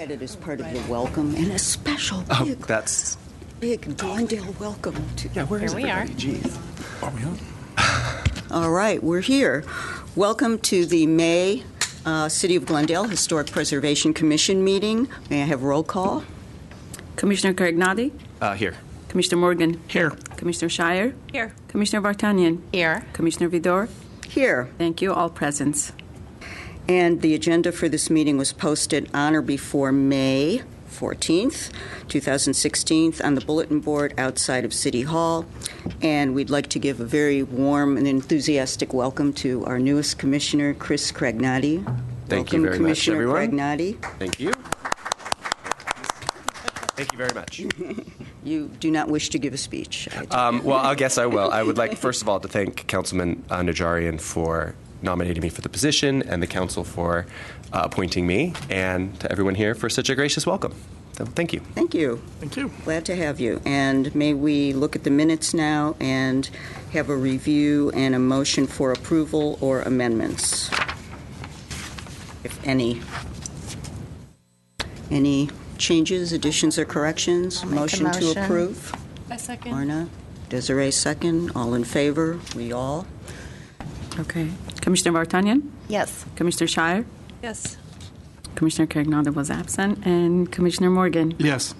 had it as part of the welcome, and a special big Glendale welcome. Where is everybody? Jeez. Are we on? All right, we're here. Welcome to the May City of Glendale Historic Preservation Commission meeting. May I have roll call? Commissioner Craig-Noddy? Here. Commissioner Morgan? Here. Commissioner Shire? Here. Commissioner Vartanian? Here. Commissioner Vidor? Here. Thank you. All present. And the agenda for this meeting was posted on or before May 14th, 2016, on the bulletin board outside of City Hall. And we'd like to give a very warm and enthusiastic welcome to our newest commissioner, Chris Craig-Noddy. Thank you very much, everyone. Craig-Noddy. Thank you. Thank you very much. You do not wish to give a speech. Well, I guess I will. I would like, first of all, to thank Councilman Najarian for nominating me for the position and the council for appointing me, and to everyone here for such a gracious welcome. So thank you. Thank you. Thank you. Glad to have you. And may we look at the minutes now and have a review and a motion for approval or amendments, if any. Any changes, additions, or corrections? Motion to approve. A second. Orna. Desiree, second. All in favor? We all. Okay. Commissioner Vartanian? Yes. Commissioner Shire? Yes. Commissioner Craig-Noddy was absent. And Commissioner Morgan? Yes.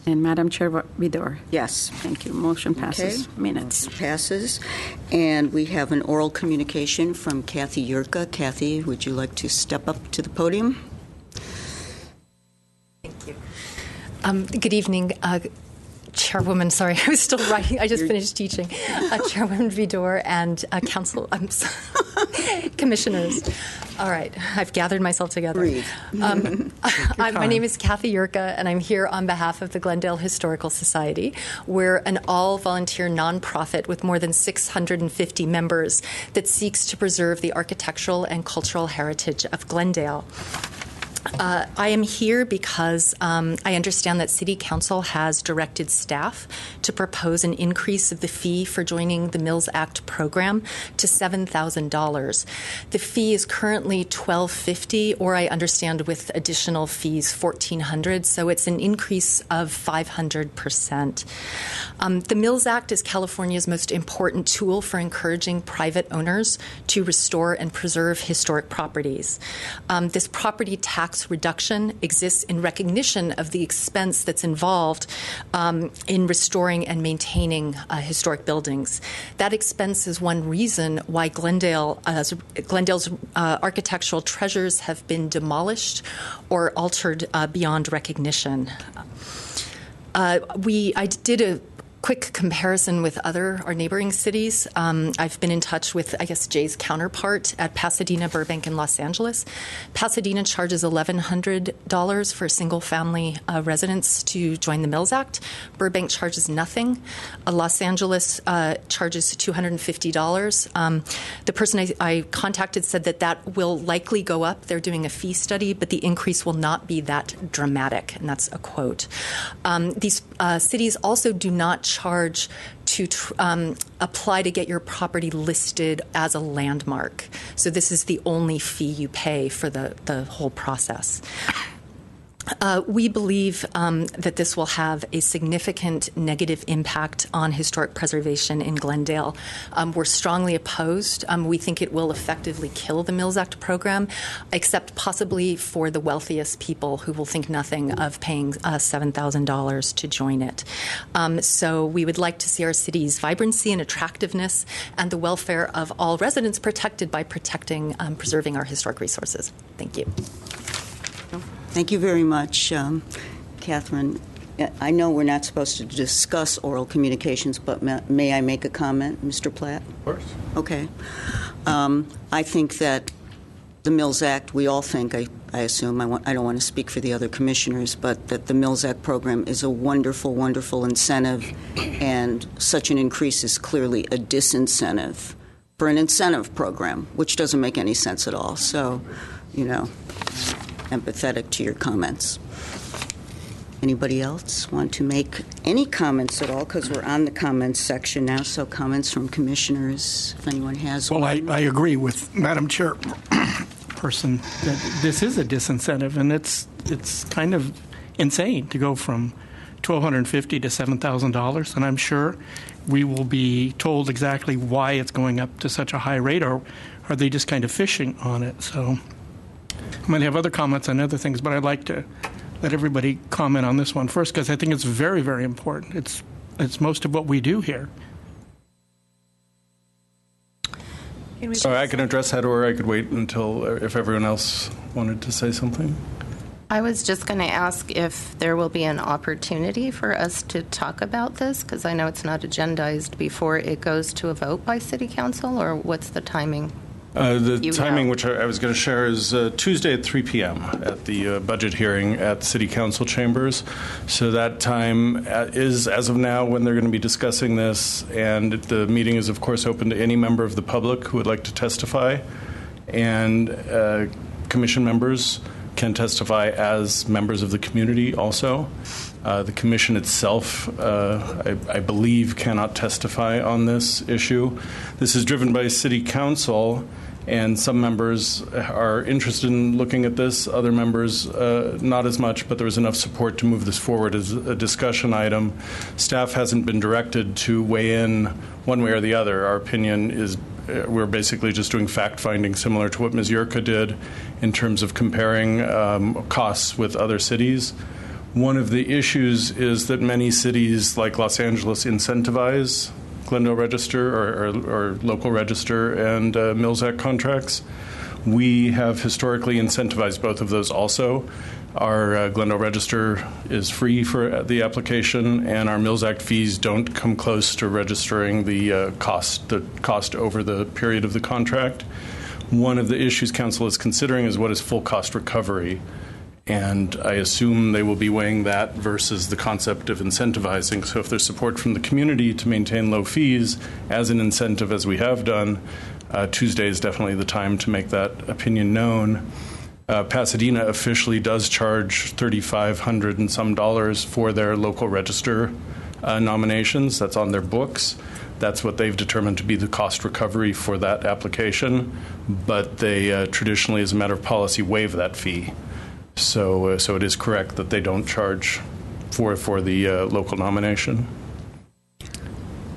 And Madam Chair Vidor? Yes. Thank you. Motion passes. Okay. Minutes. Passes. And we have an oral communication from Kathy Yurka. Kathy, would you like to step up to the podium? Thank you. Good evening, Chairwoman. Sorry, I was still writing. I just finished teaching. Chairwoman Vidor and Council, commissioners. All right, I've gathered myself together. Breathe. My name is Kathy Yurka, and I'm here on behalf of the Glendale Historical Society. We're an all-volunteer nonprofit with more than 650 members that seeks to preserve the architectural and cultural heritage of Glendale. I am here because I understand that City Council has directed staff to propose an increase of the fee for joining the Mills Act program to $7,000. The fee is currently $1,250, or I understand with additional fees $1,400, so it's an increase of 500%. The Mills Act is California's most important tool for encouraging private owners to restore and preserve historic properties. This property tax reduction exists in recognition of the expense that's involved in restoring and maintaining historic buildings. That expense is one reason why Glendale's architectural treasures have been demolished or altered beyond recognition. I did a quick comparison with our neighboring cities. I've been in touch with, I guess, Jay's counterpart at Pasadena, Burbank, and Los Angeles. Pasadena charges $1,100 for a single-family residence to join the Mills Act. Burbank charges nothing. Los Angeles charges $250. The person I contacted said that will likely go up. They're doing a fee study, but the increase will not be that dramatic, and that's a quote. These cities also do not charge to apply to get your property listed as a landmark. So this is the only fee you pay for the whole process. We believe that this will have a significant negative impact on historic preservation in Glendale. We're strongly opposed. We think it will effectively kill the Mills Act program, except possibly for the wealthiest people who will think nothing of paying $7,000 to join it. So we would like to see our city's vibrancy and attractiveness and the welfare of all residents protected by preserving our historic resources. Thank you. Thank you very much, Catherine. I know we're not supposed to discuss oral communications, but may I make a comment, Mr. Platt? Of course. Okay. I think that the Mills Act, we all think, I assume, I don't want to speak for the other commissioners, but that the Mills Act program is a wonderful, wonderful incentive, and such an increase is clearly a disincentive for an incentive program, which doesn't make any sense at all. So, empathetic to your comments. Anybody else want to make any comments at all? Because we're on the comments section now, so comments from commissioners, if anyone has one. Well, I agree with Madam Chair person that this is a disincentive, and it's kind of insane to go from $1,250 to $7,000, and I'm sure we will be told exactly why it's going up to such a high rate, or are they just kind of fishing on it? So I'm going to have other comments on other things, but I'd like to let everybody comment on this one first, because I think it's very, very important. It's most of what we do here. Sorry, I can address that, or I could wait until if everyone else wanted to say something. I was just going to ask if there will be an opportunity for us to talk about this, because I know it's not agendized before it goes to a vote by City Council, or what's the timing? The timing, which I was going to share, is Tuesday at 3 p.m. at the budget hearing at City Council chambers. So that time is, as of now, when they're going to be discussing this. And the meeting is, of course, open to any member of the public who would like to testify. And commission members can testify as members of the community also. The commission itself, I believe, cannot testify on this issue. This is driven by City Council, and some members are interested in looking at this. Other members, not as much, but there was enough support to move this forward as a discussion item. Staff hasn't been directed to weigh in one way or the other. Our opinion is we're basically just doing fact-finding similar to what Ms. Yurka did in terms of comparing costs with other cities. One of the issues is that many cities like Los Angeles incentivize Glendale Register or local register and Mills Act contracts. We have historically incentivized both of those also. Our Glendale Register is free for the application, and our Mills Act fees don't come close to registering the cost over the period of the contract. One of the issues Council is considering is what is full cost recovery. And I assume they will be weighing that versus the concept of incentivizing. So if there's support from the community to maintain low fees as an incentive, as we have done, Tuesday is definitely the time to make that opinion known. Pasadena officially does charge $3,500 and some dollars for their local register nominations. That's on their books. That's what they've determined to be the cost recovery for that application. But they traditionally, as a matter of policy, waive that fee. So it is correct that they don't charge for the local nomination.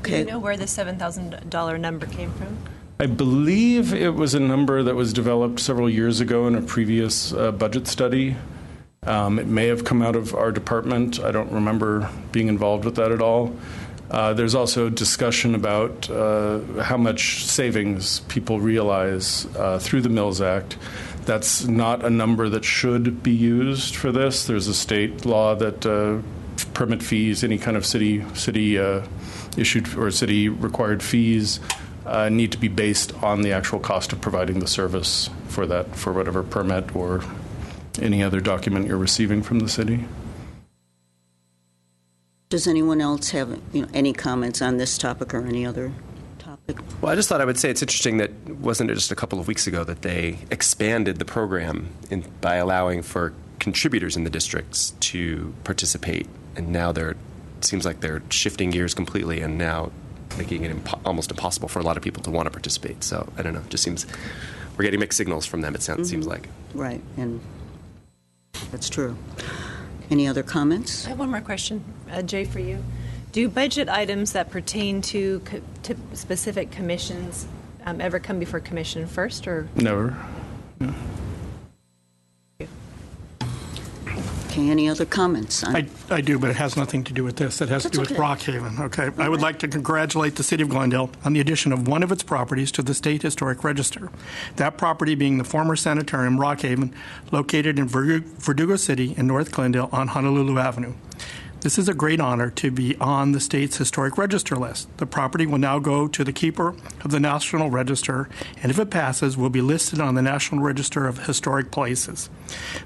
Do you know where the $7,000 number came from? I believe it was a number that was developed several years ago in a previous budget study. It may have come out of our department. I don't remember being involved with that at all. There's also discussion about how much savings people realize through the Mills Act. That's not a number that should be used for this. There's a state law that permit fees, any kind of city issued or city required fees, need to be based on the actual cost of providing the service for whatever permit or any other document you're receiving from the city. Does anyone else have any comments on this topic or any other topic? Well, I just thought I would say it's interesting that wasn't it just a couple of weeks ago that they expanded the program by allowing for contributors in the districts to participate, and now it seems like they're shifting gears completely and now making it almost impossible for a lot of people to want to participate. So I don't know, it just seems we're getting mixed signals from them, seems like. Right, and that's true. Any other comments? I have one more question, Jay, for you. Do budget items that pertain to specific commissions ever come before commission first, or Never. No. Okay, any other comments? I do, but it has nothing to do with this. It has to do with Brockhaven. Okay. I would like to congratulate the City of Glendale on the addition of one of its properties to the State Historic Register. That property being the former sanitarium Brockhaven, located in Verdugo City in North Glendale on Honolulu Avenue. This is a great honor to be on the state's historic register list. The property will now go to the keeper of the National Register, and if it passes, will be listed on the National Register of Historic Places.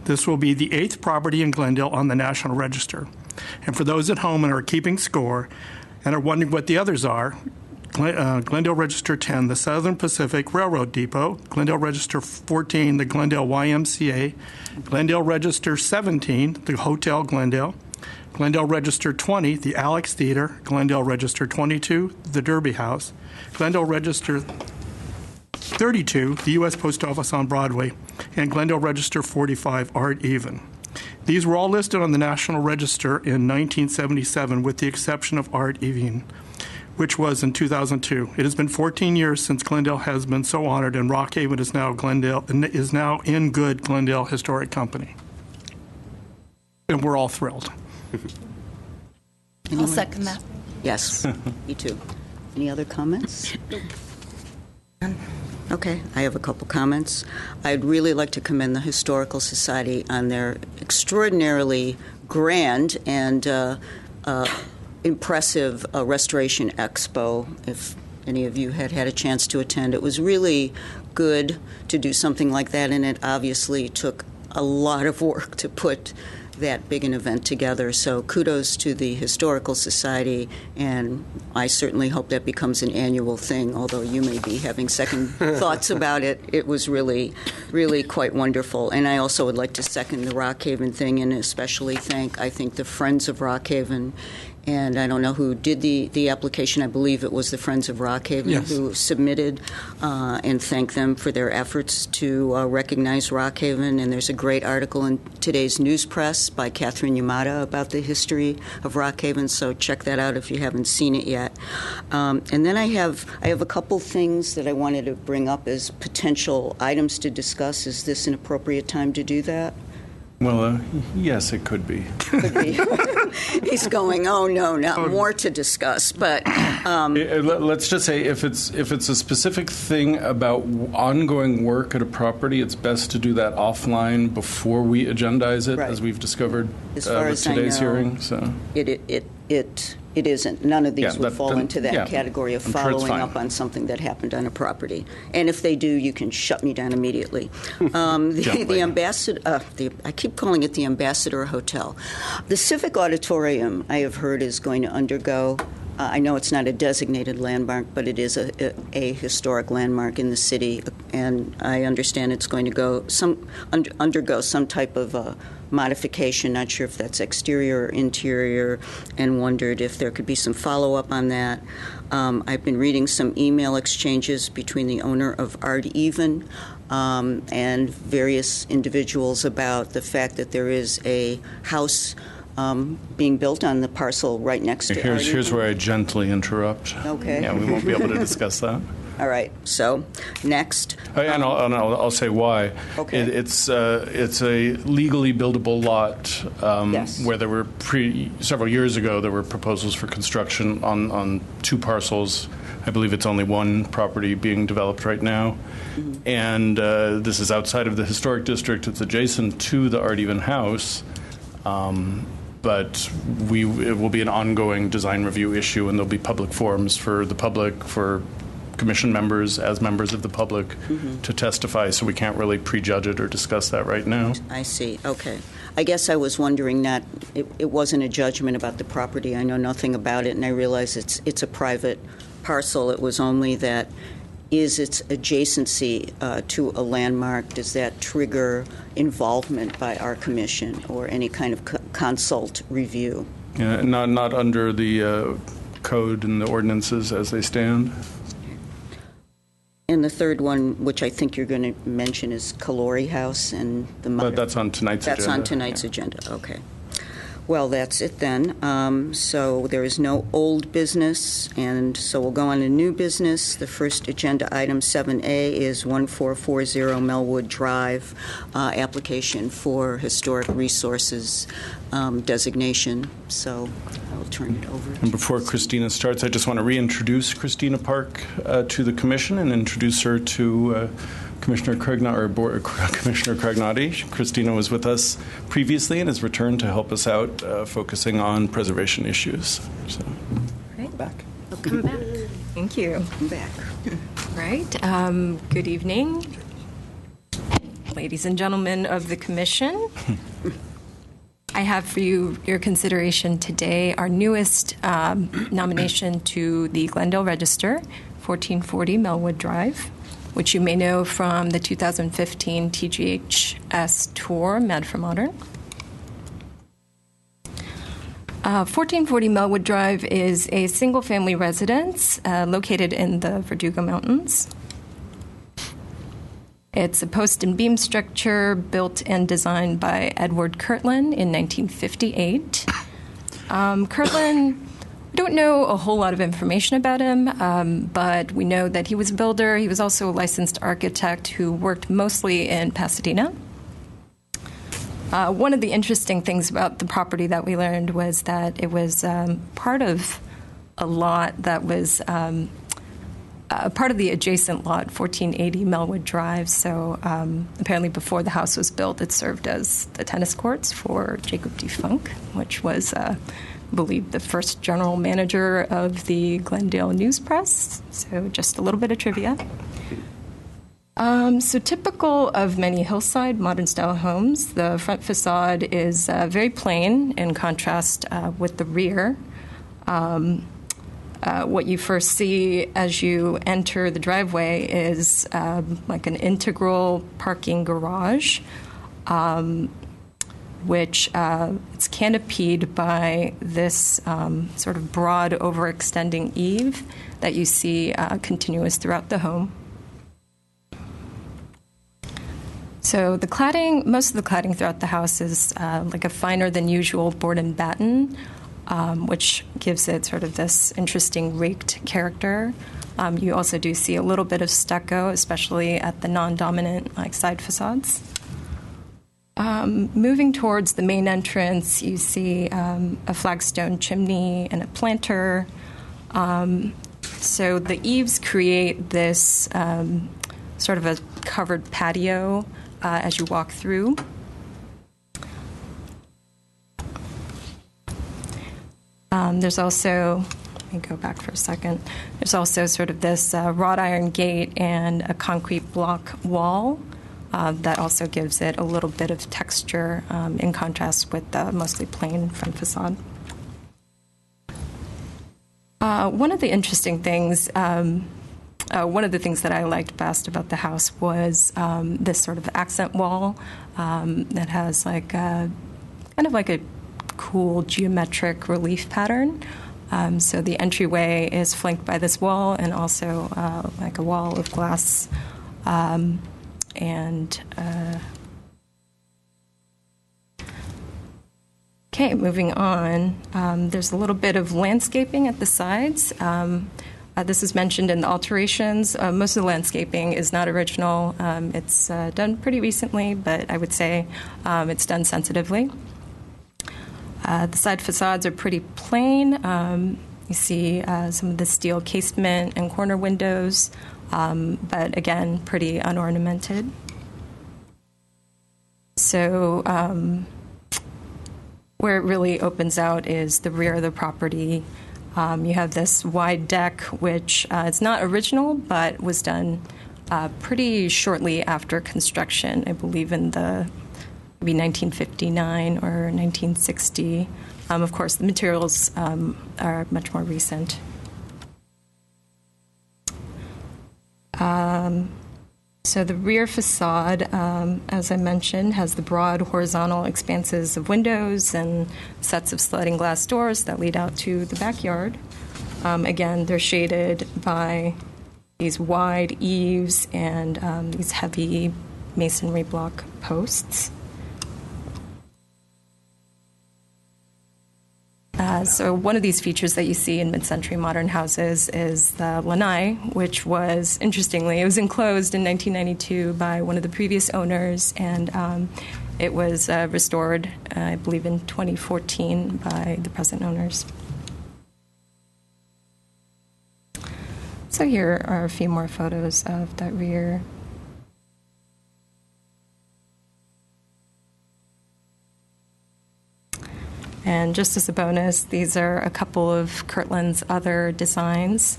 This will be the 8th property in Glendale on the National Register. And for those at home and are keeping score and are wondering what the others are, Glendale Register 10, the Southern Pacific Railroad Depot; Glendale Register 14, the Glendale YMCA; Glendale Register 17, the Hotel Glendale; Glendale Register 20, the Alex Theater; Glendale Register 22, the Derby House; Glendale Register 32, the U.S. Post Office on Broadway, and Glendale Register 45, Art Even. These were all listed on the National Register in 1977 with the exception of Art Even, which was in 2002. It has been 14 years since Glendale has been so honored, and Rockhaven is now in good Glendale Historic Company. And we're all thrilled. Anyone I'll second else? that. Yes, me too. Any other comments? Okay, I have a couple comments. I'd really like to commend the Historical Society on their extraordinarily grand and impressive Restoration Expo. If any of you had had a chance to attend, it was really good to do something like that, and it obviously took a lot of work to put that big an event together. So kudos to the Historical Society, and I certainly hope that becomes an annual thing, although you may be having second thoughts about it. It was really, really quite wonderful. And I also would like to second the Rockhaven thing and especially thank, I think, the Friends of Rockhaven. And I don't know who did the application. I believe it was the Friends of Rockhaven Yes. who submitted, and thank them for their efforts to recognize Rockhaven. And there's a great article in today's News Press by Catherine Yamada about the history of Rockhaven, so check that out if you haven't seen it yet. And then I have a couple things that I wanted to bring up as potential items to discuss. Is this an appropriate time to do that? Well, yes, it could be. Could be. He's going, oh, no, not more to discuss. But Let's just say if it's a specific thing about ongoing work at a property, it's best to do that offline before we agendize it, Right. as we've discovered As far with as I today's know, hearing. So it isn't. None of these Yeah, would fall into that yeah. category of I'm sure it's following fine. up on something that happened on a property. And if they do, you can shut me down immediately. The ambassador, I keep calling it the Ambassador Hotel. The Civic Auditorium, I have heard, is going to undergo. I know it's not a designated landmark, but it is a historic landmark in the city, and I understand it's going to undergo some type of modification. Not sure if that's exterior or interior, and wondered if there could be some follow-up on that. I've been reading some email exchanges between the owner of Art Even and various individuals about the fact that there is a house being built on the parcel right next to here's where I gently interrupt. Okay. Yeah, we won't be able to discuss that. All right. So, next. And I'll say why. Okay. It's a legally buildable lot Yes. where there were several years ago there were proposals for construction on two parcels. I believe it's only one property being developed right now. Mm-hmm. And this is outside of the historic district. It's adjacent to the Art Even house. But it will be an ongoing design review issue, and there'll be public forums for the public, for commission members, as members of the public, to testify, so we can't really prejudge it or discuss that right now. I see. Okay. I guess I was wondering that it wasn't a judgment about the property. I know nothing about it, and I realize it's a private parcel. It was only that is its adjacency to a landmark, does that trigger involvement by our commission or any kind of consult review? Yeah, not under the code and the ordinances as they stand. And the third one, which I think you're going to mention, is Kalori House and the. But that's on tonight's agenda. That's on tonight's agenda. Okay. Well, that's it then. So there is no old business, and so we'll go on to new business. The first agenda item, 7A, is 1440 Melwood Drive, application for historic resources designation. So I will turn it over. And before Christina starts, I just want to reintroduce Christina Park to the Commission and introduce her to Commissioner Cragnotti. Christina was with us previously and has returned to help us out, focusing on preservation issues. So, Great. back. Welcome back. Thank you. I'm back. Right. Good evening, ladies and gentlemen of the Commission. I have for you your consideration today our newest nomination to the Glendale Register, 1440 Melwood Drive, which you may know from the 2015 TGHS tour, Med for Modern. 1440 Melwood Drive is a single-family residence located in the Verdugo Mountains. It's a post and beam structure built and designed by Edward Kirtland in 1958. Kirtland, we don't know a whole lot of information about him, but we know that he was a builder. He was also a licensed architect who worked mostly in Pasadena. One of the interesting things about the property that we learned was that it was part of a lot that was part of the adjacent lot, 1480 Melwood Drive. So apparently before the house was built, it served as the tennis courts for Jacob D. Funk, which was, I believe, the first general manager of the Glendale News Press. So just a little bit of trivia. So typical of many hillside modern-style homes, the front facade is very plain in contrast with the rear. What you first see as you enter the driveway is like an integral parking garage, which it's canopied by this sort of broad overextending eave that you see continuous throughout the home. So the cladding, most of the cladding throughout the house is like a finer than usual board and batten, which gives it sort of this interesting raked character. You also do see a little bit of stucco, especially at the non-dominant like side facades. Moving towards the main entrance, you see a flagstone chimney and a planter. So the eaves create this sort of a covered patio as you walk through. There's also, let me go back for a second, there's also sort of this wrought iron gate and a concrete block wall that also gives it a little bit of texture in contrast with the mostly plain front facade. One of the interesting things, one of the things that I liked best about the house was this sort of accent wall that has like kind of like a cool geometric relief pattern. So the entryway is flanked by this wall and also like a wall of glass. Okay, moving on. There's a little bit of landscaping at the sides. This is mentioned in the alterations. Most of the landscaping is not original. It's done pretty recently, but I would say it's done sensitively. The side facades are pretty plain. You see some of the steel casement and corner windows, but again, pretty unornamented. So where it really opens out is the rear of the property. You have this wide deck, which is not original, but was done pretty shortly after construction, I believe in the maybe 1959 or 1960. Of course, the materials are much more recent. So the rear facade, as I mentioned, has the broad horizontal expanses of windows and sets of sliding glass doors that lead out to the backyard. Again, they're shaded by these wide eaves and these heavy masonry block posts. So one of these features that you see in mid-century modern houses is the lanai, which was, interestingly, it was enclosed in 1992 by one of the previous owners, and it was restored, I believe, in 2014 by the present owners. So here are a few more photos of that rear. And just as a bonus, these are a couple of Kirtland's other designs.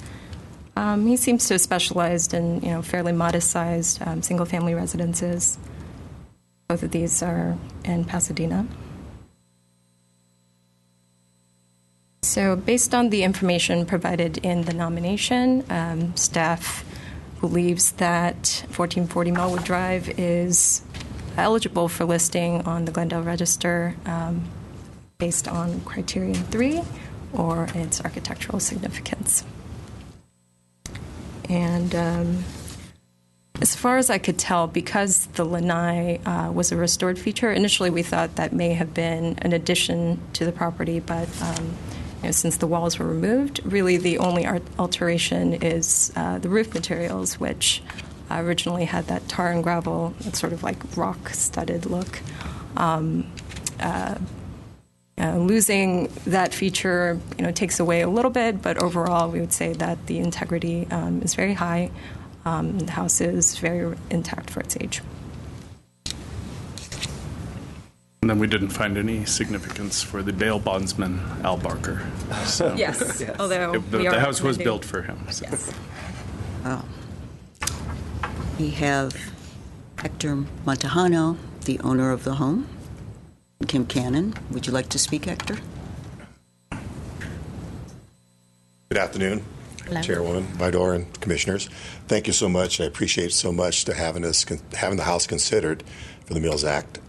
He seems to have specialized in, fairly modest-sized single-family residences. Both of these are in Pasadena. So based on the information provided in the nomination, staff believes that 1440 Melwood Drive is eligible for listing on the Glendale Register based on Criterion 3 or its architectural significance. And As far as I could tell, because the lanai was a restored feature, initially we thought that may have been an addition to the property, but since the walls were removed, really the only alteration is the roof materials, which originally had that tar and gravel, sort of like rock-studded look. Losing that feature, takes away a little bit, but overall we would say that the integrity is very high. The house is very intact for its age. And then we didn't find any significance for the bail bondsman, Al Barker. So Yes, although the house was built for him. So. Yes. Oh. We have Hector Montejano, the owner of the home. Kim Cannon, would you like to speak, Hector? Good afternoon, Hello. Chairwoman, Vidor, and Commissioners. Thank you so much. I appreciate so much to having the House considered for the Mills Act.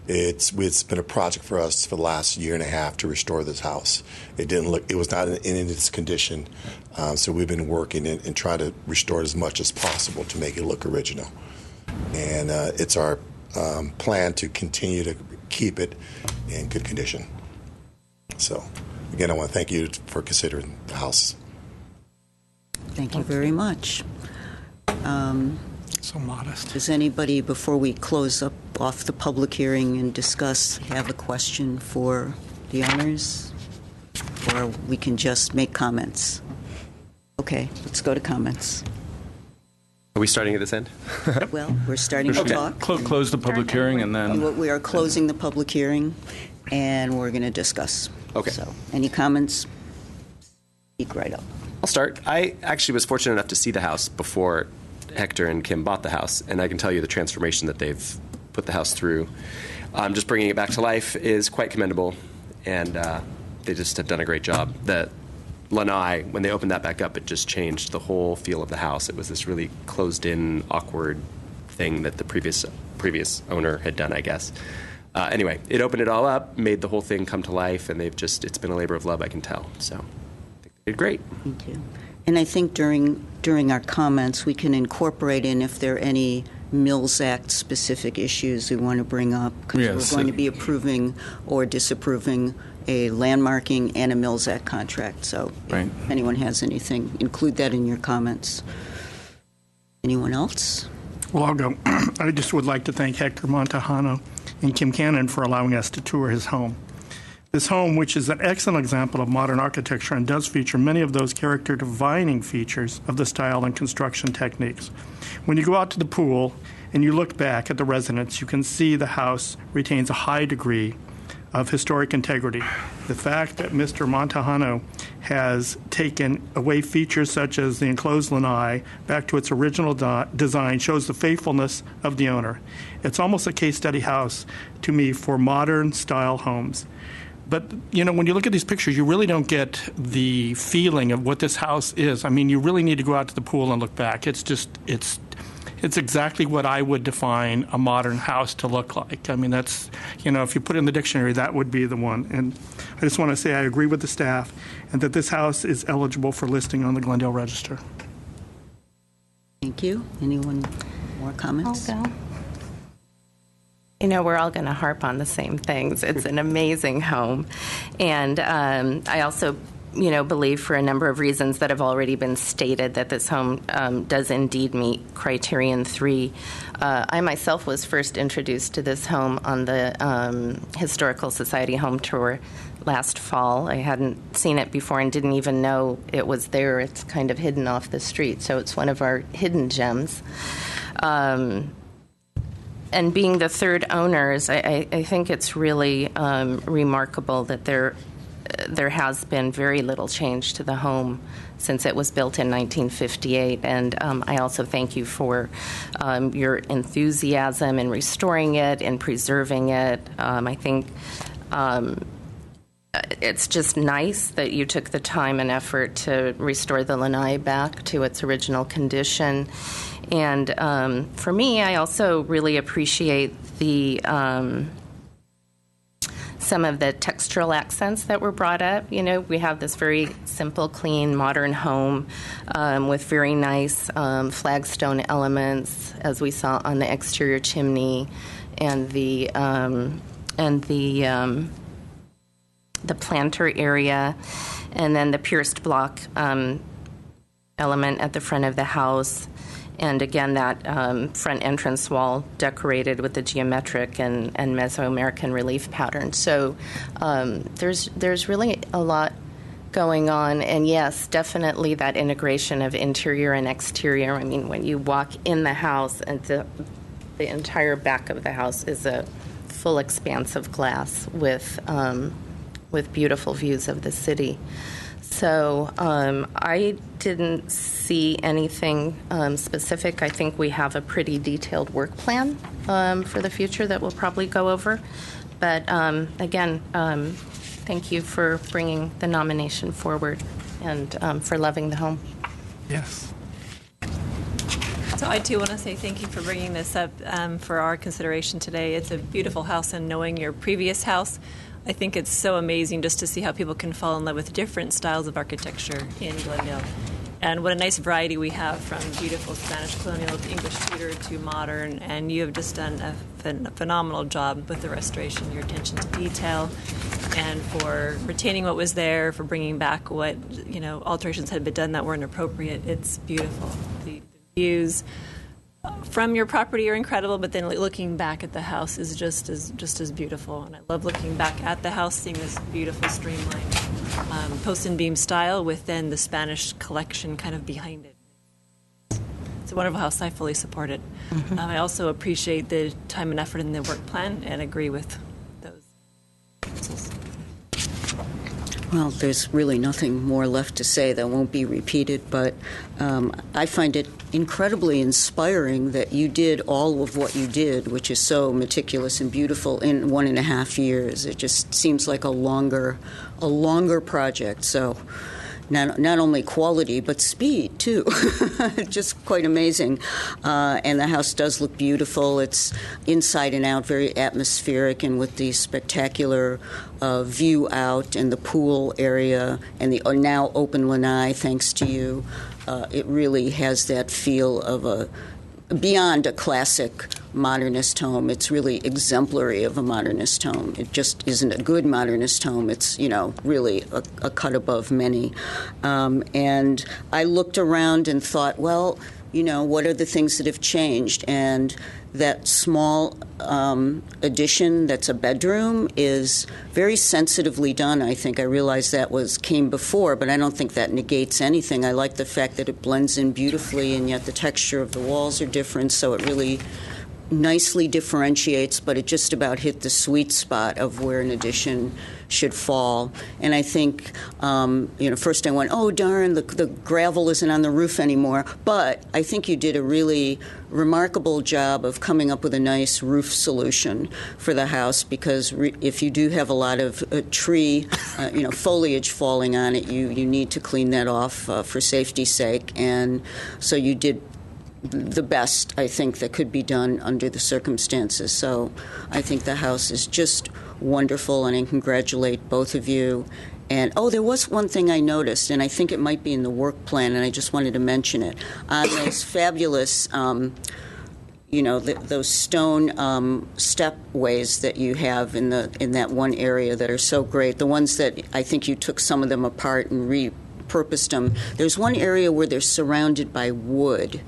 It's been a project for us for the last year and a half to restore this house. It was not in its condition, so we've been working and trying to restore it as much as possible to make it look original. And it's our plan to continue to keep it in good condition. So, again, I want to thank you for considering the house. Thank you very much. So modest. Does anybody, before we close off the public hearing and discuss, have a question for the owners? Or we can just make comments? Okay, let's go to comments. Are we starting at this end? Well, we're starting to talk. Close the public hearing and then... We are closing the public hearing, and we're going to discuss. Okay. So, any comments? Speak right up. I'll start. I actually was fortunate enough to see the house before Hector and Kim bought the house, and I can tell you the transformation that they've put the house through. Just bringing it back to life is quite commendable, and they just have done a great job. The lanai, when they opened that back up, it just changed the whole feel of the house. It was this really closed-in, awkward thing that the previous owner had done, I guess. Anyway, it opened it all up, made the whole thing come to life, and it's been a labor of love, I can tell. So I think they did great. Thank you. And I think during our comments, we can incorporate in if there are any Mills Act specific issues we want to bring up, because Yes. we're going to be approving or disapproving a landmarking and a Mills Act contract. So Right. if anyone has anything, include that in your comments. Anyone else? Well, I'll go. I just would like to thank Hector Montejano and Kim Cannon for allowing us to tour his home. This home, which is an excellent example of modern architecture and does feature many of those character-defining features of the style and construction techniques. When you go out to the pool and you look back at the residence, you can see the house retains a high degree of historic integrity. The fact that Mr. Montejano has taken away features such as the enclosed lanai back to its original design shows the faithfulness of the owner. It's almost a case study house to me for modern style homes. But, when you look at these pictures, you really don't get the feeling of what this house is. I mean, you really need to go out to the pool and look back. It's exactly what I would define a modern house to look like. I mean, that's, if you put it in the dictionary, that would be the one. And I just want to say I agree with the staff and that this house is eligible for listing on the Glendale Register. Thank you. Anyone more comments? I'll go. We're all going to harp on the same things. It's an amazing home. And I also, believe for a number of reasons that have already been stated that this home does indeed meet Criterion 3. I myself was first introduced to this home on the Historical Society home tour last fall. I hadn't seen it before and didn't even know it was there. It's kind of hidden off the street, so it's one of our hidden gems. And being the third owners, I think it's really remarkable that there has been very little change to the home since it was built in 1958. And I also thank you for your enthusiasm in restoring it and preserving it. I think it's just nice that you took the time and effort to restore the lanai back to its original condition. And for me, I also really appreciate the some of the textural accents that were brought up. You know, we have this very simple, clean, modern home with very nice flagstone elements, as we saw on the exterior chimney, and the planter area, and then the pierced block element at the front of the house. And again, that front entrance wall decorated with the geometric and Mesoamerican relief pattern. So there's really a lot going on. And yes, definitely that integration of interior and exterior. I mean, when you walk in the house, and the entire back of the house is a full expanse of glass with beautiful views of the city. So I didn't see anything specific. I think we have a pretty detailed work plan for the future that we'll probably go over. But again, thank you for bringing the nomination forward and for loving the home. Yes. So I too want to say thank you for bringing this up for our consideration today. It's a beautiful house, and knowing your previous house, I think it's so amazing just to see how people can fall in love with different styles of architecture in Glendale. And what a nice variety we have, from beautiful Spanish colonial to English Tudor to modern. And you have just done a phenomenal job with the restoration, your attention to detail, and for retaining what was there, for bringing back what, alterations had been done that weren't appropriate. It's beautiful. The views from your property are incredible, but then looking back at the house is just as beautiful. And I love looking back at the house, seeing this beautiful streamlined post and beam style with then the Spanish collection kind of behind it. It's a wonderful house. I fully support it. Mm-hmm. I also appreciate the time and effort in the work plan and agree with those proposals. Well, there's really nothing more left to say that won't be repeated, but I find it incredibly inspiring that you did all of what you did, which is so meticulous and beautiful, in 1.5 years. It just seems like a longer project. So not only quality, but speed, too. Just quite amazing. And the house does look beautiful. It's inside and out, very atmospheric, and with the spectacular view out and the pool area and the now open lanai, thanks to you. It really has that feel of beyond a classic modernist home. It's really exemplary of a modernist home. It just isn't a good modernist home. It's, really a cut above many. And I looked around and thought, well, what are the things that have changed? And that small addition that's a bedroom is very sensitively done, I think. I realize that came before, but I don't think that negates anything. I like the fact that it blends in beautifully, and yet the texture of the walls are different, so it really nicely differentiates, but it just about hit the sweet spot of where an addition should fall. And I think, first I went, oh, darn, the gravel isn't on the roof anymore. But I think you did a really remarkable job of coming up with a nice roof solution for the house, because if you do have a lot of tree, foliage falling on it, you need to clean that off for safety's sake. And so you did the best, I think, that could be done under the circumstances. So I think the house is just wonderful, and I congratulate both of you. And, there was one thing I noticed, and I think it might be in the work plan, and I just wanted to mention it. On those fabulous, those stone stepways that you have in that one area that are so great, the ones that I think you took some of them apart and repurposed them. There's one area where they're surrounded by wood.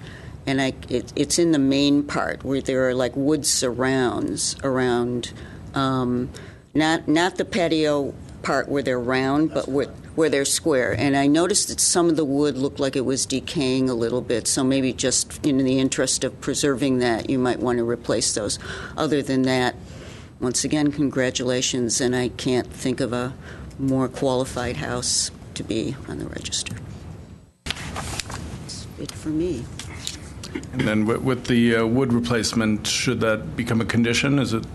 And it's in the main part where there are like wood surrounds around, not the patio part where they're round, but where they're square. And I noticed that some of the wood looked like it was decaying a little bit, so maybe just in the interest of preserving that, you might want to replace those. Other than that, once again, congratulations, and I can't think of a more qualified house to be on the register. That's it for me. And then with the wood replacement, should that become a condition? Is it?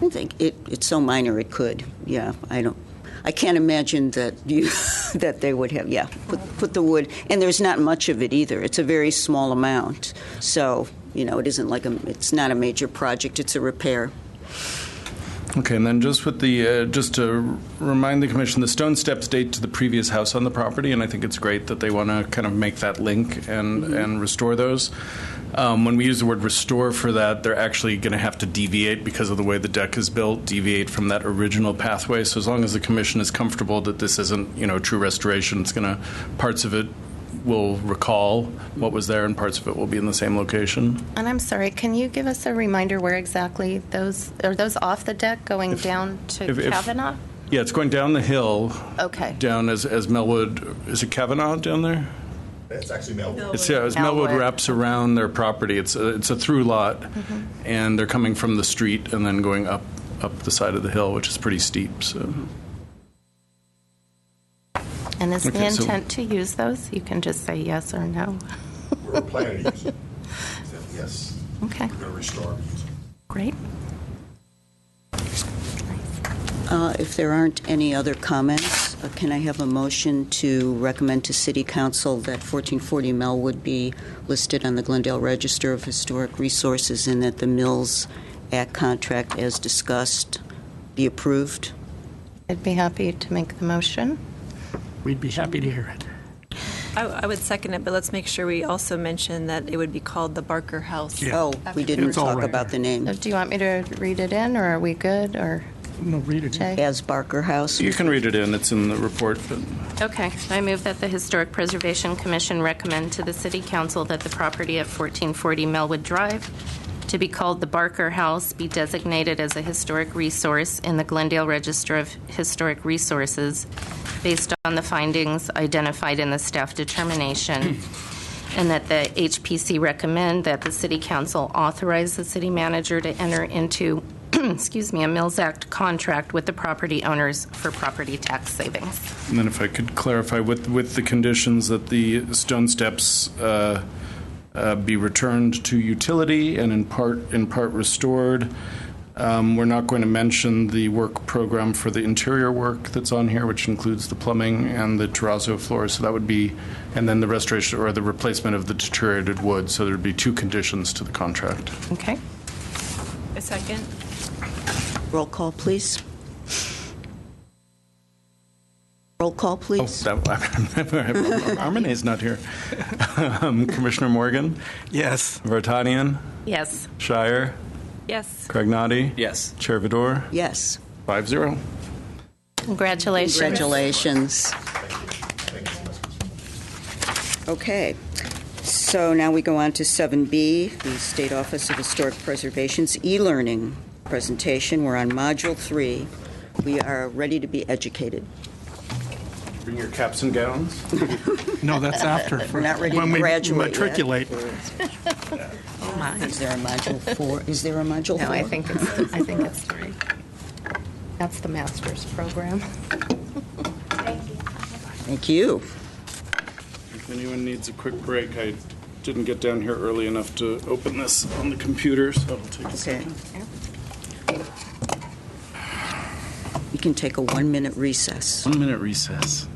I think it's so minor it could. Yeah, I can't imagine that that they would have. Yeah, put the wood, and there's not much of it either. It's a very small amount, so it isn't it's not a major project. It's a repair. Okay, and then just with the just to remind the commission, the stone steps date to the previous house on the property, and I think it's great that they want to kind of make that link and restore those. When we use the word restore for that, they're actually going to have to deviate because of the way the deck is built, deviate from that original pathway. So as long as the commission is comfortable that this isn't, true restoration, it's going to, parts of it will recall what was there and parts of it will be in the same location. And I'm sorry, can you give us a reminder where exactly are those off the deck going down to Kavanaugh? Yeah, it's going down the hill. Okay. Down as Melwood, is it Kavanaugh down there? It's actually Melwood. It's as Melwood wraps around their property. It's a through lot, and they're coming from the street and then going up the side of the hill, which is pretty steep. So. And is the intent to use those? You can just say yes or no. We're planning to use it. Yes. Okay. We're going to restore it. Great. If there aren't any other comments, can I have a motion to recommend to City Council that 1440 Melwood be listed on the Glendale Register of Historic Resources and that the Mills Act contract as discussed be approved? I'd be happy to make the motion. We'd be happy to hear it. I would second it, but let's make sure we also mention that it would be called the Barker House. Yeah. Oh, we didn't It's all talk right about the name. Do you want me to read it in, or are we good? Or No, read it. Jay? As Barker House. You can read it in. It's in the report. But Okay. I move that the Historic Preservation Commission recommend to the City Council that the property at 1440 Melwood Drive, to be called the Barker House, be designated as a historic resource in the Glendale Register of Historic Resources based on the findings identified in the staff determination, and that the HPC recommend that the City Council authorize the city manager to enter into a Mills Act contract with the property owners for property tax savings. and then if I could clarify with the conditions that the stone steps be returned to utility and in part restored. We're not going to mention the work program for the interior work that's on here, which includes the plumbing and the terrazzo floor. So that would be, and then the restoration or the replacement of the deteriorated wood. So there would be two conditions to the contract. Okay. A second. Roll call, please. Roll call, please. Armane's not here. Commissioner Morgan? Yes. Vartanian? Yes. Shire? Yes. Cragnati? Yes. Chair Vidor? Yes. 5-0. Congratulations. Congratulations. Okay. So now we go on to 7B, the State Office of Historic Preservation's e-learning presentation. We're on Module 3. We are ready to be educated. Bring your caps and gowns. No, that's after. We're not ready when to we graduate matriculate. Oh my. Is there a Module 4? Is there a Module 4? No, I think it's 3. That's the master's program. Thank you. If anyone needs a quick break, I didn't get down here early enough to open this on the computer, so it'll take a second. We can take a 1-minute recess. 1 minute recess.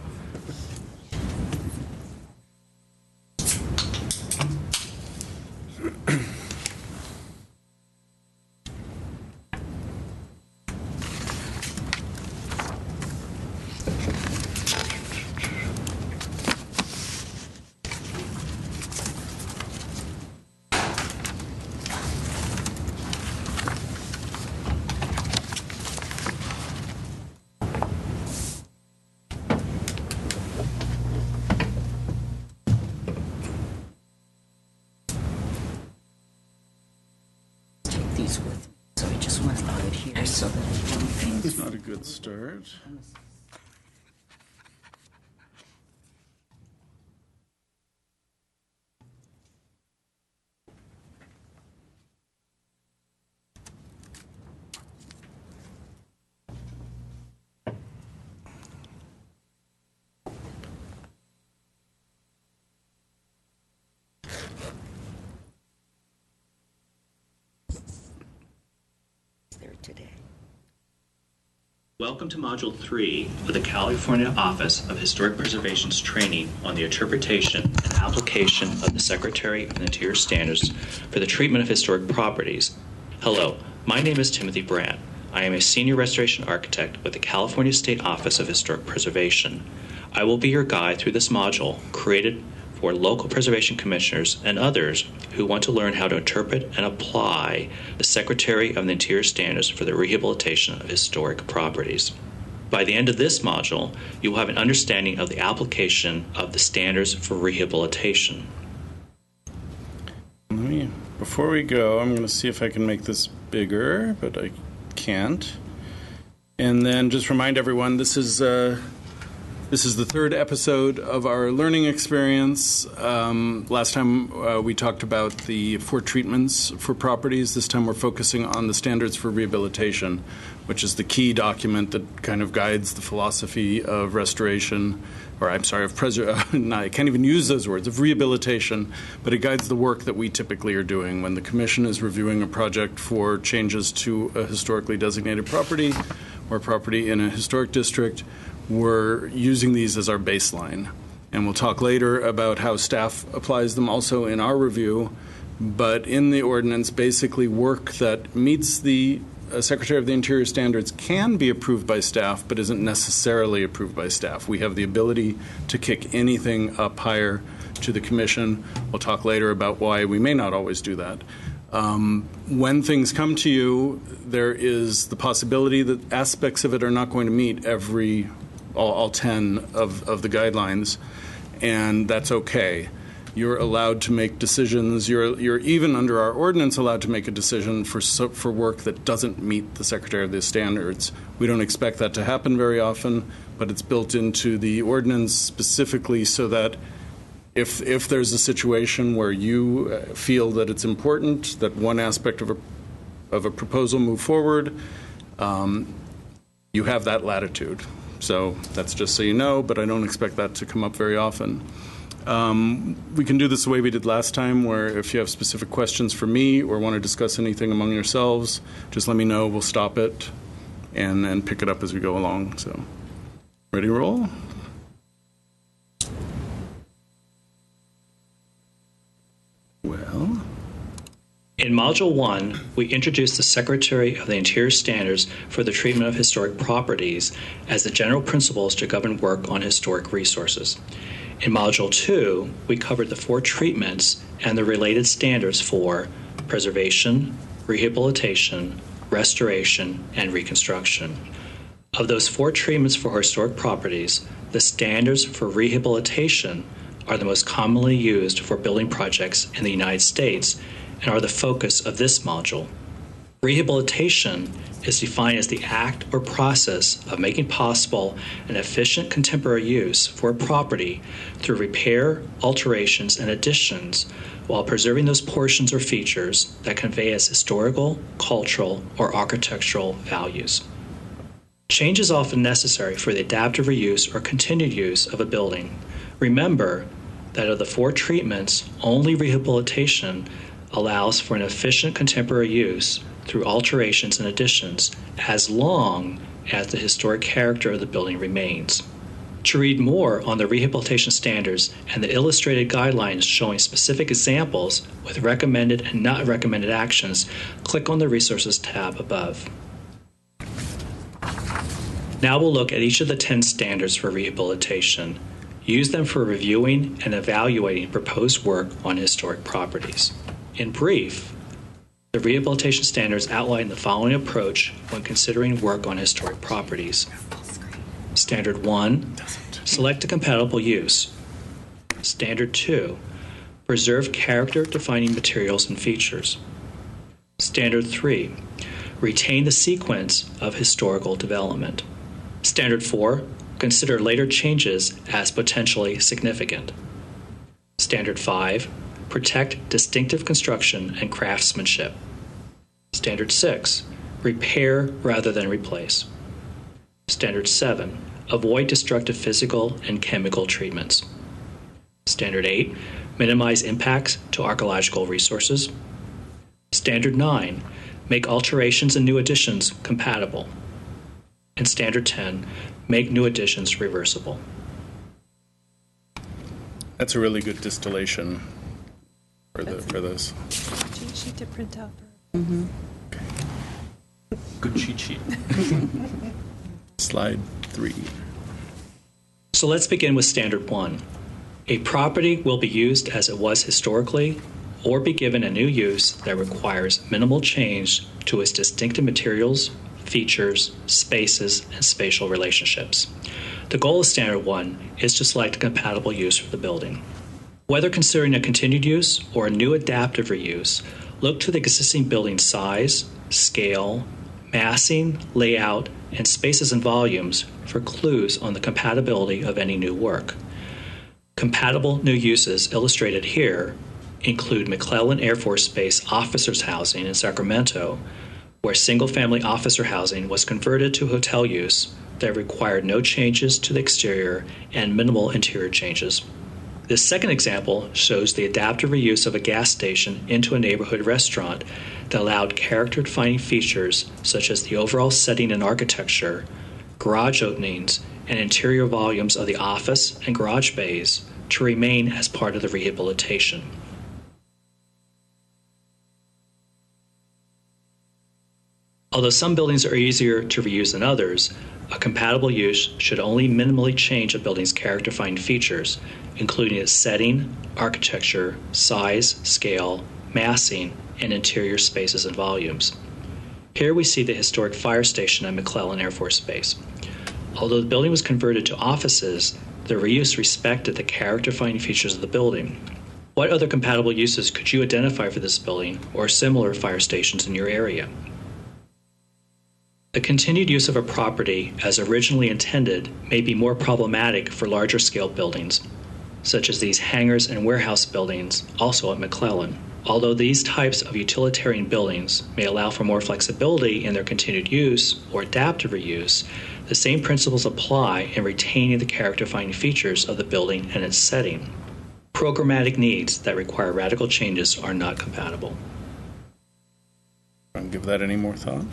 These with, so I just want to put it here so that It's not a good start. there today. Welcome to Module 3 of the California Office of Historic Preservation's training on the interpretation and application of the Secretary of the Interior Standards for the treatment of historic properties. Hello, my name is Timothy Brandt. I am a senior restoration architect with the California State Office of Historic Preservation. I will be your guide through this module created for local preservation commissioners and others who want to learn how to interpret and apply the Secretary of the Interior standards for the rehabilitation of historic properties. By the end of this module, you will have an understanding of the application of the standards for rehabilitation. Before we go, I'm going to see if I can make this bigger, but I can't. And then just remind everyone, this is the third episode of our learning experience. Last time we talked about the 4 treatments for properties. This time we're focusing on the standards for rehabilitation, which is the key document that kind of guides the philosophy of restoration, or I'm sorry, I can't even use those words, of rehabilitation, but it guides the work that we typically are doing. When the Commission is reviewing a project for changes to a historically designated property or property in a historic district, we're using these as our baseline. And we'll talk later about how staff applies them also in our review. But in the ordinance, basically work that meets the Secretary of the Interior standards can be approved by staff, but isn't necessarily approved by staff. We have the ability to kick anything up higher to the Commission. We'll talk later about why we may not always do that. When things come to you, there is the possibility that aspects of it are not going to meet all 10 of the guidelines, and that's okay. You're allowed to make decisions. You're even under our ordinance allowed to make a decision for work that doesn't meet the Secretary of the Standards. We don't expect that to happen very often, but it's built into the ordinance specifically so that if there's a situation where you feel that it's important that one aspect of a proposal move forward, you have that latitude. So that's just so you know, but I don't expect that to come up very often. We can do this the way we did last time, where if you have specific questions for me or want to discuss anything among yourselves, just let me know. We'll stop it and pick it up as we go along. So, ready to roll? Well, in Module 1, we introduced the Secretary of the Interior standards for the treatment of historic properties as the general principles to govern work on historic resources. In Module 2, we covered the 4 treatments and the related standards for preservation, rehabilitation, restoration, and reconstruction. Of those 4 treatments for historic properties, the standards for rehabilitation are the most commonly used for building projects in the United States and are the focus of this module. Rehabilitation is defined as the act or process of making possible an efficient contemporary use for a property through repair, alterations, and additions while preserving those portions or features that convey its historical, cultural, or architectural values. Change is often necessary for the adaptive reuse or continued use of a building. Remember that of the 4 treatments, only rehabilitation allows for an efficient contemporary use through alterations and additions as long as the historic character of the building remains. To read more on the rehabilitation standards and the illustrated guidelines showing specific examples with recommended and not recommended actions, click on the Resources tab above. Now we'll look at each of the 10 standards for rehabilitation. Use them for reviewing and evaluating proposed work on historic properties. In brief, the rehabilitation standards outline the following approach when considering work on historic properties. Standard 1, select a compatible use. Standard 2, preserve character-defining materials and features. Standard 3, retain the sequence of historical development. Standard 4, consider later changes as potentially significant. Standard 5, protect distinctive construction and craftsmanship. Standard 6, repair rather than replace. Standard 7, avoid destructive physical and chemical treatments. Standard 8, minimize impacts to archaeological resources. Standard 9, make alterations and new additions compatible. And Standard 10, make new additions reversible. that's a really good distillation for this. Sheet to print out. Okay. Good cheat sheet. Slide 3. So let's begin with Standard 1. A property will be used as it was historically or be given a new use that requires minimal change to its distinctive materials, features, spaces, and spatial relationships. The goal of Standard 1 is to select a compatible use for the building. Whether considering a continued use or a new adaptive reuse, look to the existing building size, scale, massing, layout, and spaces and volumes for clues on the compatibility of any new work. Compatible new uses illustrated here include McClellan Air Force Base officers' housing in Sacramento, where single-family officer housing was converted to hotel use that required no changes to the exterior and minimal interior changes. This second example shows the adaptive reuse of a gas station into a neighborhood restaurant that allowed character-defining features such as the overall setting and architecture, garage openings, and interior volumes of the office and garage bays to remain as part of the rehabilitation. Although some buildings are easier to reuse than others, a compatible use should only minimally change a building's character-defining features, including its setting, architecture, size, scale, massing, and interior spaces and volumes. Here we see the historic fire station at McClellan Air Force Base. Although the building was converted to offices, the reuse respected the character-defining features of the building. What other compatible uses could you identify for this building or similar fire stations in your area? The continued use of a property as originally intended may be more problematic for larger scale buildings, such as these hangars and warehouse buildings, also at McClellan. Although these types of utilitarian buildings may allow for more flexibility in their continued use or adaptive reuse, the same principles apply in retaining the character-defining features of the building and its setting. Programmatic needs that require radical changes are not compatible. Don't give that any more thought.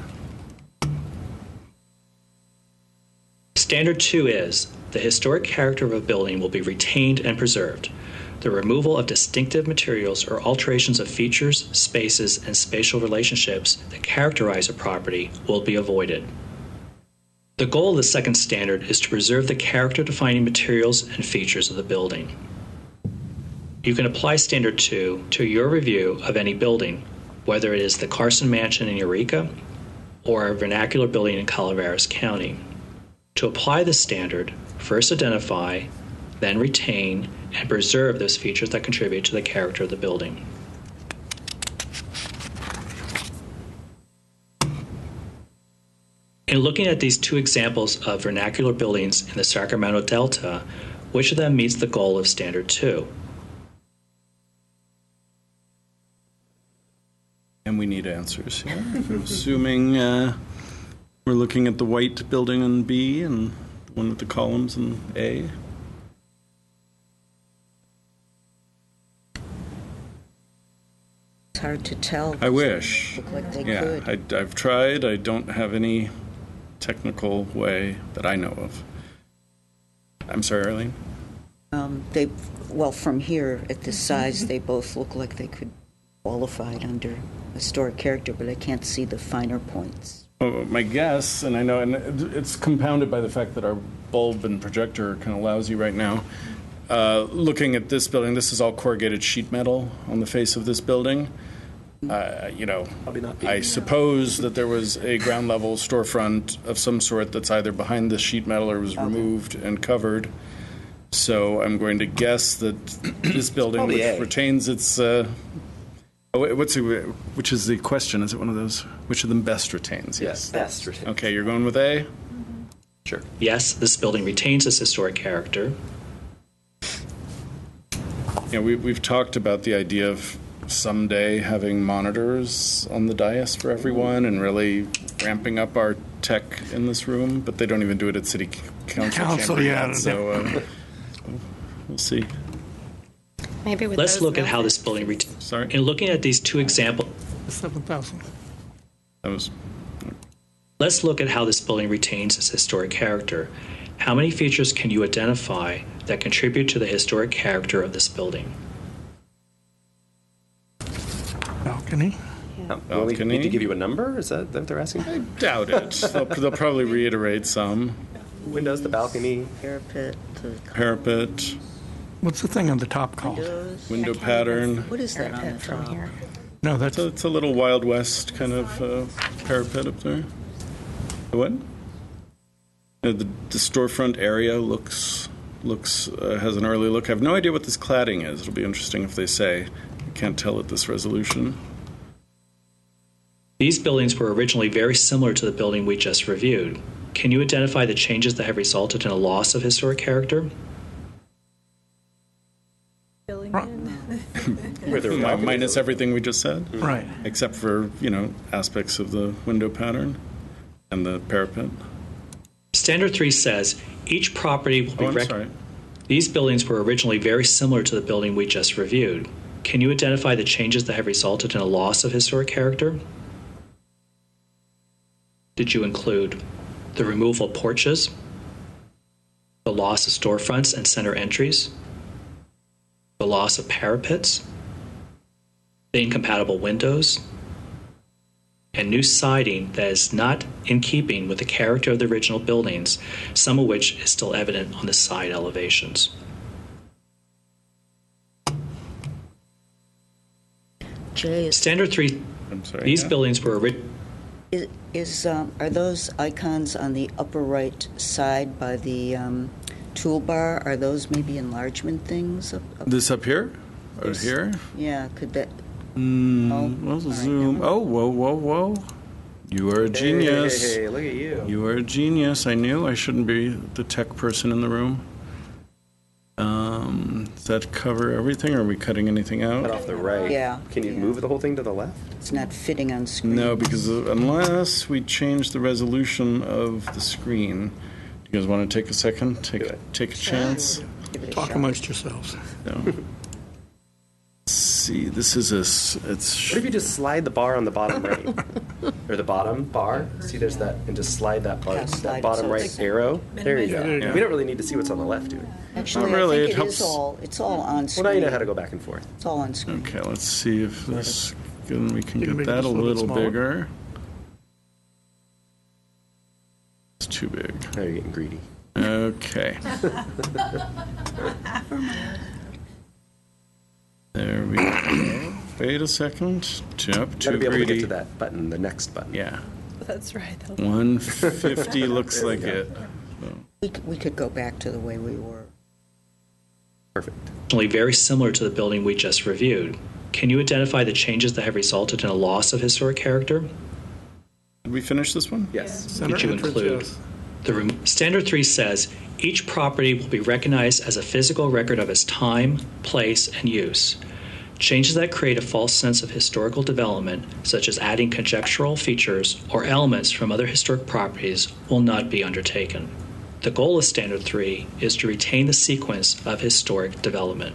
Standard 2 is the historic character of a building will be retained and preserved. The removal of distinctive materials or alterations of features, spaces, and spatial relationships that characterize a property will be avoided. The goal of the second standard is to preserve the character-defining materials and features of the building. You can apply Standard 2 to your review of any building, whether it is the Carson Mansion in Eureka or a vernacular building in Calaveras County. To apply this standard, first identify, then retain, and preserve those features that contribute to the character of the building. In looking at these two examples of vernacular buildings in the Sacramento Delta, which of them meets the goal of Standard 2? And we need answers here. Assuming we're looking at the white building in B and the one with the columns in A. It's hard to tell. I wish. Look like they Yeah, could. I've tried. I don't have any technical way that I know of. I'm sorry, Arlene? Well, from here at this size, they both look like they could qualify under historic character, but I can't see the finer points. Well, my guess, and I know, and it's compounded by the fact that our bulb and projector are kind of lousy right now. Looking at this building, this is all corrugated sheet metal on the face of this building. I suppose that there was a ground level storefront of some sort that's either behind the sheet metal or was removed and covered. So I'm going to guess that this building, which retains its... which is the question? Is it one of those? Which of them best retains? Yes, best retains. Okay, you're going with A? Sure. Yes, this building retains its historic character. Yeah, we've talked about the idea of someday having monitors on the dais for everyone and really ramping up our tech in this room, but they don't even do it at City Council. Yeah. So we'll see. Maybe with Let's those look at how numbers. this building retains. Sorry? In looking at these two examples, 7,000. That was... let's look at how this building retains its historic character. How many features can you identify that contribute to the historic character of this building? Balcony. Will we balcony. need to give you a number? Is that what they're asking? I doubt it. They'll probably reiterate some. Windows, the balcony. Parapet, What's the thing on the top called? window pattern. What is that on Parapet the from top? here. No, that's So it's a little Wild West kind of parapet up there. What? The storefront area looks has an early look. I have no idea what this cladding is. It'll be interesting if they say. I can't tell at this resolution. These buildings were originally very similar to the building we just reviewed. Can you identify the changes that have resulted in a loss of historic character? Minus everything we just said, right. except for aspects of the window pattern and the parapet. Standard 3 says each property will be I'm sorry. These buildings were originally very similar to the building we just reviewed. Can you identify the changes that have resulted in a loss of historic character? Did you include the removal of porches, the loss of storefronts and center entries, the loss of parapets, the incompatible windows, and new siding that is not in keeping with the character of the original buildings, some of which is still evident on the side elevations? Jay, Standard 3, I'm sorry. these yeah. buildings were are those icons on the upper right side by the toolbar? Are those maybe enlargement things? This up here? Or This- here? Yeah, could that? We'll zoom. Oh, whoa. You are a genius. Hey, look at you. You are a genius. I knew I shouldn't be the tech person in the room. Does that cover everything? Or are we cutting anything Cut out? off the right. Yeah. Can you Yeah. move the whole thing to the left? It's not fitting on screen. No, because unless we change the resolution of the screen. Do you guys want to take a second? Take a chance? Give it a Talk shot. amongst yourselves. No. Let's see, this is What if you just slide the bar on the bottom right? Or the bottom bar? See, there's that, and just slide that bar, Yeah, slide that it bottom so right it's- arrow. There you go. Yeah. We don't really need to see what's on the left, do we? Actually, Not really, I it think helps. it's all on screen. Well, now you know how to go back and forth. It's all on screen. Okay, let's see if this we can You can get make it that a just a little little smaller. bigger. It's too big. Now you're getting greedy. Okay. There we go. Wait a second. Yep, Got too to be able to get greedy. to that button, the next button. Yeah. That's right. 150 looks like it. We could go back to the way we were. Perfect. originally very similar to the building we just reviewed. Can you identify the changes that have resulted in a loss of historic character? Did we finish this one? Yes. Center Did you entrance, include? yes. Standard 3 says each property will be recognized as a physical record of its time, place, and use. Changes that create a false sense of historical development, such as adding conjectural features or elements from other historic properties, will not be undertaken. The goal of Standard 3 is to retain the sequence of historic development.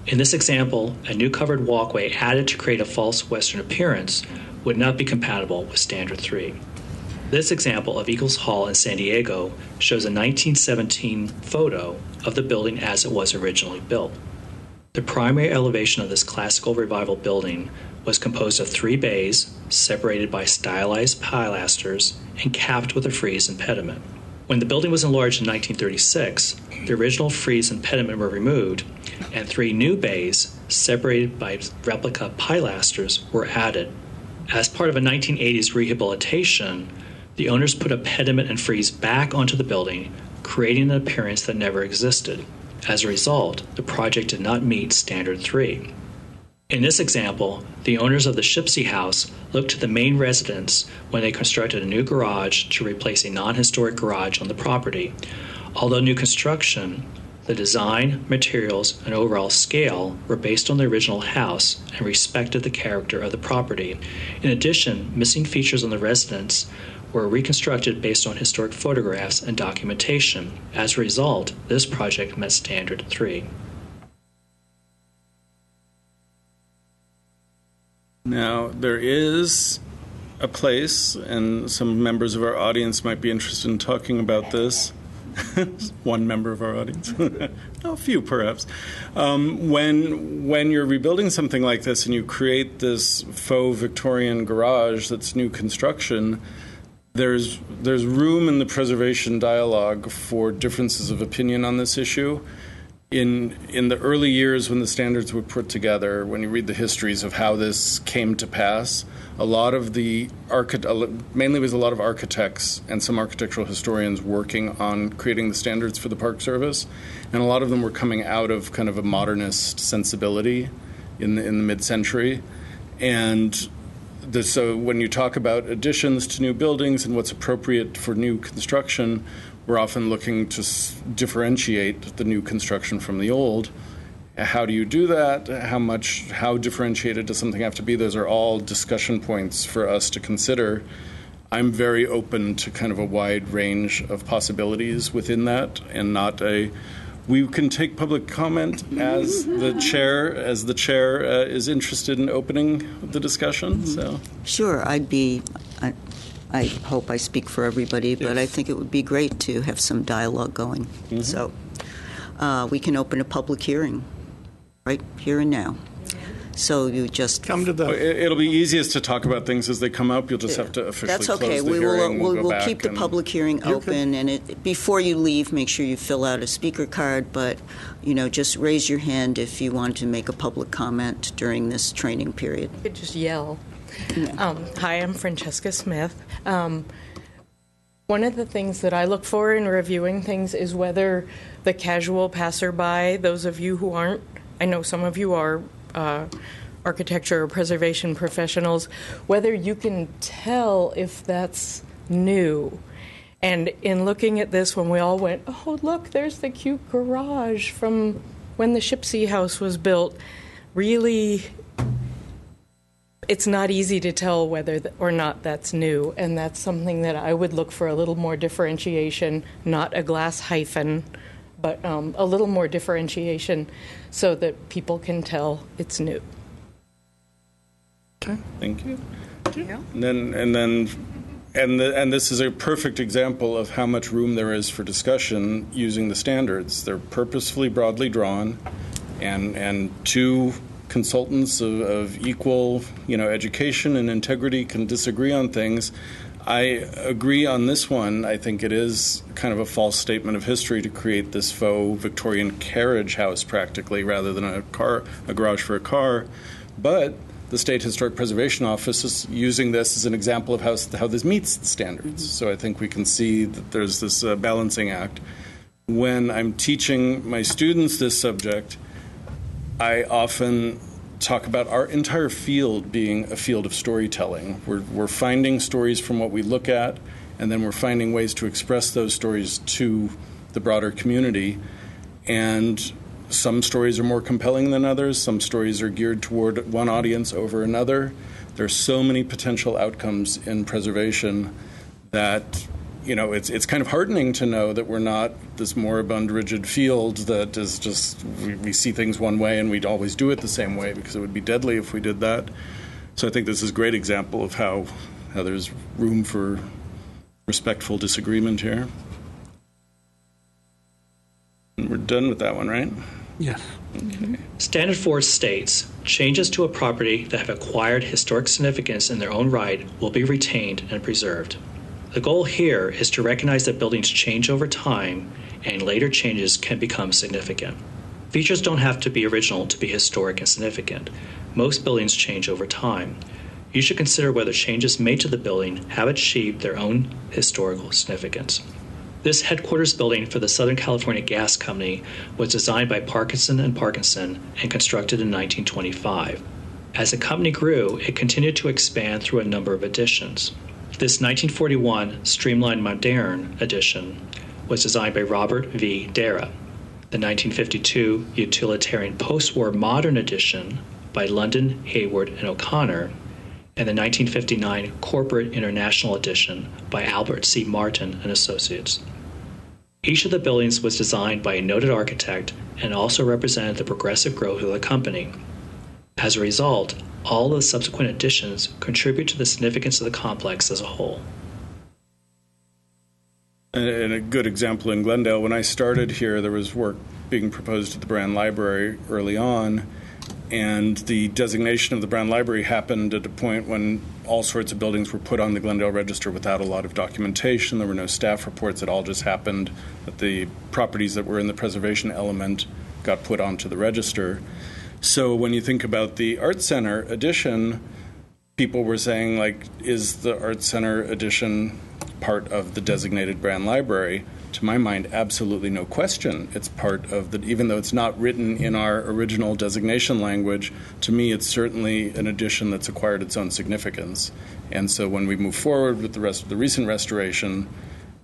In this example, a new covered walkway added to create a false Western appearance would not be compatible with Standard 3. This example of Eagles Hall in San Diego shows a 1917 photo of the building as it was originally built. The primary elevation of this classical revival building was composed of 3 bays separated by stylized pilasters and capped with a frieze and pediment. When the building was enlarged in 1936, the original frieze and pediment were removed, and 3 new bays separated by replica pilasters were added. As part of a 1980s rehabilitation, the owners put a pediment and frieze back onto the building, creating an appearance that never existed. As a result, the project did not meet Standard 3. In this example, the owners of the Shipsey House looked to the main residence when they constructed a new garage to replace a non-historic garage on the property. Although new construction, the design, materials, and overall scale were based on the original house and respected the character of the property. In addition, missing features on the residence were reconstructed based on historic photographs and documentation. As a result, this project met Standard 3. Now, there is a place, and some members of our audience might be interested in talking about this. one member of our audience, a few perhaps. When you're rebuilding something like this and you create this faux Victorian garage that's new construction, there's room in the preservation dialogue for differences of opinion on this issue. In the early years when the standards were put together, when you read the histories of how this came to pass, a lot of mainly was a lot of architects and some architectural historians working on creating the standards for the Park Service, and a lot of them were coming out of kind of a modernist sensibility in the mid-century. And so when you talk about additions to new buildings and what's appropriate for new construction, we're often looking to differentiate the new construction from the old. How do you do that? How differentiated does something have to be? Those are all discussion points for us to consider. I'm very open to kind of a wide range of possibilities within that, and we can take public comment as the chair is interested in opening the discussion. So Sure, I hope I speak for everybody, but I think it would be great to have some dialogue going. Mm-hmm. So we can open a public hearing right here and now. So you just come to the. It'll be easiest to talk about things as they come up. You'll just have to officially That's okay. close the hearing. We'll keep the public hearing open, and before you leave, make sure you fill out a speaker card. But just raise your hand if you want to make a public comment during this training period. You could just yell. Yeah. Hi, I'm Francesca Smith. One of the things that I look for in reviewing things is whether the casual passerby, those of you who aren't, I know some of you are architecture or preservation professionals, whether you can tell if that's new. And in looking at this, when we all went, oh, look, there's the cute garage from when the Shipsy House was built, really, it's not easy to tell whether or not that's new, and that's something that I would look for a little more differentiation, not a glass hyphen, but a little more differentiation so that people can tell it's new. Okay, thank you. Yeah. And this is a perfect example of how much room there is for discussion using the standards. They're purposefully broadly drawn, and two consultants of equal, education and integrity can disagree on things. I agree on this one. I think it is kind of a false statement of history to create this faux Victorian carriage house practically rather than a garage for a car. But the State Historic Preservation Office is using this as an example of how this meets the standards. Mm-hmm. So I think we can see that there's this balancing act. When I'm teaching my students this subject, I often talk about our entire field being a field of storytelling. We're finding stories from what we look at, and then we're finding ways to express those stories to the broader community. And some stories are more compelling than others. Some stories are geared toward one audience over another. There's so many potential outcomes in preservation that it's kind of heartening to know that we're not this moribund, rigid field that is just we see things one way and we'd always do it the same way, because it would be deadly if we did that. So I think this is a great example of how there's room for respectful disagreement here. And we're done with that one, right? Yes. Okay. Standard 4 states, changes to a property that have acquired historic significance in their own right will be retained and preserved. The goal here is to recognize that buildings change over time and later changes can become significant. Features don't have to be original to be historic and significant. Most buildings change over time. You should consider whether changes made to the building have achieved their own historical significance. This headquarters building for the Southern California Gas Company was designed by Parkinson and Parkinson and constructed in 1925. As the company grew, it continued to expand through a number of additions. This 1941 Streamlined Moderne edition was designed by Robert V. Dara. The 1952 Utilitarian Postwar Modern edition by London, Hayward, and O'Connor, and the 1959 Corporate International edition by Albert C. Martin and Associates. Each of the buildings was designed by a noted architect and also represented the progressive growth of the company. As a result, all of the subsequent additions contribute to the significance of the complex as a whole. And a good example in Glendale, when I started here, there was work being proposed at the Brand Library early on, and the designation of the Brand Library happened at a point when all sorts of buildings were put on the Glendale Register without a lot of documentation. There were no staff reports. It all just happened that the properties that were in the preservation element got put onto the register. So when you think about the Art Center addition, people were saying, like, is the Art Center addition part of the designated Brand Library? To my mind, absolutely no question. It's part of the, even though it's not written in our original designation language, to me it's certainly an addition that's acquired its own significance. And so when we move forward with the rest of the recent restoration,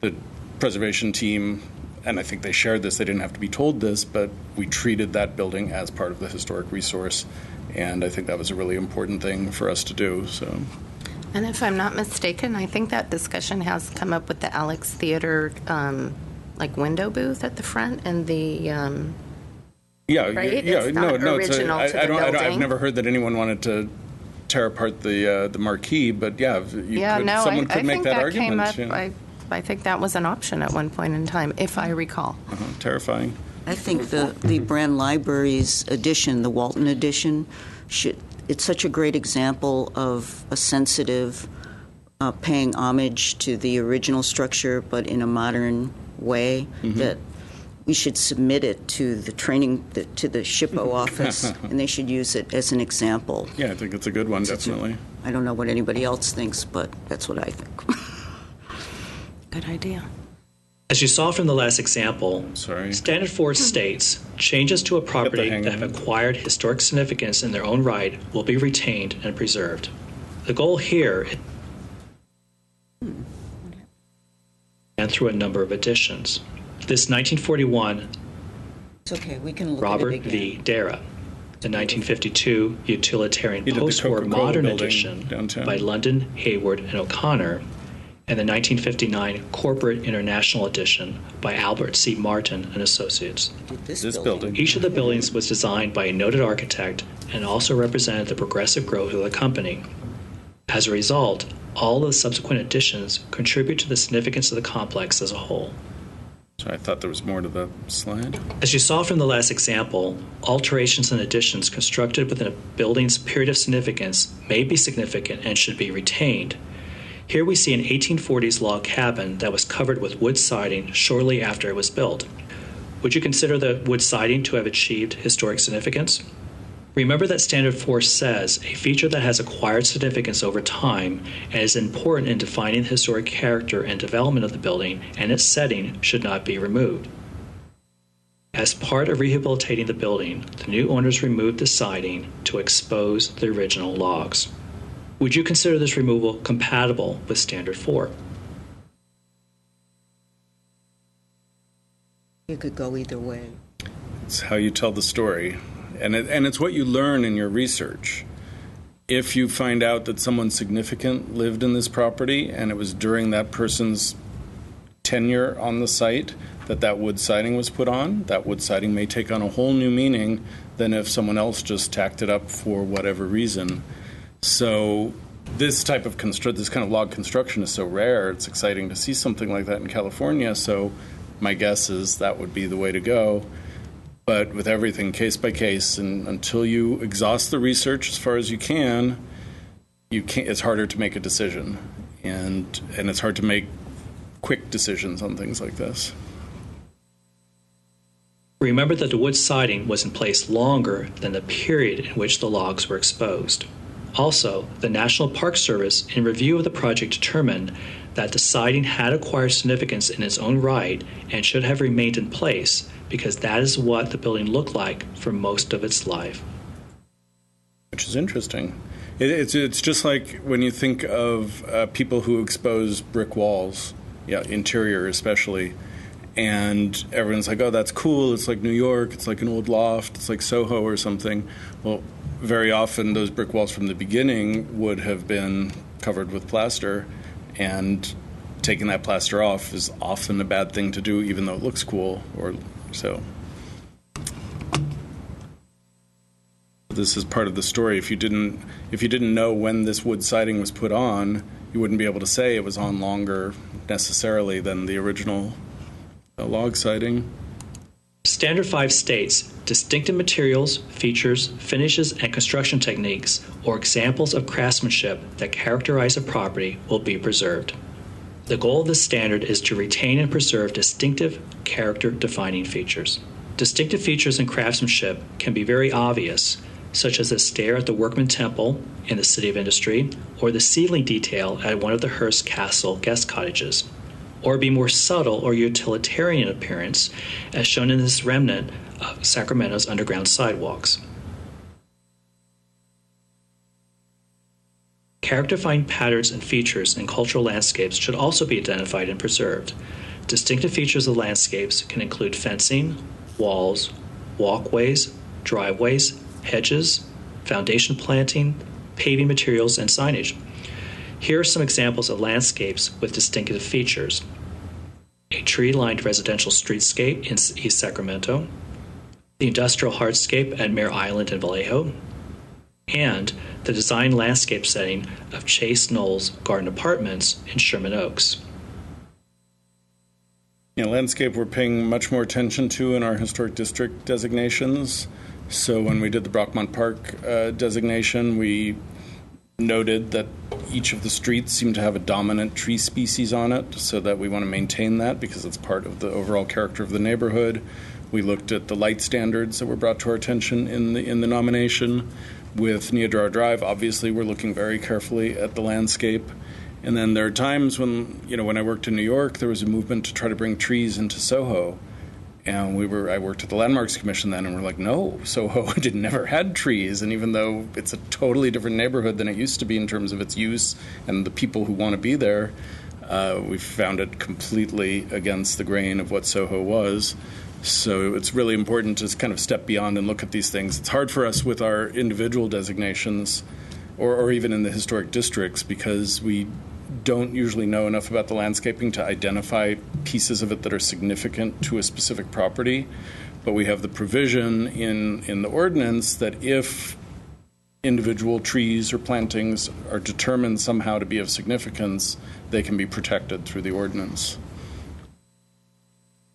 the preservation team, and I think they shared this, they didn't have to be told this, but we treated that building as part of the historic resource. And I think that was a really important thing for us to do. So. And if I'm not mistaken, I think that discussion has come up with the Alex Theater, like window booth at the front and the. Right? It's not original to the building. I've never heard that anyone wanted to tear apart the marquee, but someone could make that argument. Came up, I think that was an option at one point in time, if I recall. Terrifying. I think the Brand Library's edition, the Walton edition, it's such a great example of a sensitive paying homage to the original structure, but in a modern way, that we should submit it to the to the SHPO office, and they should use it as an example. Yeah, I think it's a good one, definitely. I don't know what anybody else thinks, but that's what I think. Good idea. As you saw from the last example, Standard 4 states changes to a property that have acquired historic significance in their own right will be retained and preserved. The goal here is and through a number of additions. This 1941 it's okay, we can look Robert at it again. V. Dara, the 1952 utilitarian post-war modern edition downtown by London, Hayward, and O'Connor, and the 1959 Corporate International Edition by Albert C. Martin and Associates. This building. Each of the buildings was designed by a noted architect and also represented the progressive growth of the company. As a result, all of the subsequent additions contribute to the significance of the complex as a whole. So I thought there was more to the slide. As you saw from the last example, alterations and additions constructed within a building's period of significance may be significant and should be retained. Here we see an 1840s log cabin that was covered with wood siding shortly after it was built. Would you consider the wood siding to have achieved historic significance? Remember that Standard 4 says a feature that has acquired significance over time and is important in defining the historic character and development of the building and its setting should not be removed. As part of rehabilitating the building, the new owners removed the siding to expose the original logs. Would you consider this removal compatible with Standard 4? You could go either way. It's how you tell the story. And it's what you learn in your research. If you find out that someone significant lived in this property and it was during that person's tenure on the site that wood siding was put on, that wood siding may take on a whole new meaning than if someone else just tacked it up for whatever reason. So this type of this kind of log construction is so rare. It's exciting to see something like that in California. So my guess is that would be the way to go. But with everything case by case, and until you exhaust the research as far as you can, it's harder to make a decision, and it's hard to make quick decisions on things like this. Remember that the wood siding was in place longer than the period in which the logs were exposed. Also, the National Park Service, in review of the project, determined that the siding had acquired significance in its own right and should have remained in place because that is what the building looked like for most of its life. Which is interesting. It's just like when you think of people who expose brick walls, interior especially, and everyone's like, oh, that's cool, it's like New York, it's like an old loft, it's like Soho or something. Well, very often those brick walls from the beginning would have been covered with plaster, and taking that plaster off is often a bad thing to do, even though it looks cool. Or so. This is part of the story. If you didn't know when this wood siding was put on, you wouldn't be able to say it was on longer necessarily than the original log siding. Standard 5 states distinctive materials, features, finishes, and construction techniques or examples of craftsmanship that characterize a property will be preserved. The goal of this standard is to retain and preserve distinctive, character-defining features. Distinctive features in craftsmanship can be very obvious, such as the stair at the Workman Temple in the City of Industry or the ceiling detail at one of the Hearst Castle guest cottages, or be more subtle or utilitarian appearance, as shown in this remnant of Sacramento's underground sidewalks. Character-defining patterns and features in cultural landscapes should also be identified and preserved. Distinctive features of landscapes can include fencing, walls, walkways, driveways, hedges, foundation planting, paving materials, and signage. Here are some examples of landscapes with distinctive features. A tree-lined residential streetscape in East Sacramento, the industrial hardscape at Mare Island in Vallejo, and the design landscape setting of Chase Knowles Garden Apartments in Sherman Oaks. Landscape we're paying much more attention to in our historic district designations. So when we did the Brockmont Park designation, we noted that each of the streets seem to have a dominant tree species on it, so that we want to maintain that because it's part of the overall character of the neighborhood. We looked at the light standards that were brought to our attention in the nomination. With Neodora Drive, obviously, we're looking very carefully at the landscape. And then there are times when, when I worked in New York, there was a movement to try to bring trees into Soho. And I worked at the Landmarks Commission then, and we're like, no, Soho never had trees. And even though it's a totally different neighborhood than it used to be in terms of its use and the people who want to be there, we found it completely against the grain of what Soho was. So it's really important to kind of step beyond and look at these things. It's hard for us with our individual designations or even in the historic districts because we don't usually know enough about the landscaping to identify pieces of it that are significant to a specific property. But we have the provision in the ordinance that if individual trees or plantings are determined somehow to be of significance, they can be protected through the ordinance,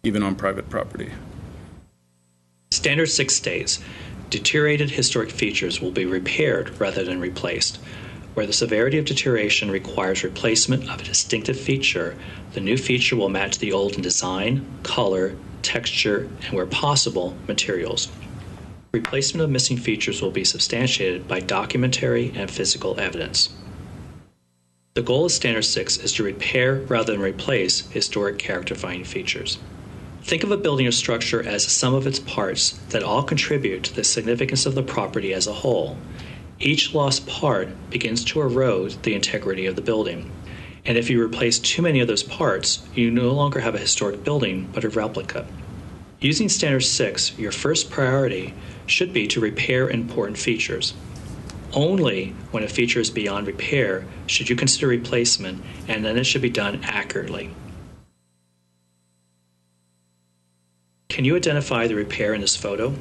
even on private property. Standard 6 states, deteriorated historic features will be repaired rather than replaced. Where the severity of deterioration requires replacement of a distinctive feature, the new feature will match the old in design, color, texture, and where possible, materials. Replacement of missing features will be substantiated by documentary and physical evidence. The goal of Standard 6 is to repair rather than replace historic character-defining features. Think of a building or structure as a sum of its parts that all contribute to the significance of the property as a whole. Each lost part begins to erode the integrity of the building. And if you replace too many of those parts, you no longer have a historic building, but a replica. Using Standard 6, your first priority should be to repair important features. Only when a feature is beyond repair should you consider replacement, and then it should be done accurately. Can you identify the repair in this photo?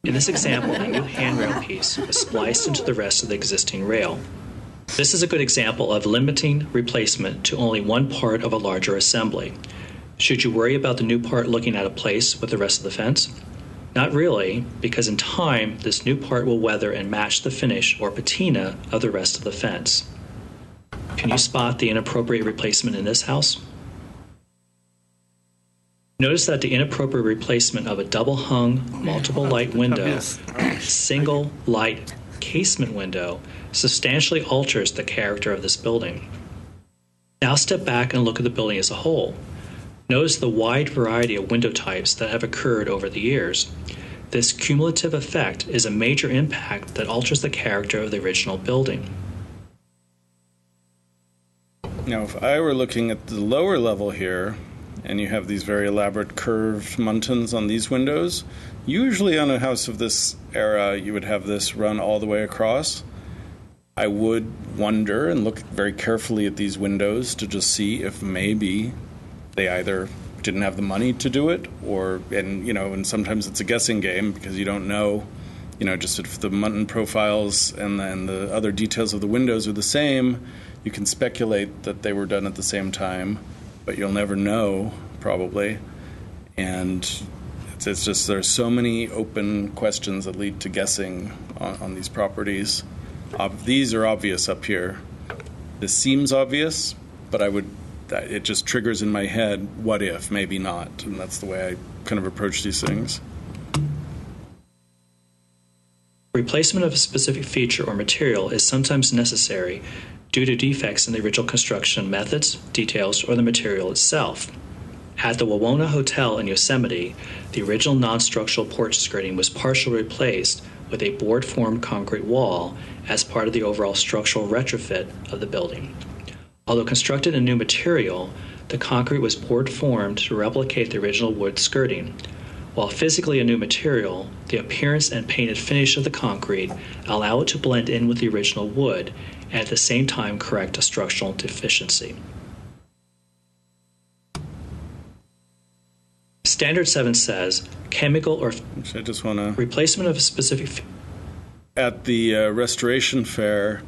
In this example, a new handrail piece was spliced into the rest of the existing rail. This is a good example of limiting replacement to only one part of a larger assembly. Should you worry about the new part looking out of place with the rest of the fence? Not really, because in time, this new part will weather and match the finish or patina of the rest of the fence. Can you spot the inappropriate replacement in this house? Notice that the inappropriate replacement of a double-hung, multiple-light window, single light casement window, substantially alters the character of this building. Now step back and look at the building as a whole. Notice the wide variety of window types that have occurred over the years. This cumulative effect is a major impact that alters the character of the original building. Now, if I were looking at the lower level here, and you have these very elaborate curved muntins on these windows, usually on a house of this era, you would have this run all the way across. I would wonder and look very carefully at these windows to just see if maybe they either didn't have the money to do it, and sometimes it's a guessing game because you don't know just if the Muntin profiles and then the other details of the windows are the same, you can speculate that they were done at the same time, but you'll never know, probably. And it's just there's so many open questions that lead to guessing on these properties. These are obvious up here. This seems obvious, but it just triggers in my head, what if, maybe not. And that's the way I kind of approach these things. Replacement of a specific feature or material is sometimes necessary due to defects in the original construction methods, details, or the material itself. At the Wawona Hotel in Yosemite, the original non-structural porch skirting was partially replaced with a board-formed concrete wall as part of the overall structural retrofit of the building. Although constructed in new material, the concrete was board-formed to replicate the original wood skirting. While physically a new material, the appearance and painted finish of the concrete allow it to blend in with the original wood and at the same time correct a structural deficiency. Standard 7 says chemical or I just want to replacement of a specific. At the restoration fair,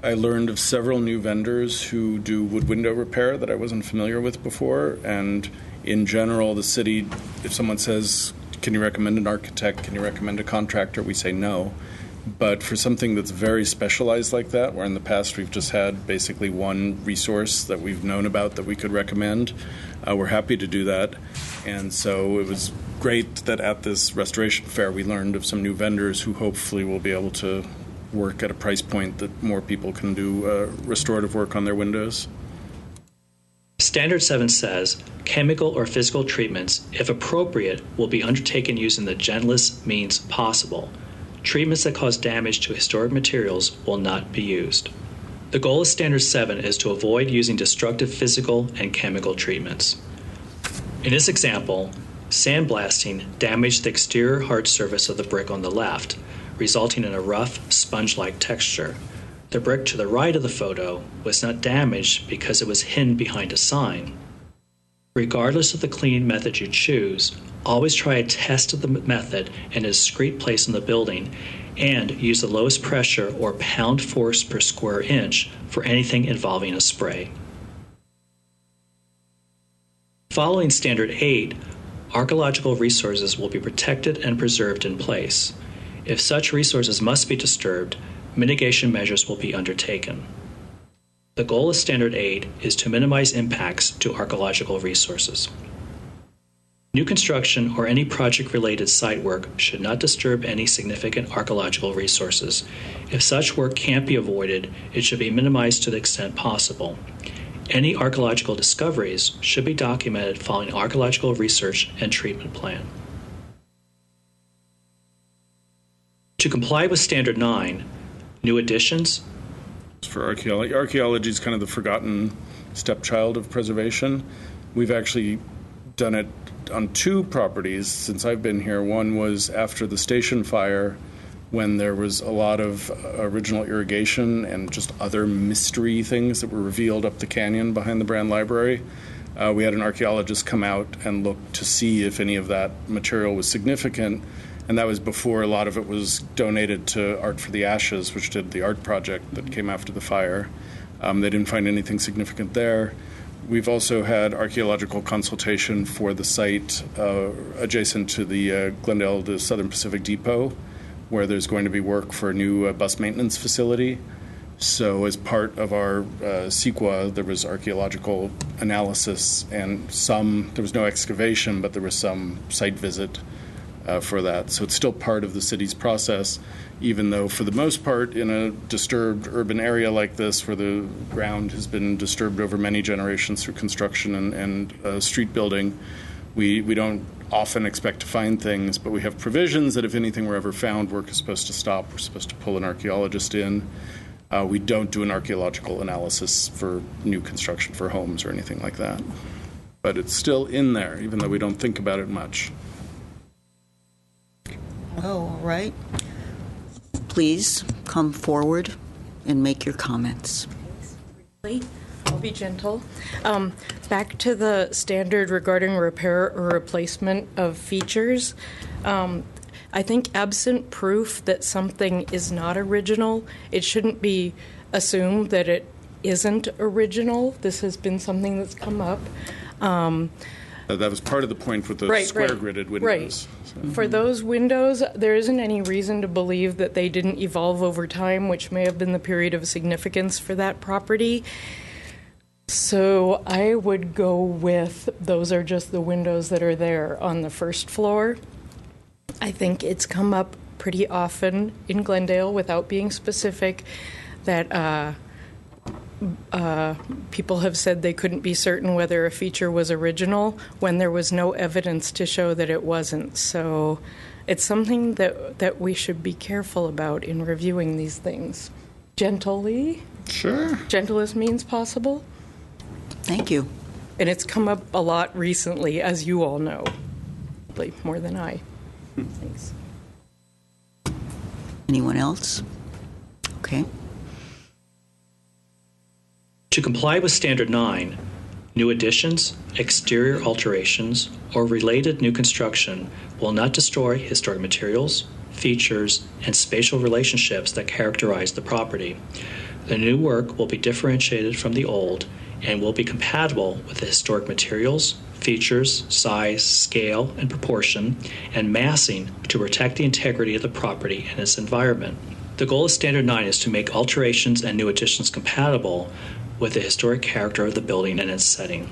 I learned of several new vendors who do wood window repair that I wasn't familiar with before. And in general, the city, if someone says, can you recommend an architect, can you recommend a contractor, we say no. But for something that's very specialized like that, where in the past we've just had basically one resource that we've known about that we could recommend, we're happy to do that. And so it was great that at this restoration fair we learned of some new vendors who hopefully will be able to work at a price point that more people can do restorative work on their windows. Standard 7 says chemical or physical treatments, if appropriate, will be undertaken using the gentlest means possible. Treatments that cause damage to historic materials will not be used. The goal of Standard 7 is to avoid using destructive physical and chemical treatments. In this example, sandblasting damaged the exterior hard surface of the brick on the left, resulting in a rough, sponge-like texture. The brick to the right of the photo was not damaged because it was hidden behind a sign. Regardless of the cleaning method you choose, always try a test of the method in a discrete place in the building and use the lowest pressure or pound force per square inch for anything involving a spray. Following Standard 8, archaeological resources will be protected and preserved in place. If such resources must be disturbed, mitigation measures will be undertaken. The goal of Standard 8 is to minimize impacts to archaeological resources. New construction or any project-related site work should not disturb any significant archaeological resources. If such work can't be avoided, it should be minimized to the extent possible. Any archaeological discoveries should be documented following archaeological research and treatment plan. To comply with Standard 9, new additions. For archaeology is kind of the forgotten stepchild of preservation. We've actually done it on two properties since I've been here. One was after the station fire, when there was a lot of original irrigation and just other mystery things that were revealed up the canyon behind the Brand Library. We had an archaeologist come out and look to see if any of that material was significant, and that was before a lot of it was donated to Art for the Ashes, which did the art project that came after the fire. They didn't find anything significant there. We've also had archaeological consultation for the site adjacent to the Glendale, the Southern Pacific Depot, where there's going to be work for a new bus maintenance facility. So as part of our CEQA, there was archaeological analysis and there was no excavation, but there was some site visit for that. So it's still part of the city's process, even though for the most part in a disturbed urban area like this, where the ground has been disturbed over many generations through construction and street building, we don't often expect to find things, but we have provisions that if anything were ever found, work is supposed to stop. We're supposed to pull an archaeologist in. We don't do an archaeological analysis for new construction for homes or anything like that. But it's still in there, even though we don't think about it much. Oh, all right. Please come forward and make your comments. I'll be gentle. Back to the standard regarding repair or replacement of features. I think absent proof that something is not original, it shouldn't be assumed that it isn't original. This has been something that's come up. That was part of the point with the square-gridded windows. Right. So. For those windows, there isn't any reason to believe that they didn't evolve over time, which may have been the period of significance for that property. So I would go with those are just the windows that are there on the first floor. I think it's come up pretty often in Glendale, without being specific, that people have said they couldn't be certain whether a feature was original when there was no evidence to show that it wasn't. So it's something that we should be careful about in reviewing these things. Gently. Sure. Gentlest means possible. Thank you. And it's come up a lot recently, as you all know, probably more than I. Thanks. Anyone else? Okay. To comply with Standard 9, new additions, exterior alterations, or related new construction will not destroy historic materials, features, and spatial relationships that characterize the property. The new work will be differentiated from the old and will be compatible with the historic materials, features, size, scale, and proportion, and massing to protect the integrity of the property and its environment. The goal of Standard 9 is to make alterations and new additions compatible with the historic character of the building and its setting.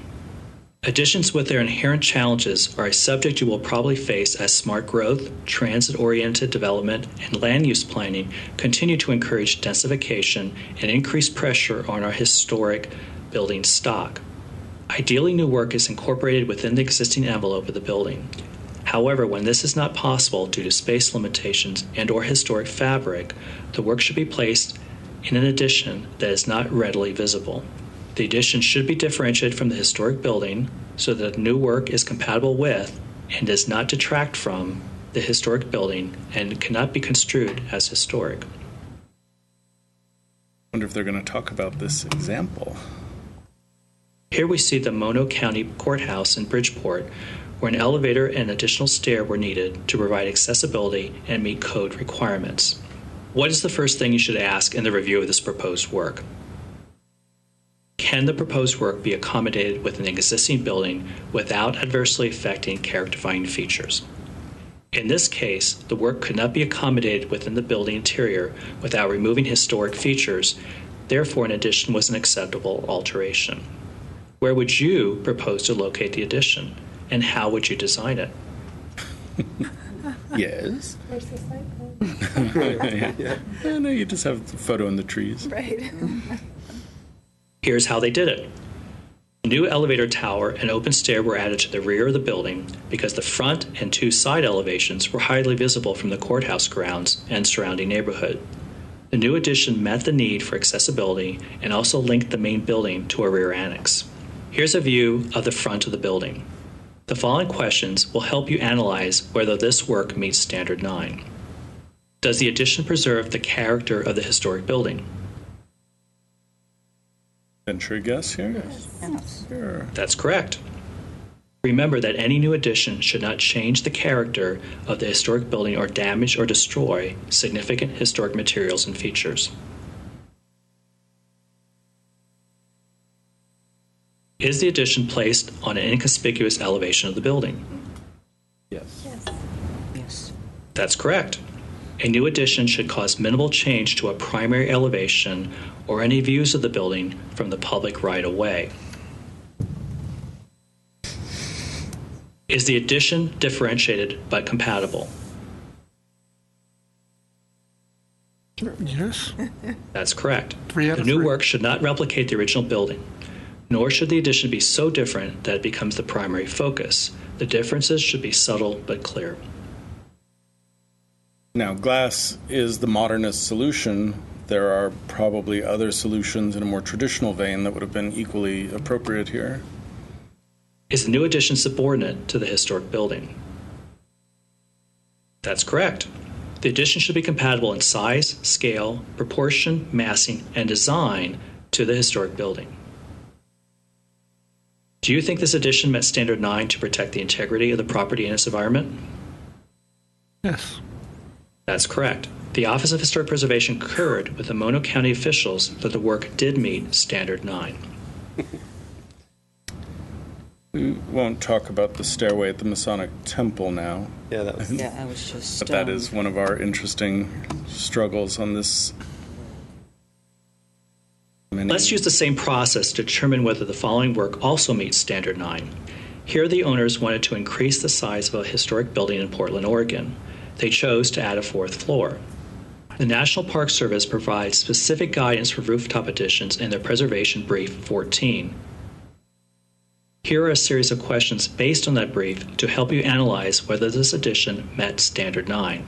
Additions with their inherent challenges are a subject you will probably face as smart growth, transit-oriented development, and land use planning continue to encourage densification and increase pressure on our historic building stock. Ideally, new work is incorporated within the existing envelope of the building. However, when this is not possible due to space limitations and/or historic fabric, the work should be placed in an addition that is not readily visible. The addition should be differentiated from the historic building so that new work is compatible with and does not detract from the historic building and cannot be construed as historic. I wonder if they're going to talk about this example. Here we see the Mono County Courthouse in Bridgeport, where an elevator and additional stair were needed to provide accessibility and meet code requirements. What is the first thing you should ask in the review of this proposed work? Can the proposed work be accommodated with an existing building without adversely affecting characterizing features? In this case, the work could not be accommodated within the building interior without removing historic features, therefore an addition was an acceptable alteration. Where would you propose to locate the addition, and how would you design it? Yes. Where's the site plan? Yeah. No, you just have the photo in the trees. Right. Here's how they did it. A new elevator tower and open stair were added to the rear of the building because the front and two side elevations were highly visible from the courthouse grounds and surrounding neighborhood. The new addition met the need for accessibility and also linked the main building to a rear annex. Here's a view of the front of the building. The following questions will help you analyze whether this work meets Standard 9. Does the addition preserve the character of the historic building? Venture a guess here? Yes. Sure. That's correct. Remember that any new addition should not change the character of the historic building or damage or destroy significant historic materials and features. Is the addition placed on an inconspicuous elevation of the building? Yes. Yes. That's correct. A new addition should cause minimal change to a primary elevation or any views of the building from the public right of way. Is the addition differentiated but compatible? Yes. That's correct. 3 out The of new 3. work should not replicate the original building, nor should the addition be so different that it becomes the primary focus. The differences should be subtle but clear. Now, glass is the modernist solution. There are probably other solutions in a more traditional vein that would have been equally appropriate here. Is the new addition subordinate to the historic building? That's correct. The addition should be compatible in size, scale, proportion, massing, and design to the historic building. Do you think this addition met Standard 9 to protect the integrity of the property and its environment? Yes. That's correct. The Office of Historic Preservation concurred with the Mono County officials that the work did meet Standard 9. We won't talk about the stairway at the Masonic Temple now. Yeah, that was. Yeah, I was just. But that is one of our interesting struggles on this. Let's use the same process to determine whether the following work also meets Standard 9. Here, the owners wanted to increase the size of a historic building in Portland, Oregon. They chose to add a 4th floor. The National Park Service provides specific guidance for rooftop additions in their Preservation Brief 14. Here are a series of questions based on that brief to help you analyze whether this addition met Standard 9.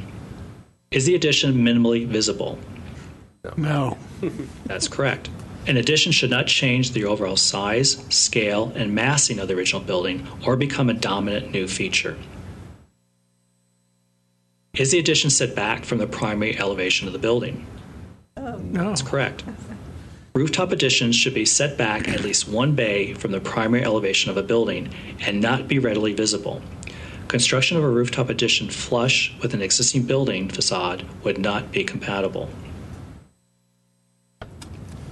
Is the addition minimally visible? No. That's correct. An addition should not change the overall size, scale, and massing of the original building or become a dominant new feature. Is the addition set back from the primary elevation of the building? No. That's correct. Rooftop additions should be set back at least 1 bay from the primary elevation of a building and not be readily visible. Construction of a rooftop addition flush with an existing building facade would not be compatible.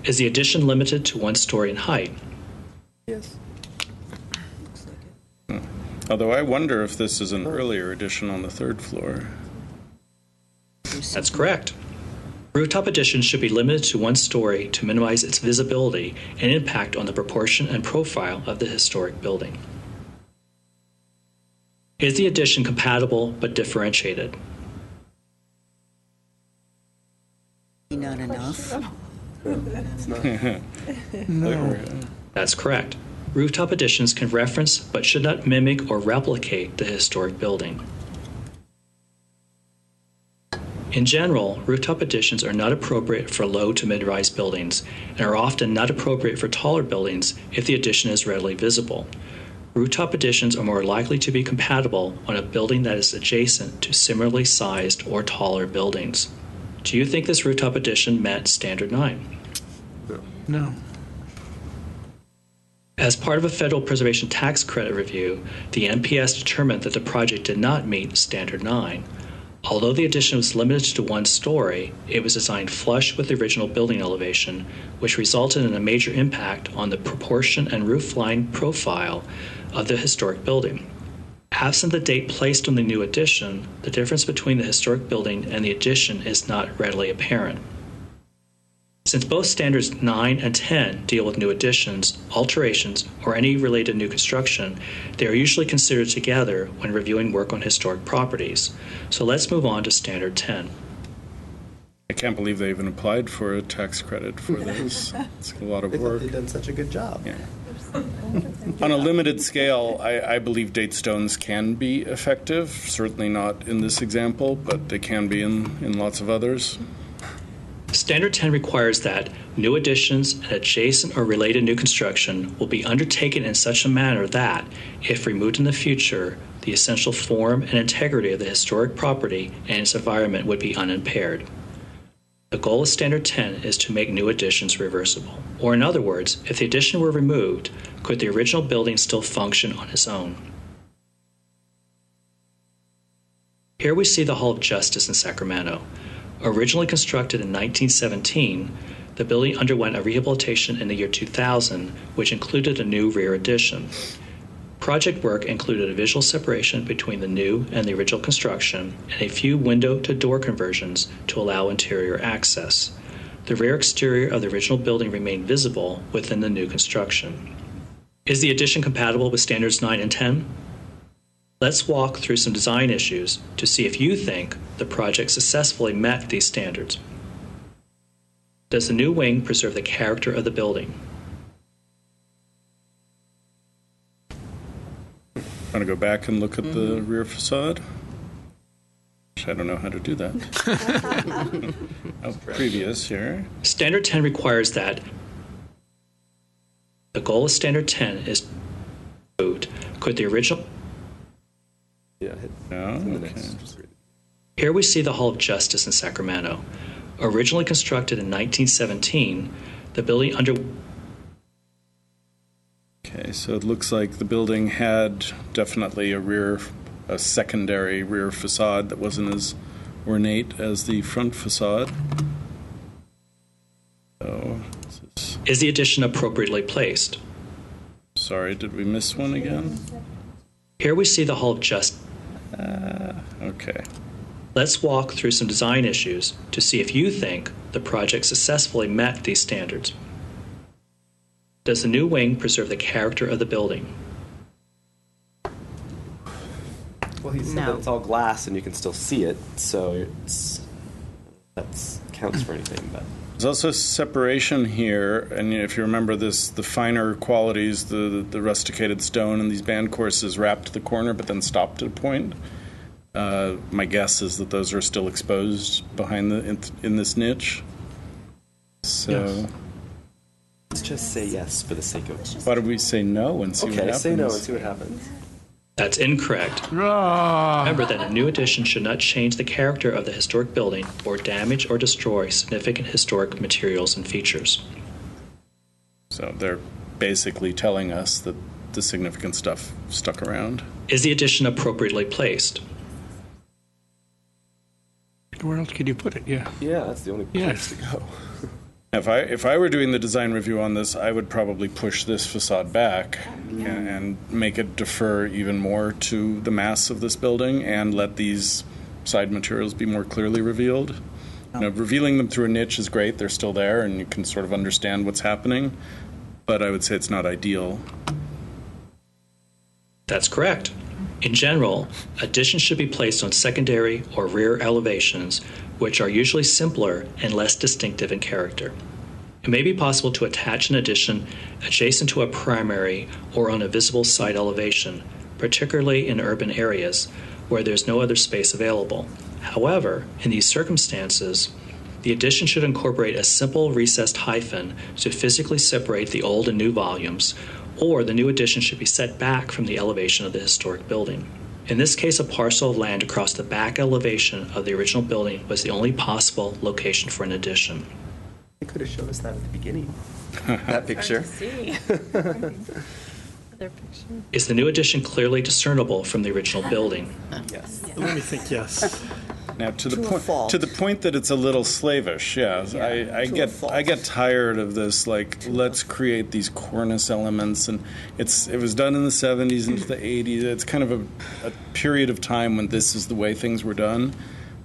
Is the addition limited to 1 story in height? Yes. Although I wonder if this is an earlier addition on the 3rd floor. That's correct. Rooftop additions should be limited to 1 story to minimize its visibility and impact on the proportion and profile of the historic building. Is the addition compatible but differentiated? Not enough. No. That's correct. Rooftop additions can reference but should not mimic or replicate the historic building. In general, rooftop additions are not appropriate for low to mid-rise buildings and are often not appropriate for taller buildings if the addition is readily visible. Rooftop additions are more likely to be compatible on a building that is adjacent to similarly sized or taller buildings. Do you think this rooftop addition met Standard 9? No. As part of a federal preservation tax credit review, the NPS determined that the project did not meet Standard 9. Although the addition was limited to 1 story, it was designed flush with the original building elevation, which resulted in a major impact on the proportion and roof line profile of the historic building. Absent the date placed on the new addition, the difference between the historic building and the addition is not readily apparent. Since both standards 9 and 10 deal with new additions, alterations, or any related new construction, they are usually considered together when reviewing work on historic properties. So let's move on to Standard 10. I can't believe they even applied for a tax credit for this. It's a lot of work. They've done such a good job. Yeah. On a limited scale, I believe date stones can be effective. Certainly not in this example, but they can be in lots of others. Standard 10 requires that new additions and adjacent or related new construction will be undertaken in such a manner that, if removed in the future, the essential form and integrity of the historic property and its environment would be unimpaired. The goal of Standard 10 is to make new additions reversible. Or in other words, if the addition were removed, could the original building still function on its own? Here we see the Hall of Justice in Sacramento. Originally constructed in 1917, the building underwent a rehabilitation in the year 2000, which included a new rear addition. Project work included a visual separation between the new and the original construction and a few window-to-door conversions to allow interior access. The rear exterior of the original building remained visible within the new construction. Is the addition compatible with Standards 9 and 10? Let's walk through some design issues to see if you think the project successfully met these standards. Does the new wing preserve the character of the building? Want to go back and look at the rear facade? I don't know how to do that. Previous here. Standard 10 requires that the goal of Standard 10 is could the original... Yeah, Okay. Here we see the Hall of Justice in Sacramento. Originally constructed in 1917, the building Okay, so it looks like the building had definitely a secondary rear facade that wasn't as ornate as the front facade. So, Is the addition appropriately placed? sorry, did we miss one again? Here we see the Hall of Justice. Okay. Let's walk through some design issues to see if you think the project successfully met these standards. Does the new wing preserve the character of the building? Well, he said that it's all glass and you can still see it, so that counts for anything. But There's also separation here, and if you remember this, the finer qualities, the rusticated stone and these band courses wrapped the corner but then stopped at a point. My guess is that those are still exposed behind in this niche. So Yes. let's just say yes for the sake of it. why don't we say no and see what happens? Say no and see what happens. That's incorrect. Remember that a new addition should not change the character of the historic building or damage or destroy significant historic materials and features. So they're basically telling us that the significant stuff stuck around. Is the addition appropriately placed? Where else could you put it? Yeah. Yeah, that's the only place to go. If I were doing the design review on this, I would probably push this facade back and make it defer even more to the mass of this building and let these side materials be more clearly revealed. You know, revealing them through a niche is great. They're still there and you can sort of understand what's happening. But I would say it's not ideal. That's correct. In general, additions should be placed on secondary or rear elevations, which are usually simpler and less distinctive in character. It may be possible to attach an addition adjacent to a primary or on a visible side elevation, particularly in urban areas where there's no other space available. However, in these circumstances, the addition should incorporate a simple recessed hyphen to physically separate the old and new volumes, or the new addition should be set back from the elevation of the historic building. In this case, a parcel of land across the back elevation of the original building was the only possible location for an addition. They could have showed us that at the beginning. That picture. Is the new addition clearly discernible from the original building? Yes. Let me think yes. Now, to To a the fault. point that it's a little slavish, I to a get fault. I get tired of this. Like, let's create these cornice elements, and it was done in the 70s into the 80s. It's kind of a period of time when this is the way things were done.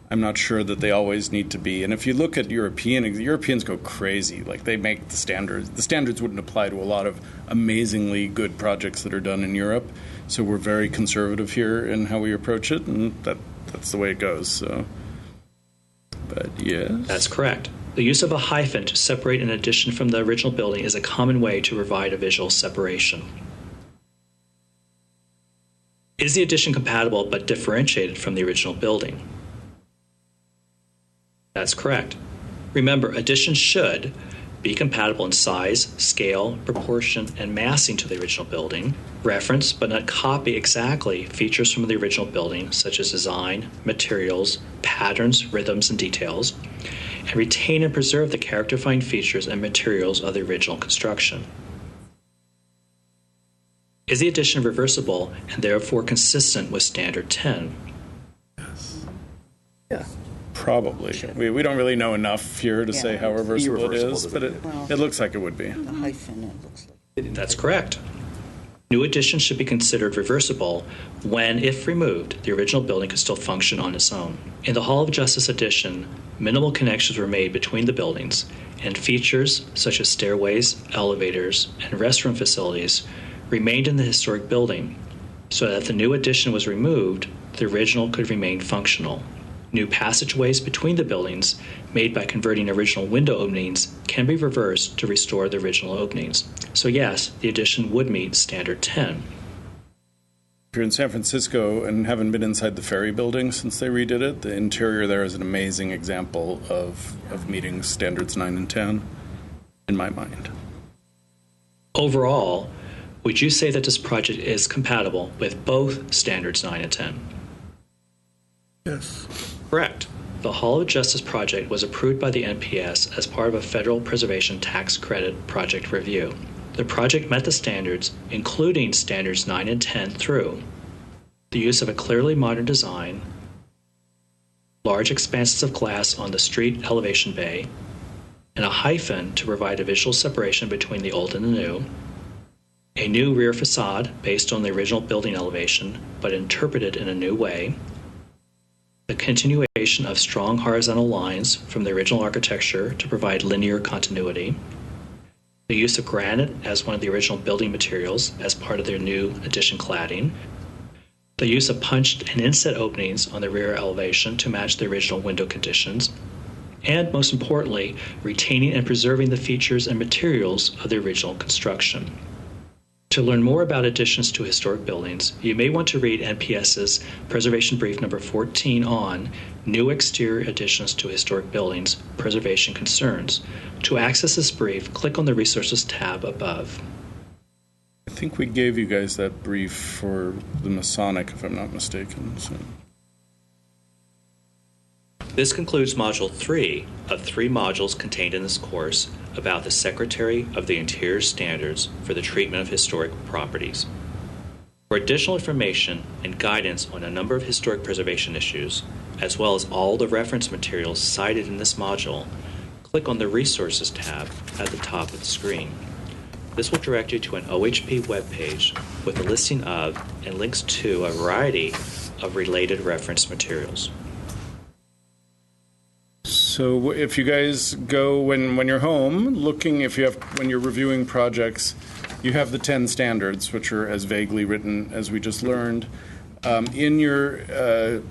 I'm not sure that they always need to be. And if you look at Europeans go crazy. Like, they make the standards. The standards wouldn't apply to a lot of amazingly good projects that are done in Europe. So we're very conservative here in how we approach it, and that's the way it goes. So, but yes, That's correct. The use of a hyphen to separate an addition from the original building is a common way to provide a visual separation. Is the addition compatible but differentiated from the original building? That's correct. Remember, additions should be compatible in size, scale, proportion, and massing to the original building, reference but not copy exactly features from the original building such as design, materials, patterns, rhythms, and details, and retain and preserve the character-defining features and materials of the original construction. Is the addition reversible and therefore consistent with Standard 10? Yeah. probably. We don't really know enough here to say how reversible it is, but Well, it looks like it would be. The hyphen, it looks like. That's correct. New additions should be considered reversible when, if removed, the original building could still function on its own. In the Hall of Justice addition, minimal connections were made between the buildings, and features such as stairways, elevators, and restroom facilities remained in the historic building, so that if the new addition was removed, the original could remain functional. New passageways between the buildings, made by converting original window openings, can be reversed to restore the original openings. So yes, the addition would meet Standard 10. If you're in San Francisco and haven't been inside the ferry building since they redid it, the interior there is an amazing example of meeting standards 9 and 10, in my mind. Overall, would you say that this project is compatible with both Standards 9 and 10? Yes. Correct. The Hall of Justice project was approved by the NPS as part of a federal preservation tax credit project review. The project met the standards, including Standards 9 and 10 through the use of a clearly modern design, large expanses of glass on the street elevation bay, and a hyphen to provide a visual separation between the old and the new, a new rear facade based on the original building elevation but interpreted in a new way, the continuation of strong horizontal lines from the original architecture to provide linear continuity, the use of granite as one of the original building materials as part of their new addition cladding, the use of punched and inset openings on the rear elevation to match the original window conditions, and most importantly, retaining and preserving the features and materials of the original construction. To learn more about additions to historic buildings, you may want to read NPS's Preservation Brief number 14 on New Exterior Additions to Historic Buildings, Preservation Concerns. To access this brief, click on the Resources tab above. I think we gave you guys that brief for the Masonic, if I'm not mistaken. So. This concludes Module 3 of 3 modules contained in this course about the Secretary of the Interior Standards for the Treatment of Historic Properties. For additional information and guidance on a number of historic preservation issues, as well as all the reference materials cited in this module, click on the Resources tab at the top of the screen. This will direct you to an OHP webpage with a listing of and links to a variety of related reference materials. So if you guys go, when you're home, when you're reviewing projects, you have the 10 standards, which are as vaguely written as we just learned. In your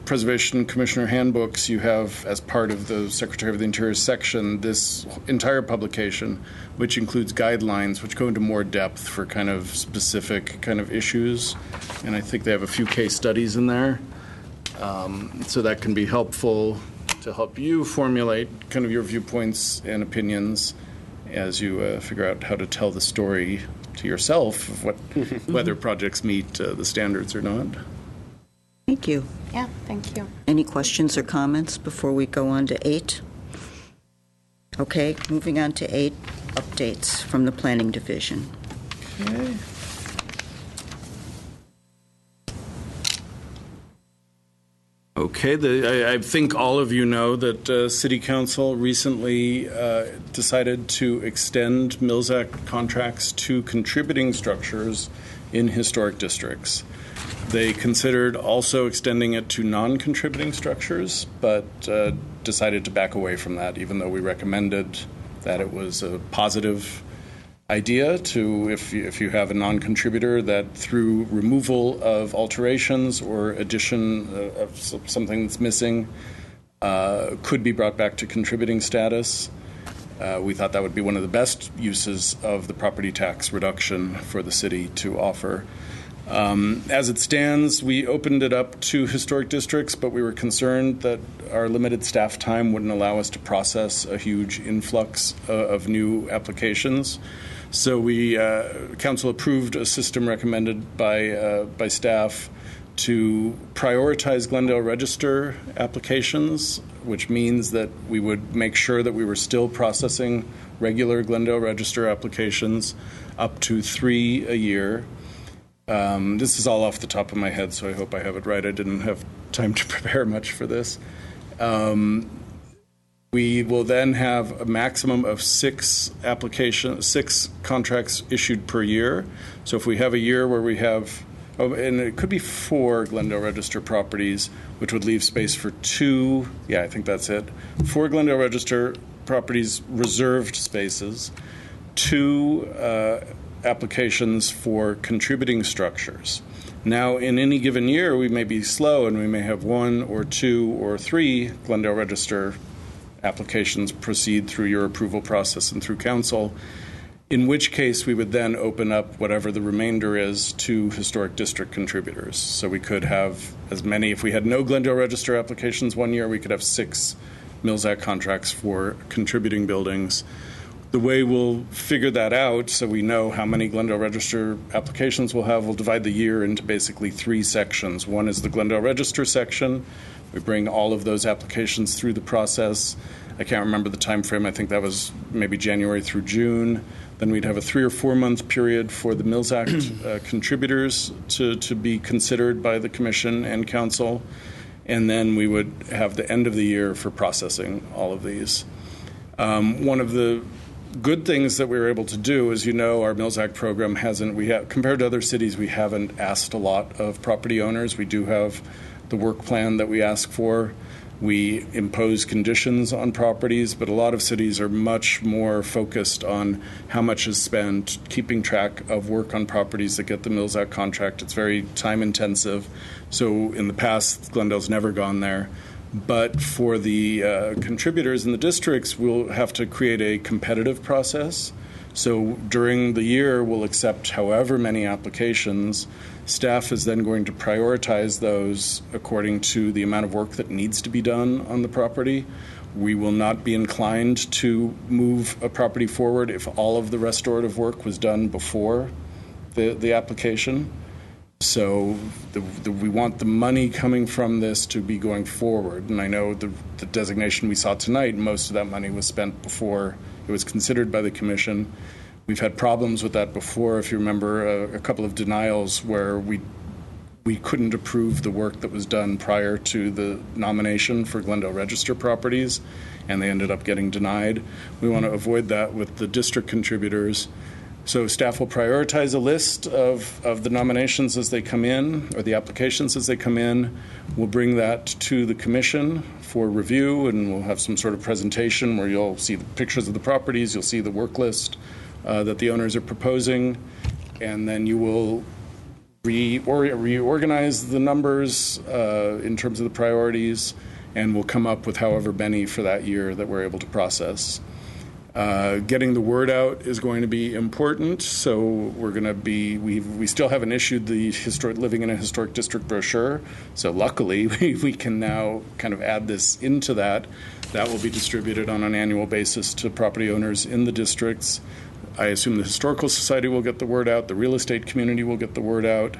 Preservation Commissioner handbooks, you have, as part of the Secretary of the Interior section, this entire publication, which includes guidelines, which go into more depth for kind of specific kind of issues. And I think they have a few case studies in there. So that can be helpful to help you formulate kind of your viewpoints and opinions as you figure out how to tell the story to yourself of whether projects meet the standards or not. Thank you. Yeah, thank you. Any questions or comments before we go on to 8? Okay, moving on to 8, updates from the Planning Division. Okay. Okay, I think all of you know that City Council recently decided to extend Mills Act contracts to contributing structures in historic districts. They considered also extending it to non-contributing structures, but decided to back away from that, even though we recommended that it was a positive idea to, if you have a non-contributor, that through removal of alterations or addition of something that's missing could be brought back to contributing status. We thought that would be one of the best uses of the property tax reduction for the city to offer. As it stands, we opened it up to historic districts, but we were concerned that our limited staff time wouldn't allow us to process a huge influx of new applications. So council approved a system recommended by staff to prioritize Glendale Register applications, which means that we would make sure that we were still processing regular Glendale Register applications, up to 3 a year. This is all off the top of my head, so I hope I have it right. I didn't have time to prepare much for this. We will then have a maximum of 6 contracts issued per year. So if we have a year where we have, and it could be 4 Glendale Register properties, which would leave space for 2, I think that's it, 4 Glendale Register properties, reserved spaces, 2 applications for contributing structures. Now, in any given year, we may be slow and we may have 1 or 2 or 3 Glendale Register applications proceed through your approval process and through council, in which case we would then open up whatever the remainder is to historic district contributors. So we could have as many, if we had no Glendale Register applications one year, we could have 6 Mills Act contracts for contributing buildings. The way we'll figure that out, so we know how many Glendale Register applications we'll have, we'll divide the year into basically 3 sections. One is the Glendale Register section. We bring all of those applications through the process. I can't remember the time frame. I think that was maybe January through June. Then we'd have a 3 or 4 month period for the Mills Act contributors to be considered by the Commission and Council. and then we would have the end of the year for processing all of these. One of the good things that we were able to do, as you know, our Mills Act program compared to other cities, we haven't asked a lot of property owners. We do have the work plan that we ask for. We impose conditions on properties, but a lot of cities are much more focused on how much is spent, keeping track of work on properties that get the Mills Act contract. It's very time intensive. So in the past, Glendale's never gone there. But for the contributors in the districts, we'll have to create a competitive process. So during the year, we'll accept however many applications. Staff is then going to prioritize those according to the amount of work that needs to be done on the property. We will not be inclined to move a property forward if all of the restorative work was done before the application. So we want the money coming from this to be going forward. And I know the designation we saw tonight, most of that money was spent before it was considered by the commission. We've had problems with that before. If you remember, a couple of denials where we couldn't approve the work that was done prior to the nomination for Glendale Register properties, and they ended up getting denied. We want to avoid that with the district contributors. So staff will prioritize a list of the nominations as they come in, or the applications as they come in. We'll bring that to the commission for review, and we'll have some sort of presentation where you'll see the pictures of the properties, you'll see the work list that the owners are proposing, and then you will reorganize the numbers in terms of the priorities, and we'll come up with however many for that year that we're able to process. Getting the word out is going to be important, so we're going to be, we still haven't issued the Living in a Historic District brochure, so luckily we can now kind of add this into that. That will be distributed on an annual basis to property owners in the districts. I assume the Historical Society will get the word out, the real estate community will get the word out.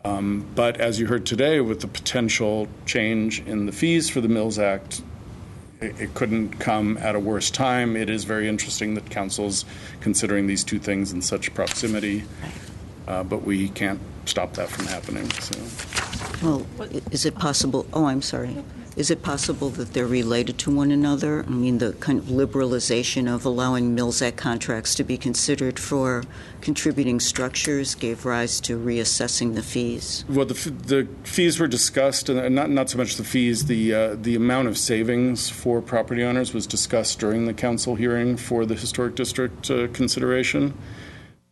But as you heard today, with the potential change in the fees for the Mills Act, it couldn't come at a worse time. It is very interesting that council's considering these two things in such proximity, but we can't stop that from happening. So. Well, is it possible? Oh, I'm sorry. Is it possible that they're related to one another? I mean, the kind of liberalization of allowing Mills Act contracts to be considered for contributing structures gave rise to reassessing the fees. Well, the fees were discussed, and not so much the fees. The amount of savings for property owners was discussed during the council hearing for the historic district consideration.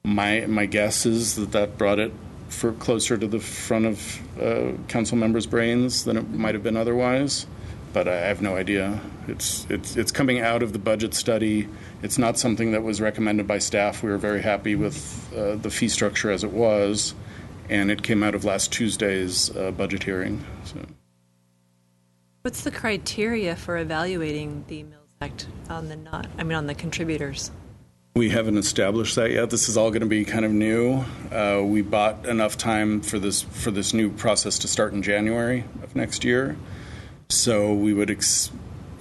My guess is that brought it for closer to the front of council members' brains than it might have been otherwise, but I have no idea. It's coming out of the budget study. It's not something that was recommended by staff. We were very happy with the fee structure as it was, and it came out of last Tuesday's budget hearing. So. What's the criteria for evaluating the Mills Act on the contributors? We haven't established that yet. This is all going to be kind of new. We bought enough time for this new process to start in January of next year. So we would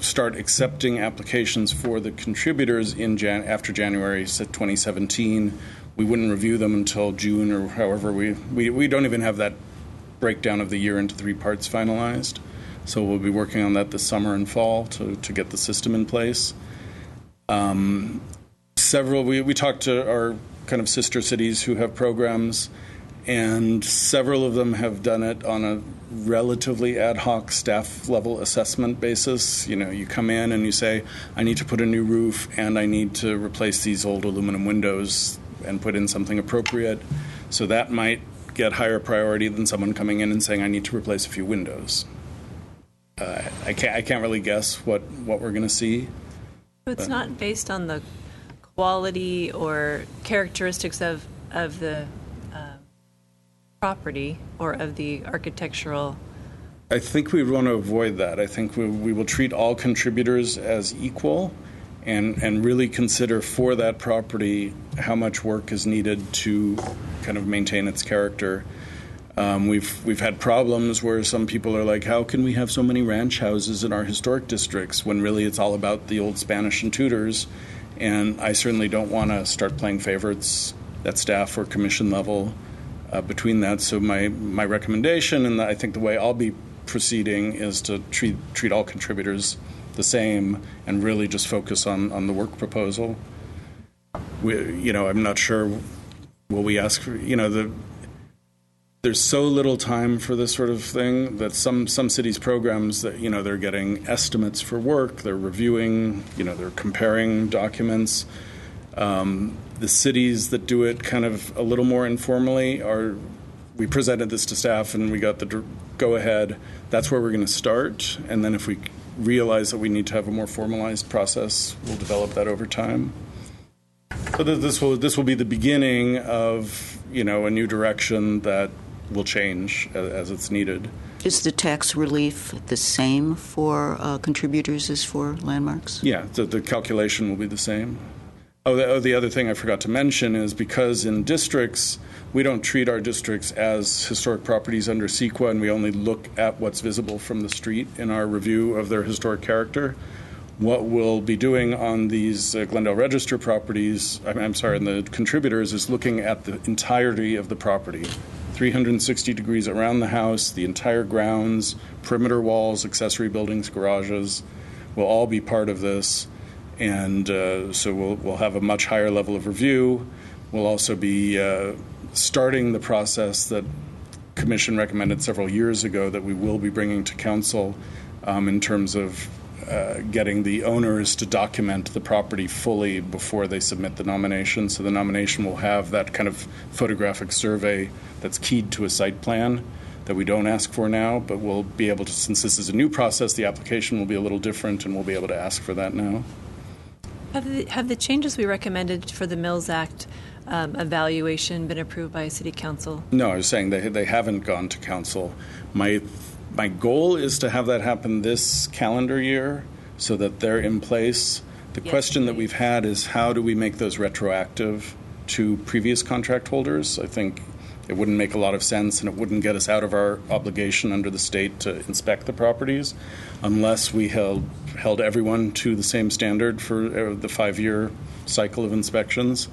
start accepting applications for the contributors after January 2017. We wouldn't review them until June or however. We don't even have that breakdown of the year into 3 parts finalized. So we'll be working on that this summer and fall to get the system in place. We talked to our kind of sister cities who have programs, and several of them have done it on a relatively ad hoc staff level assessment basis. You know, you come in and you say, I need to put a new roof and I need to replace these old aluminum windows and put in something appropriate. So that might get higher priority than someone coming in and saying, I need to replace a few windows. I can't really guess what we're going to see. So it's not based on the quality or characteristics of the property or of the architectural. I think we want to avoid that. I think we will treat all contributors as equal and really consider for that property how much work is needed to kind of maintain its character. We've had problems where some people are like, how can we have so many ranch houses in our historic districts when really it's all about the old Spanish and Tudors. And I certainly don't want to start playing favorites at staff or commission level between that. So my recommendation, and I think the way I'll be proceeding is to treat all contributors the same and really just focus on the work proposal. I'm not sure. Will we ask for, there's so little time for this sort of thing that some cities' programs that, they're getting estimates for work, they're reviewing, they're comparing documents. The cities that do it kind of a little more informally we presented this to staff and we got the go-ahead. That's where we're going to start. And then if we realize that we need to have a more formalized process, we'll develop that over time. So this will be the beginning of, a new direction that will change as it's needed. Is the tax relief the same for contributors as for landmarks? Yeah, the calculation will be the same. The other thing I forgot to mention is because in districts, we don't treat our districts as historic properties under CEQA, and we only look at what's visible from the street in our review of their historic character. What we'll be doing on these Glendale Register properties, and the contributors, is looking at the entirety of the property, 360 degrees around the house, the entire grounds, perimeter walls, accessory buildings, garages will all be part of this. And so we'll have a much higher level of review. We'll also be starting the process that Commission recommended several years ago that we will be bringing to Council in terms of getting the owners to document the property fully before they submit the nomination. So the nomination will have that kind of photographic survey that's keyed to a site plan that we don't ask for now, but we'll be able to, since this is a new process, the application will be a little different and we'll be able to ask for that now. Have the changes we recommended for the Mills Act evaluation been approved by City Council? No, I was saying they haven't gone to Council. My goal is to have that happen this calendar year so that they're in place. The question that we've had is how do we make those retroactive to previous contract holders? I think it wouldn't make a lot of sense and it wouldn't get us out of our obligation under the state to inspect the properties unless we held everyone to the same standard for the 5-year cycle of inspections.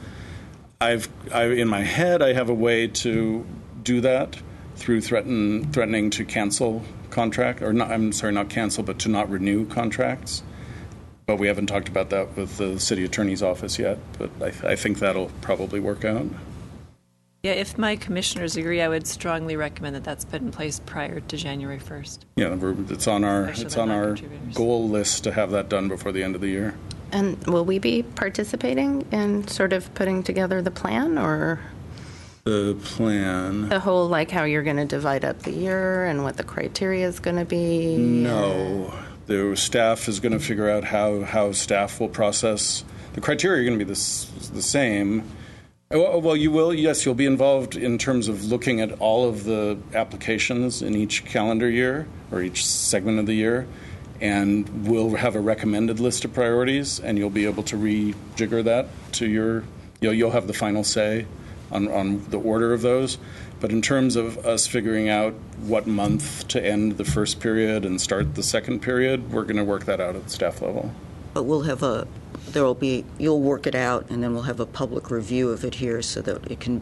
In my head, I have a way to do that through threatening to cancel contract, or not cancel, but to not renew contracts. But we haven't talked about that with the city attorney's office yet. But I think that'll probably work out. Yeah, if my commissioners agree, I would strongly recommend that that's put in place prior to January 1st. Yeah, it's on our goal list to have that done before the end of the year. And will we be participating in sort of putting together the plan, or the plan? The whole, like, how you're going to divide up the year and what the criteria is going to be? No. The staff is going to figure out how staff will process. The criteria are going to be the same. Well, you will. Yes, you'll be involved in terms of looking at all of the applications in each calendar year or each segment of the year, and we'll have a recommended list of priorities, and you'll be able to rejigger that to your. You'll have the final say on the order of those. But in terms of us figuring out what month to end the first period and start the second period, we're going to work that out at the staff level. But you'll work it out, and then we'll have a public review of it here so that it can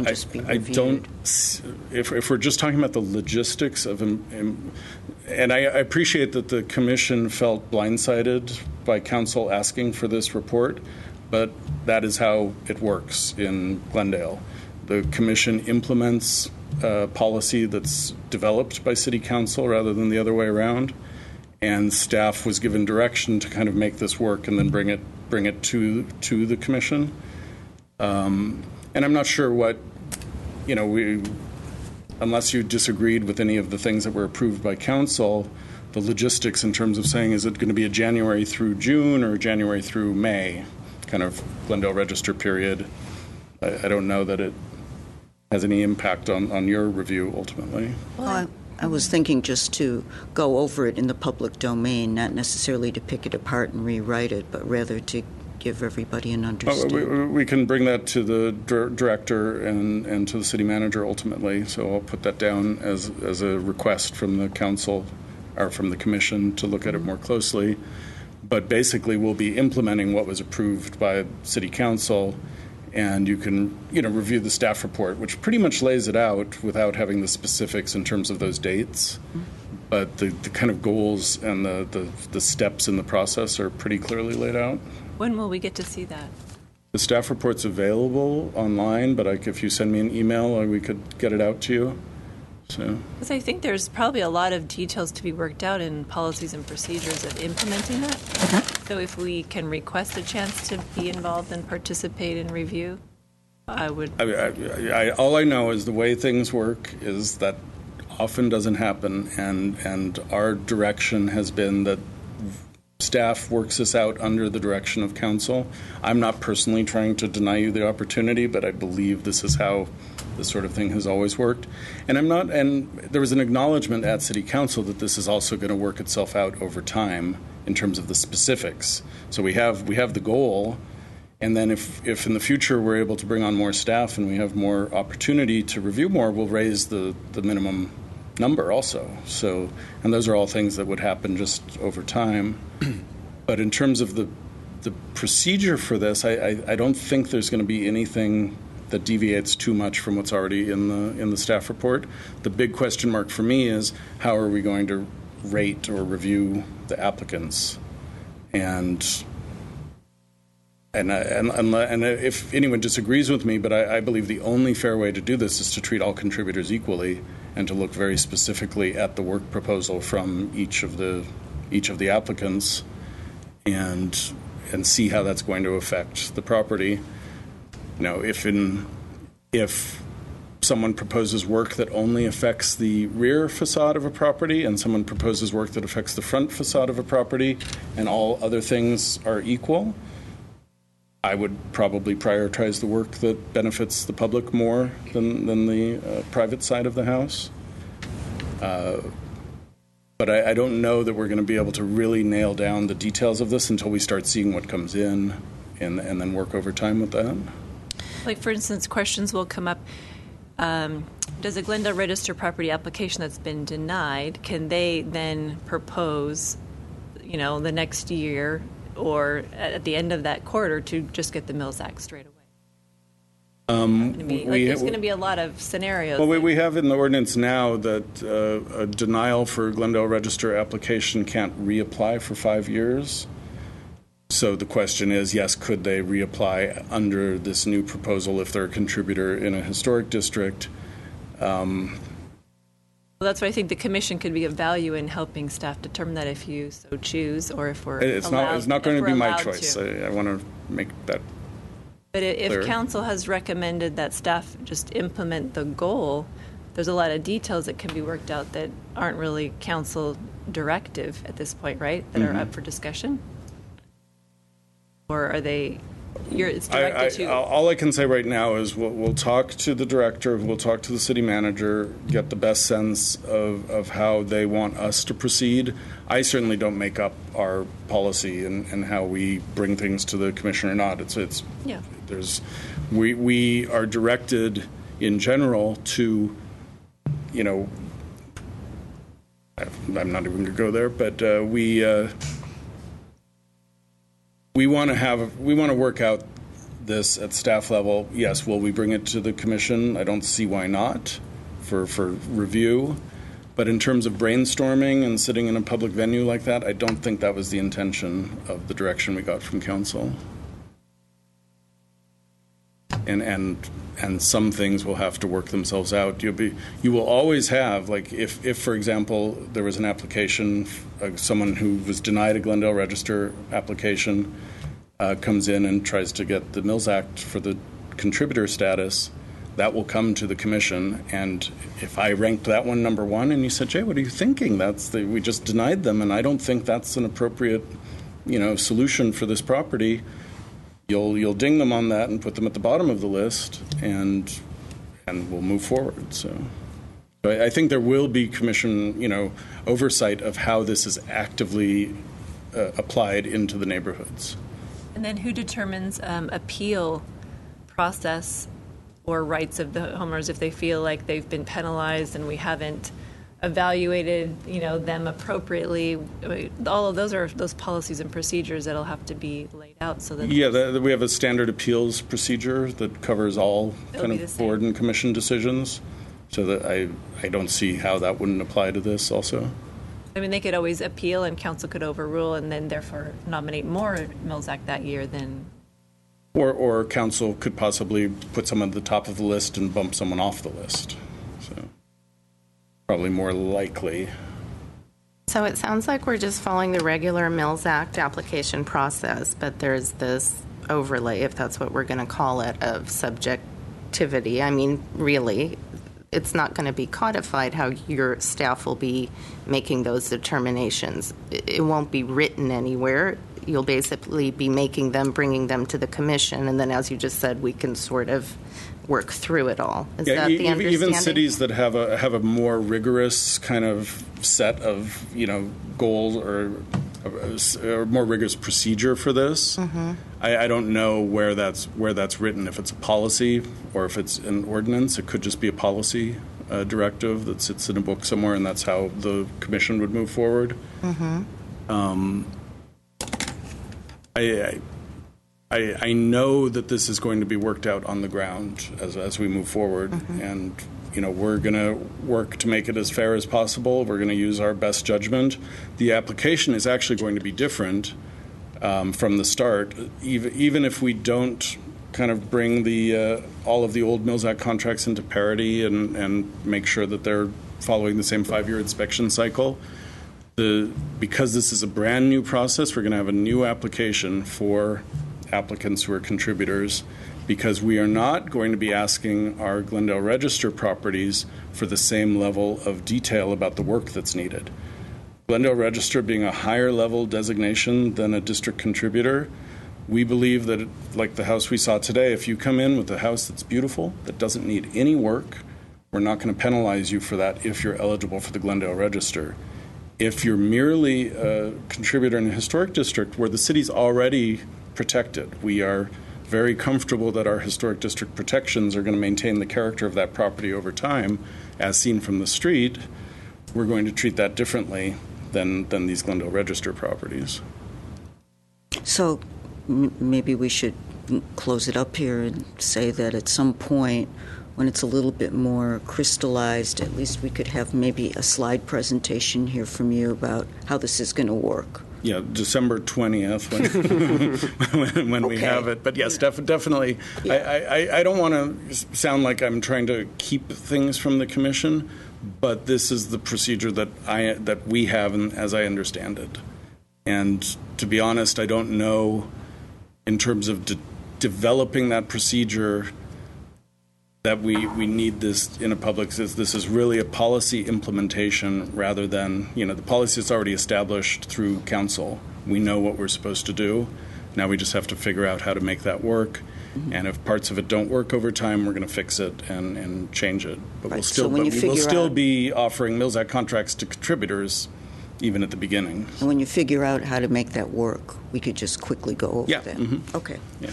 just be reviewed. If we're just talking about the logistics of, and I appreciate that the Commission felt blindsided by Council asking for this report, but that is how it works in Glendale. The Commission implements policy that's developed by City Council rather than the other way around. And staff was given direction to kind of make this work and then bring it to the Commission. And I'm not sure what, unless you disagreed with any of the things that were approved by Council, the logistics in terms of saying, is it going to be a January through June or January through May kind of Glendale Register period? I don't know that it has any impact on your review ultimately. Well, I was thinking just to go over it in the public domain, not necessarily to pick it apart and rewrite it, but rather to give everybody an understanding. We can bring that to the director and to the city manager ultimately. So I'll put that down as a request from the council or from the commission to look at it more closely. But basically, we'll be implementing what was approved by city council. And you can, review the staff report, which pretty much lays it out without having the specifics in terms of those dates. But the kind of goals and the steps in the process are pretty clearly laid out. When will we get to see that? The staff report's available online, but if you send me an email, we could get it out to you. So, because I think there's probably a lot of details to be worked out in policies and procedures of implementing that. So if we can request a chance to be involved and participate in review, I would. All I know is the way things work is that often doesn't happen, and our direction has been that staff works this out under the direction of council. I'm not personally trying to deny you the opportunity, but I believe this is how this sort of thing has always worked. And there was an acknowledgement at City Council that this is also going to work itself out over time in terms of the specifics. So we have the goal, and then if in the future we're able to bring on more staff and we have more opportunity to review more, we'll raise the minimum number also. So, and those are all things that would happen just over time. But in terms of the procedure for this, I don't think there's going to be anything that deviates too much from what's already in the staff report. The big question mark for me is how are we going to rate or review the applicants, and if anyone disagrees with me, but I believe the only fair way to do this is to treat all contributors equally and to look very specifically at the work proposal from each of the applicants and see how that's going to affect the property. You know, if someone proposes work that only affects the rear facade of a property and someone proposes work that affects the front facade of a property and all other things are equal, I would probably prioritize the work that benefits the public more than the private side of the house. But I don't know that we're going to be able to really nail down the details of this until we start seeing what comes in and then work over time with that. Like, for instance, questions will come up. Does a Glendale Register property application that's been denied, can they then propose, the next year or at the end of that quarter to just get the Mills Act straight away? There's going to be a lot of scenarios. Well, we have in the ordinance now that a denial for Glendale Register application can't reapply for 5 years. So the question is, yes, could they reapply under this new proposal if they're a contributor in a historic district? Well, that's why I think the commission could be of value in helping staff determine that if you so choose, or if we're it's not going to be my choice. I want to make that. But if clear. council has recommended that staff just implement the goal, there's a lot of details that can be worked out that aren't really council directive at this point, right? That are up for discussion. Or are they? It's directed to. All I can say right now is we'll talk to the director, we'll talk to the city manager, get the best sense of how they want us to proceed. I certainly don't make up our policy and how we bring things to the commission or not. We are directed in general to, I'm not even going to go there, but we want to work out this at staff level. Yes, will we bring it to the commission? I don't see why not for review. But in terms of brainstorming and sitting in a public venue like that, I don't think that was the intention of the direction we got from council. And some things will have to work themselves out. You will always have, like, if for example there was an application, someone who was denied a Glendale Register application comes in and tries to get the Mills Act for the contributor status, that will come to the commission. And if I ranked that one number one, and you said, Jay, what are you thinking? We just denied them, and I don't think that's an appropriate, solution for this property. You'll ding them on that and put them at the bottom of the list, and we'll move forward. So I think there will be commission, oversight of how this is actively applied into the neighborhoods. And then who determines appeal process or rights of the homeowners if they feel like they've been penalized and we haven't evaluated, them appropriately? All of those are those policies and procedures that'll have to be laid out. So that we have a standard appeals procedure that covers all kind of board and commission decisions. So that I don't see how that wouldn't apply to this also. I mean, they could always appeal and council could overrule and then therefore nominate more Mills Act that year than. Or council could possibly put someone at the top of the list and bump someone off the list. So probably more likely. So it sounds like we're just following the regular Mills Act application process, but there's this overlay, if that's what we're going to call it, of subjectivity. I mean, really, it's not going to be codified how your staff will be making those determinations. It won't be written anywhere. You'll basically be making them, bringing them to the commission, and then, as you just said, we can sort of work through it all. Is that the understanding? Even cities that have a more rigorous kind of set of goals or more rigorous procedure for this. Mm-hmm. I don't know where that's written. If it's a policy or if it's an ordinance, it could just be a policy directive that sits in a book somewhere, and that's how the commission would move forward. Mm-hmm. I know that this is going to be worked out on the ground as we move forward, mm-hmm. and we're going to work to make it as fair as possible. We're going to use our best judgment. The application is actually going to be different from the start, even if we don't kind of bring all of the old Mills Act contracts into parity and make sure that they're following the same 5-year inspection cycle. Because this is a brand new process, we're going to have a new application for applicants who are contributors, because we are not going to be asking our Glendale Register properties for the same level of detail about the work that's needed. Glendale Register being a higher level designation than a district contributor, we believe that, like the house we saw today, if you come in with a house that's beautiful, that doesn't need any work, we're not going to penalize you for that if you're eligible for the Glendale Register. If you're merely a contributor in a historic district where the city's already protected, we are very comfortable that our historic district protections are going to maintain the character of that property over time, as seen from the street, we're going to treat that differently than these Glendale Register properties. So maybe we should close it up here and say that at some point, when it's a little bit more crystallized, at least we could have maybe a slide presentation here from you about how this is going to work. Yeah, December 20th when okay. We have it. But yes, definitely. Yeah. I don't want to sound like I'm trying to keep things from the commission, but this is the procedure that we have, and as I understand it. And to be honest, I don't know, in terms of developing that procedure, that we need this in a public. This is really a policy implementation rather than, the policy is already established through council. We know what we're supposed to do. Now we just have to figure out how to make that work. Mm-hmm. And if parts of it don't work over time, we're going to fix it and change it. But right. we will still be offering Mills Act contracts to contributors even at the beginning. And when you figure out how to make that work, we could just quickly go over that. Mm-hmm. Okay. Yeah.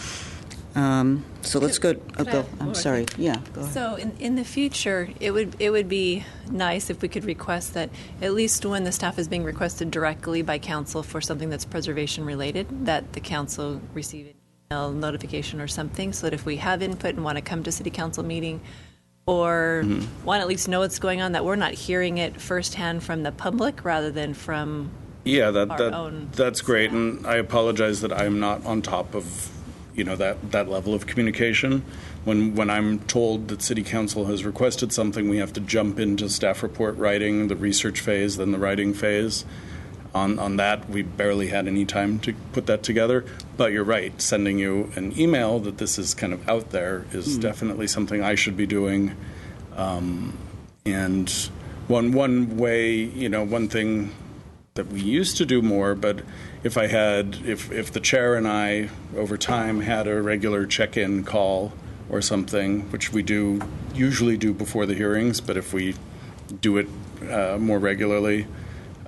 So let's go. I'm sorry. Yeah, go ahead. So in the future, it would be nice if we could request that at least when the staff is being requested directly by council for something that's preservation related, that the council receive an email notification or something, so that if we have input and want to come to city council meeting or mm-hmm. want to at least know what's going on, that we're not hearing it firsthand from the public rather than from our own. That's great, and I apologize that I'm not on top of that level of communication. When I'm told that City Council has requested something, we have to jump into staff report writing, the research phase, then the writing phase. On that, we barely had any time to put that together. But you're right, sending you an email that this is kind of out there is definitely something I should be doing. And one way, one thing that we used to do more, but if the chair and I over time had a regular check-in call or something, which we usually do before the hearings, but if we do it more regularly,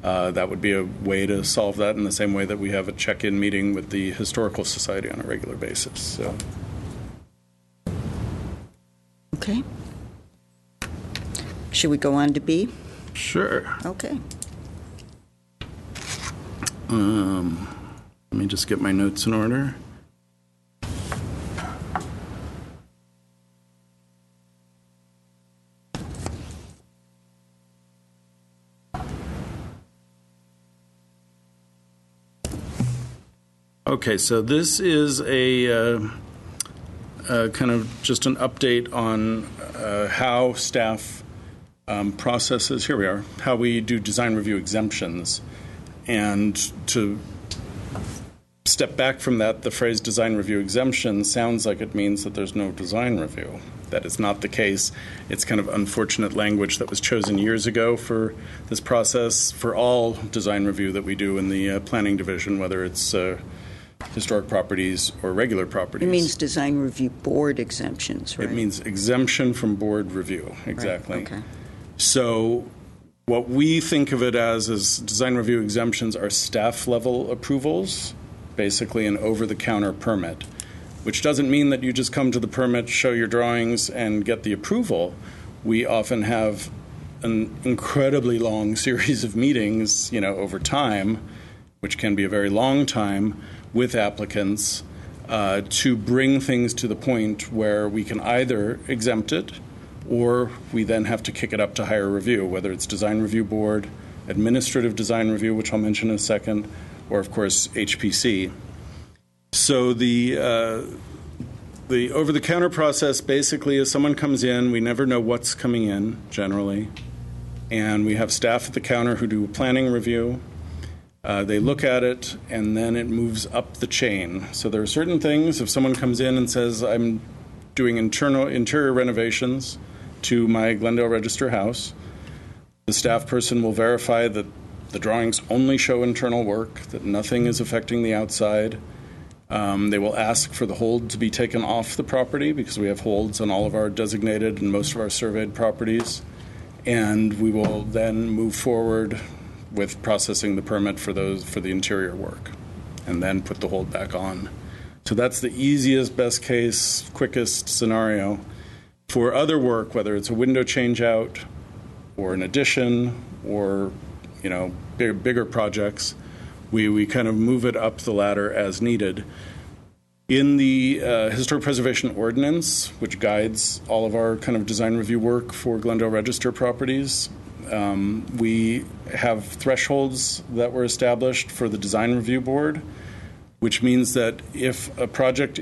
that would be a way to solve that, in the same way that we have a check-in meeting with the Historical Society on a regular basis. So. Okay. Should we go on to B? Sure. Okay. Let me just get my notes in order. Okay, so this is a kind of just an update on how staff processes, here we are, how we do design review exemptions. And to step back from that, the phrase design review exemption sounds like it means that there's no design review. That is not the case. It's kind of unfortunate language that was chosen years ago for this process for all design review that we do in the planning division, whether it's historic properties or regular properties. It means design review board exemptions, right? It means exemption from board review, exactly. Right. Okay. So what we think of it as is design review exemptions are staff-level approvals, basically an over-the-counter permit, which doesn't mean that you just come to the permit, show your drawings, and get the approval. We often have an incredibly long series of meetings, over time, which can be a very long time, with applicants to bring things to the point where we can either exempt it or we then have to kick it up to higher review, whether it's design review board, administrative design review, which I'll mention in a second, or, of course, HPC. So the over-the-counter process basically is someone comes in, we never know what's coming in, generally, and we have staff at the counter who do a planning review. They look at it, and then it moves up the chain. So there are certain things, if someone comes in and says, I'm doing interior renovations to my Glendale Register house, the staff person will verify that the drawings only show internal work, that nothing is affecting the outside. They will ask for the hold to be taken off the property because we have holds on all of our designated and most of our surveyed properties. And we will then move forward with processing the permit for the interior work and then put the hold back on. So that's the easiest, best case, quickest scenario. For other work, whether it's a window change out or an addition or bigger projects, we kind of move it up the ladder as needed. In the Historic Preservation Ordinance, which guides all of our kind of design review work for Glendale Register properties, we have thresholds that were established for the design review board, which means that if a project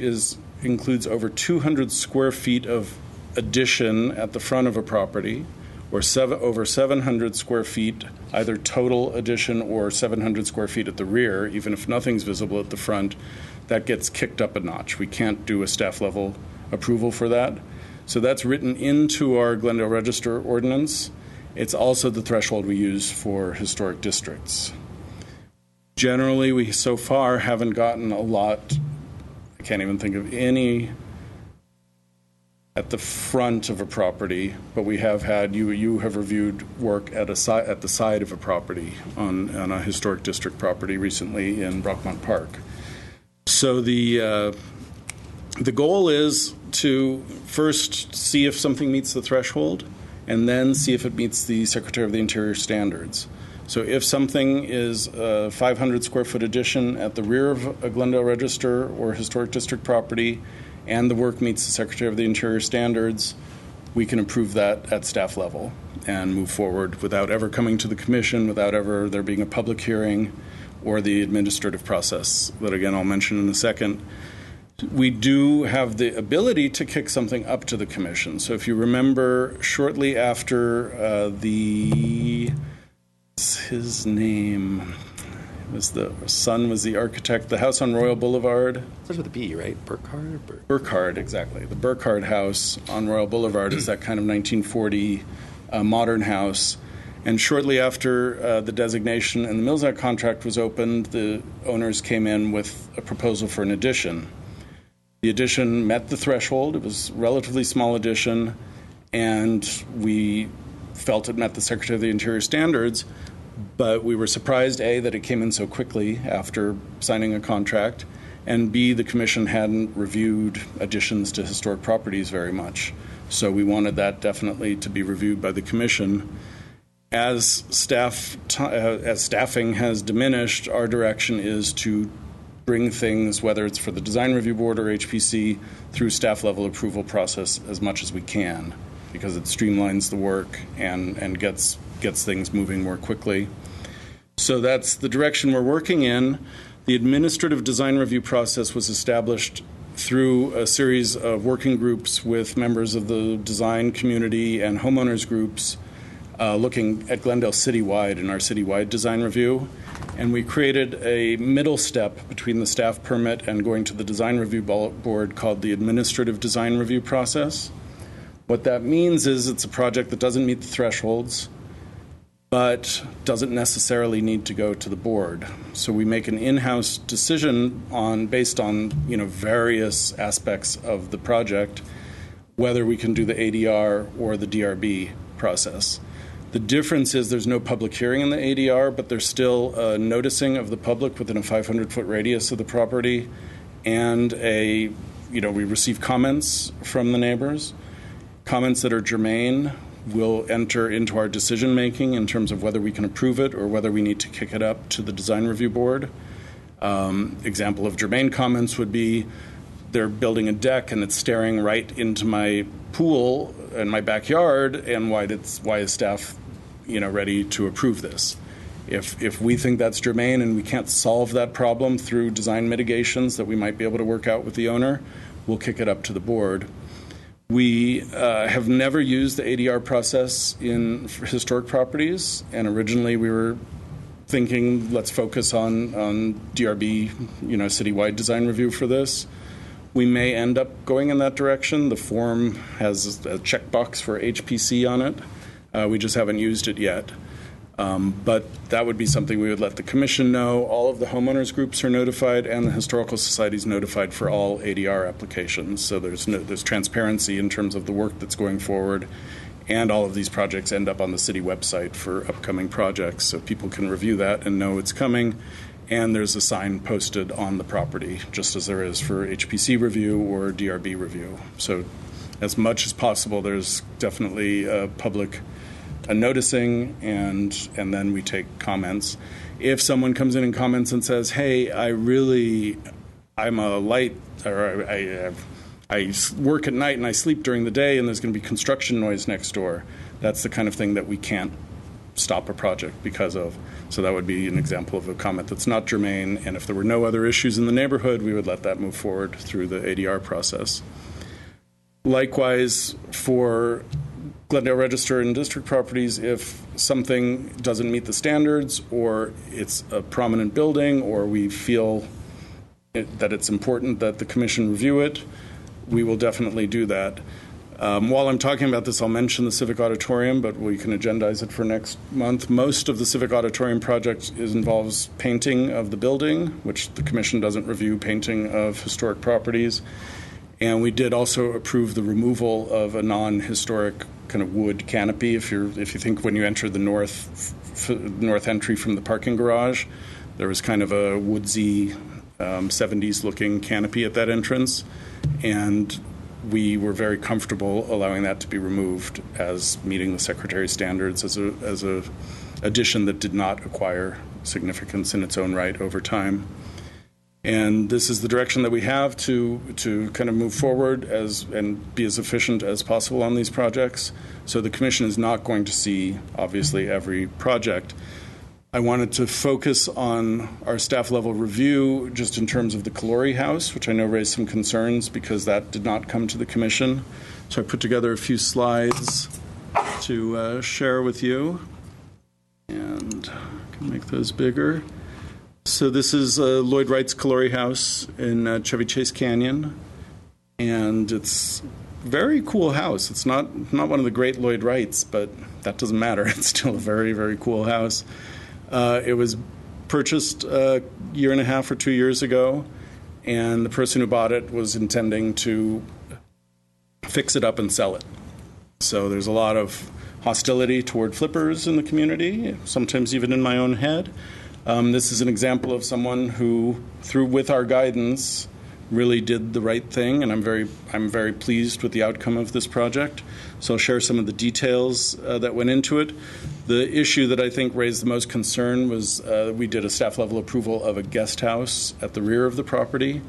includes over 200 square feet of addition at the front of a property, or over 700 square feet, either total addition or 700 square feet at the rear, even if nothing's visible at the front, that gets kicked up a notch. We can't do a staff-level approval for that. So that's written into our Glendale Register ordinance. It's also the threshold we use for historic districts. Generally, we so far haven't gotten a lot, I can't even think of any at the front of a property, but we have had, you have reviewed work at the side of a property on a historic district property recently in Rockmont Park. So the goal is to first see if something meets the threshold and then see if it meets the Secretary of the Interior standards. So if something is a 500 square foot addition at the rear of a Glendale Register or historic district property and the work meets the Secretary of the Interior standards, we can approve that at staff level and move forward without ever coming to the commission, without ever there being a public hearing or the administrative process that, again, I'll mention in a second. We do have the ability to kick something up to the commission. So if you remember, shortly after his name was the son was the architect, the house on Royal Boulevard. Starts with a B, right? Burkhardt? Burkhardt, exactly. The Burkhardt house on Royal Boulevard is that kind of 1940 modern house. And shortly after the designation and the Mills Act contract was opened, the owners came in with a proposal for an addition. The addition met the threshold. It was a relatively small addition, and we felt it met the Secretary of the Interior standards, but we were surprised, A, that it came in so quickly after signing a contract, and B, the Commission hadn't reviewed additions to historic properties very much. So we wanted that definitely to be reviewed by the Commission. As staffing has diminished, our direction is to bring things, whether it's for the Design Review Board or HPC, through staff-level approval process as much as we can, because it streamlines the work and gets things moving more quickly. So that's the direction we're working in. The administrative design review process was established through a series of working groups with members of the design community and homeowners groups looking at Glendale citywide in our citywide design review. And we created a middle step between the staff permit and going to the design review board called the administrative design review process. What that means is it's a project that doesn't meet the thresholds, but doesn't necessarily need to go to the board. So we make an in-house decision based on various aspects of the project, whether we can do the ADR or the DRB process. The difference is there's no public hearing in the ADR, but there's still noticing of the public within a 500-foot radius of the property, and we receive comments from the neighbors. Comments that are germane will enter into our decision-making in terms of whether we can approve it or whether we need to kick it up to the design review board. Example of germane comments would be they're building a deck and it's staring right into my pool in my backyard, and why is staff ready to approve this? If we think that's germane and we can't solve that problem through design mitigations that we might be able to work out with the owner, we'll kick it up to the board. We have never used the ADR process in historic properties, and originally we were thinking let's focus on DRB, citywide design review for this. We may end up going in that direction. The form has a checkbox for HPC on it. We just haven't used it yet. But that would be something we would let the commission know. All of the homeowners groups are notified, and the historical society is notified for all ADR applications. So there's transparency in terms of the work that's going forward, and all of these projects end up on the city website for upcoming projects, so people can review that and know it's coming. And there's a sign posted on the property, just as there is for HPC review or DRB review. So as much as possible, there's definitely public noticing, and then we take comments. If someone comes in and comments and says, hey, I'm a light, or I work at night and I sleep during the day and there's going to be construction noise next door, that's the kind of thing that we can't stop a project because of. So that would be an example of a comment that's not germane, and if there were no other issues in the neighborhood, we would let that move forward through the ADR process. Likewise, for Glendale Register and district properties, if something doesn't meet the standards, or it's a prominent building, or we feel that it's important that the commission review it, we will definitely do that. While I'm talking about this, I'll mention the Civic Auditorium, but we can agendize it for next month. Most of the Civic Auditorium project involves painting of the building, which the commission doesn't review painting of historic properties. And we did also approve the removal of a non-historic kind of wood canopy. If you think when you enter the north entry from the parking garage, there was kind of a woodsy 70s-looking canopy at that entrance, and we were very comfortable allowing that to be removed as meeting the Secretary's standards as a addition that did not acquire significance in its own right over time. And this is the direction that we have to kind of move forward and be as efficient as possible on these projects. So the Commission is not going to see, obviously, every project. I wanted to focus on our staff level review just in terms of the Calori House, which I know raised some concerns because that did not come to the Commission. So I put together a few slides to share with you, and I can make those bigger. So this is Lloyd Wright's Calori House in Chevy Chase Canyon, and it's a very cool house. It's not one of the great Lloyd Wrights, but that doesn't matter. It's still a very, very cool house. It was purchased a year and a half or 2 years ago, and the person who bought it was intending to fix it up and sell it. So there's a lot of hostility toward flippers in the community, sometimes even in my own head. This is an example of someone who, with our guidance, really did the right thing, and I'm very pleased with the outcome of this project. So I'll share some of the details that went into it. The issue that I think raised the most concern was we did a staff level approval of a guest house at the rear of the property,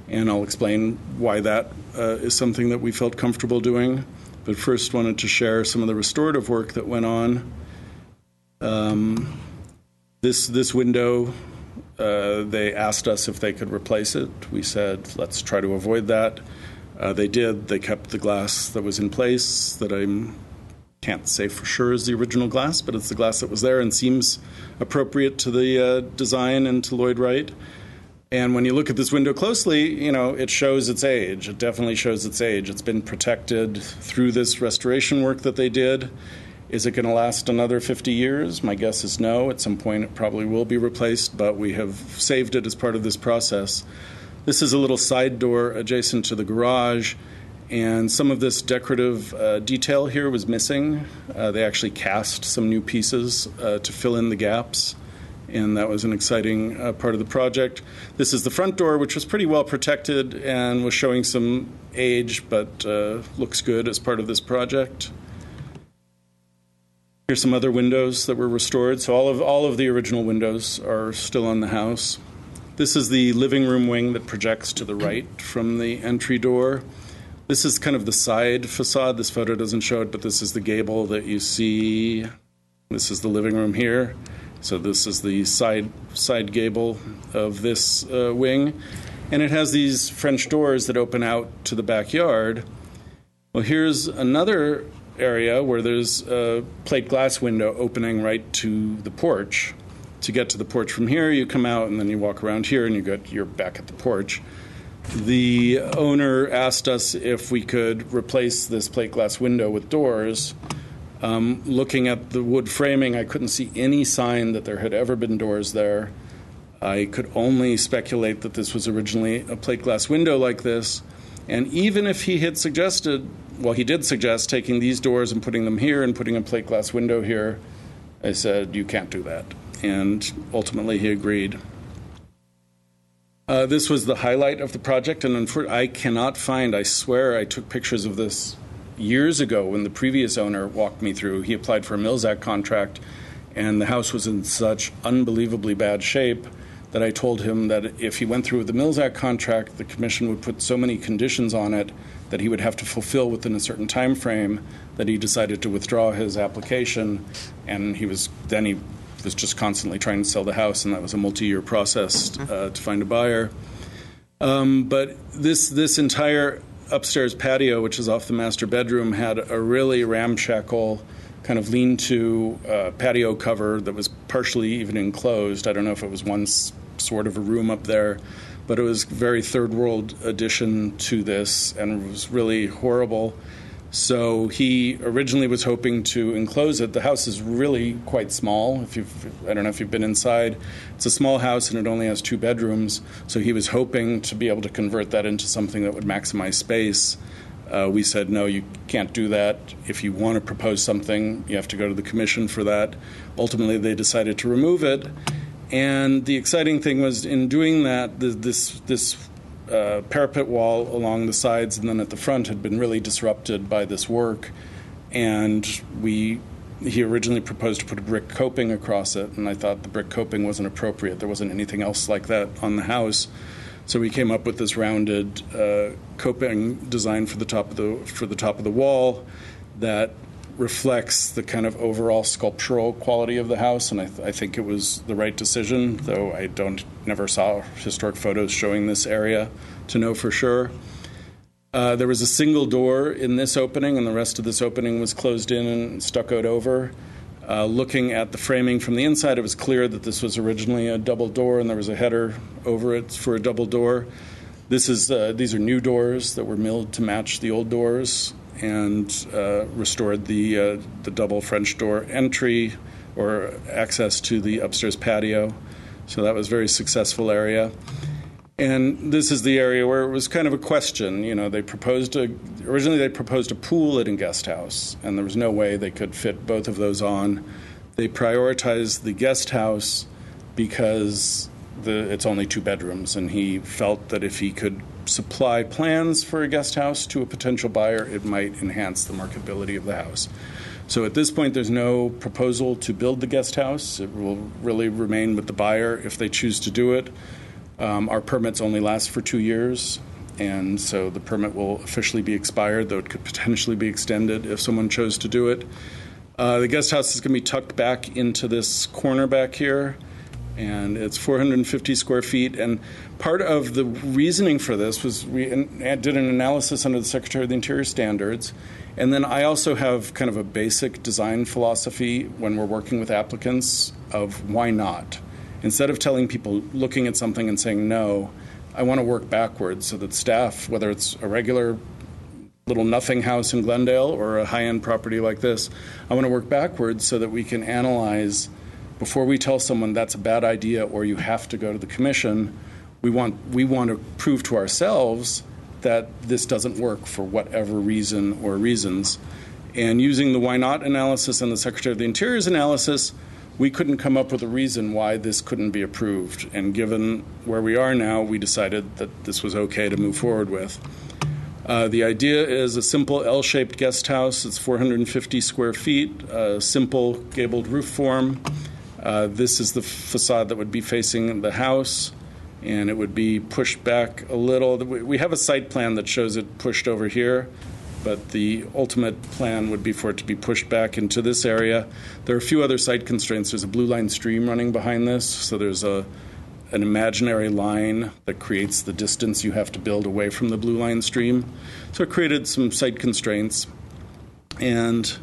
and I'll explain why that is something that we felt comfortable doing. But first wanted to share some of the restorative work that went on. This window They asked us if they could replace it. We said, let's try to avoid that. They did. They kept the glass that was in place that I can't say for sure is the original glass, but it's the glass that was there and seems appropriate to the design and to Lloyd Wright. And when you look at this window closely, it shows its age. It definitely shows its age. It's been protected through this restoration work that they did. Is it going to last another 50 years? My guess is no. At some point, it probably will be replaced, but we have saved it as part of this process. This is a little side door adjacent to the garage, and some of this decorative detail here was missing. They actually cast some new pieces to fill in the gaps, and that was an exciting part of the project. This is the front door, which was pretty well protected and was showing some age, but looks good as part of this project. Here's some other windows that were restored. So all of the original windows are still on the house. This is the living room wing that projects to the right from the entry door. This is kind of the side facade. This photo doesn't show it, but this is the gable that you see. This is the living room here. So this is the side gable of this wing. And it has these French doors that open out to the backyard. Well, here's another area where there's a plate glass window opening right to the porch. To get to the porch from here, you come out and then you walk around here and you're back at the porch. The owner asked us if we could replace this plate glass window with doors. Looking at the wood framing, I couldn't see any sign that there had ever been doors there. I could only speculate that this was originally a plate glass window like this. And even if he had suggested, well, he did suggest taking these doors and putting them here and putting a plate glass window here, I said, you can't do that. And ultimately he agreed. This was the highlight of the project, and I cannot find, I swear I took pictures of this years ago when the previous owner walked me through. He applied for a Mills Act contract, and the house was in such unbelievably bad shape that I told him that if he went through with the Mills Act contract, the commission would put so many conditions on it that he would have to fulfill within a certain time frame that he decided to withdraw his application, and he was just constantly trying to sell the house, and that was a multi-year process to find a buyer. But this entire upstairs patio, which is off the master bedroom, had a really ramshackle kind of lean-to patio cover that was partially even enclosed. I don't know if it was one sort of a room up there, but it was a very third-world addition to this, and it was really horrible. So he originally was hoping to enclose it. The house is really quite small. I don't know if you've been inside. It's a small house, and it only has 2 bedrooms. So he was hoping to be able to convert that into something that would maximize space. We said, no, you can't do that. If you want to propose something, you have to go to the commission for that. Ultimately, they decided to remove it. And the exciting thing was in doing that, this parapet wall along the sides and then at the front had been really disrupted by this work. And he originally proposed to put a brick coping across it, and I thought the brick coping wasn't appropriate. There wasn't anything else like that on the house. So we came up with this rounded coping design for the top of the wall that reflects the kind of overall sculptural quality of the house, and I think it was the right decision, though I never saw historic photos showing this area to know for sure. There was a single door in this opening, and the rest of this opening was closed in and stuccoed over. Looking at the framing from the inside, it was clear that this was originally a double door, and there was a header over it for a double door. These are new doors that were milled to match the old doors, and restored the double French door entry or access to the upstairs patio. So that was a very successful area. And this is the area where it was kind of a question. Originally they proposed a pool at a guest house, and there was no way they could fit both of those on. They prioritized the guest house because it's only 2 bedrooms, and he felt that if he could supply plans for a guest house to a potential buyer, it might enhance the marketability of the house. So at this point, there's no proposal to build the guest house. It will really remain with the buyer if they choose to do it. Our permits only last for 2 years, and so the permit will officially be expired, though it could potentially be extended if someone chose to do it. The guest house is going to be tucked back into this corner back here, And it's 450 square feet. And part of the reasoning for this was we did an analysis under the Secretary of the Interior Standards. And then I also have kind of a basic design philosophy when we're working with applicants of why not. Instead of telling people, looking at something and saying no, I want to work backwards so that staff, whether it's a regular little nothing house in Glendale or a high-end property like this, I want to work backwards so that we can analyze before we tell someone that's a bad idea or you have to go to the commission. We want to prove to ourselves that this doesn't work for whatever reason or reasons. And using the why not analysis and the Secretary of the Interior's analysis, we couldn't come up with a reason why this couldn't be approved. And given where we are now, we decided that this was okay to move forward with. The idea is a simple L-shaped guest house. It's 450 square feet, simple gabled roof form. This is the facade that would be facing the house, and it would be pushed back a little. We have a site plan that shows it pushed over here, but the ultimate plan would be for it to be pushed back into this area. There are a few other site constraints. There's a blue line stream running behind this, so there's an imaginary line that creates the distance you have to build away from the blue line stream. So it created some site constraints. And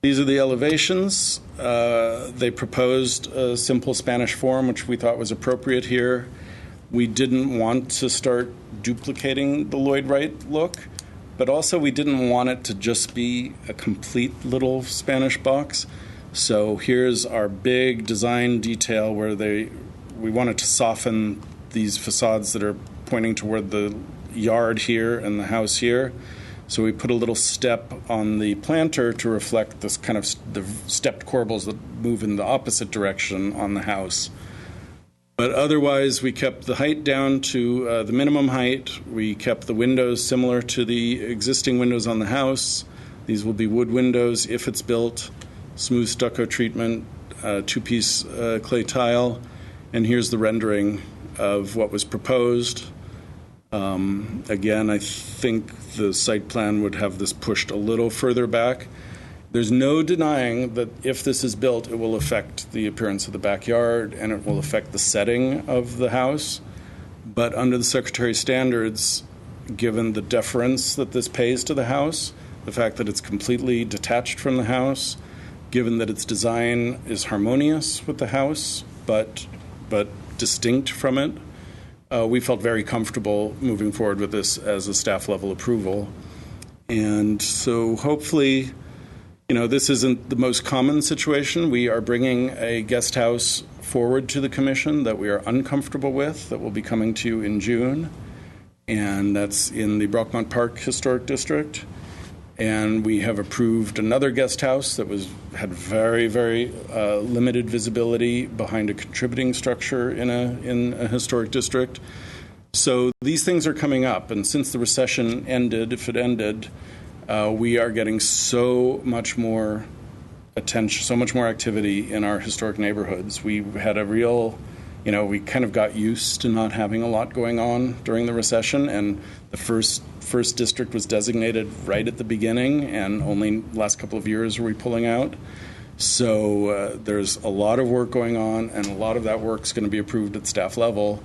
these are the elevations. They proposed a simple Spanish form, which we thought was appropriate here. We didn't want to start duplicating the Lloyd Wright look, but also we didn't want it to just be a complete little Spanish box. So here's our big design detail where we wanted to soften these facades that are pointing toward the yard here and the house here. So we put a little step on the planter to reflect this kind of the stepped corbels that move in the opposite direction on the house. But otherwise, we kept the height down to the minimum height. We kept the windows similar to the existing windows on the house. These will be wood windows if it's built, smooth stucco treatment, two-piece clay tile. And here's the rendering of what was proposed. Again, I think the site plan would have this pushed a little further back. There's no denying that if this is built, it will affect the appearance of the backyard and it will affect the setting of the house. But under the Secretary's standards, given the deference that this pays to the house, the fact that it's completely detached from the house, given that its design is harmonious with the house, but distinct from it, we felt very comfortable moving forward with this as a staff level approval. And so hopefully, this isn't the most common situation. We are bringing a guest house forward to the commission that we are uncomfortable with, that will be coming to you in June. And that's in the Brockmont Park Historic District. And we have approved another guest house that had very, very limited visibility behind a contributing structure in a historic district. So these things are coming up. And since the recession ended, if it ended, we are getting so much more attention, so much more activity in our historic neighborhoods. We had a real, we kind of got used to not having a lot going on during the recession, and the first district was designated right at the beginning, and only the last couple of years were we pulling out. So there's a lot of work going on, and a lot of that work is going to be approved at staff level.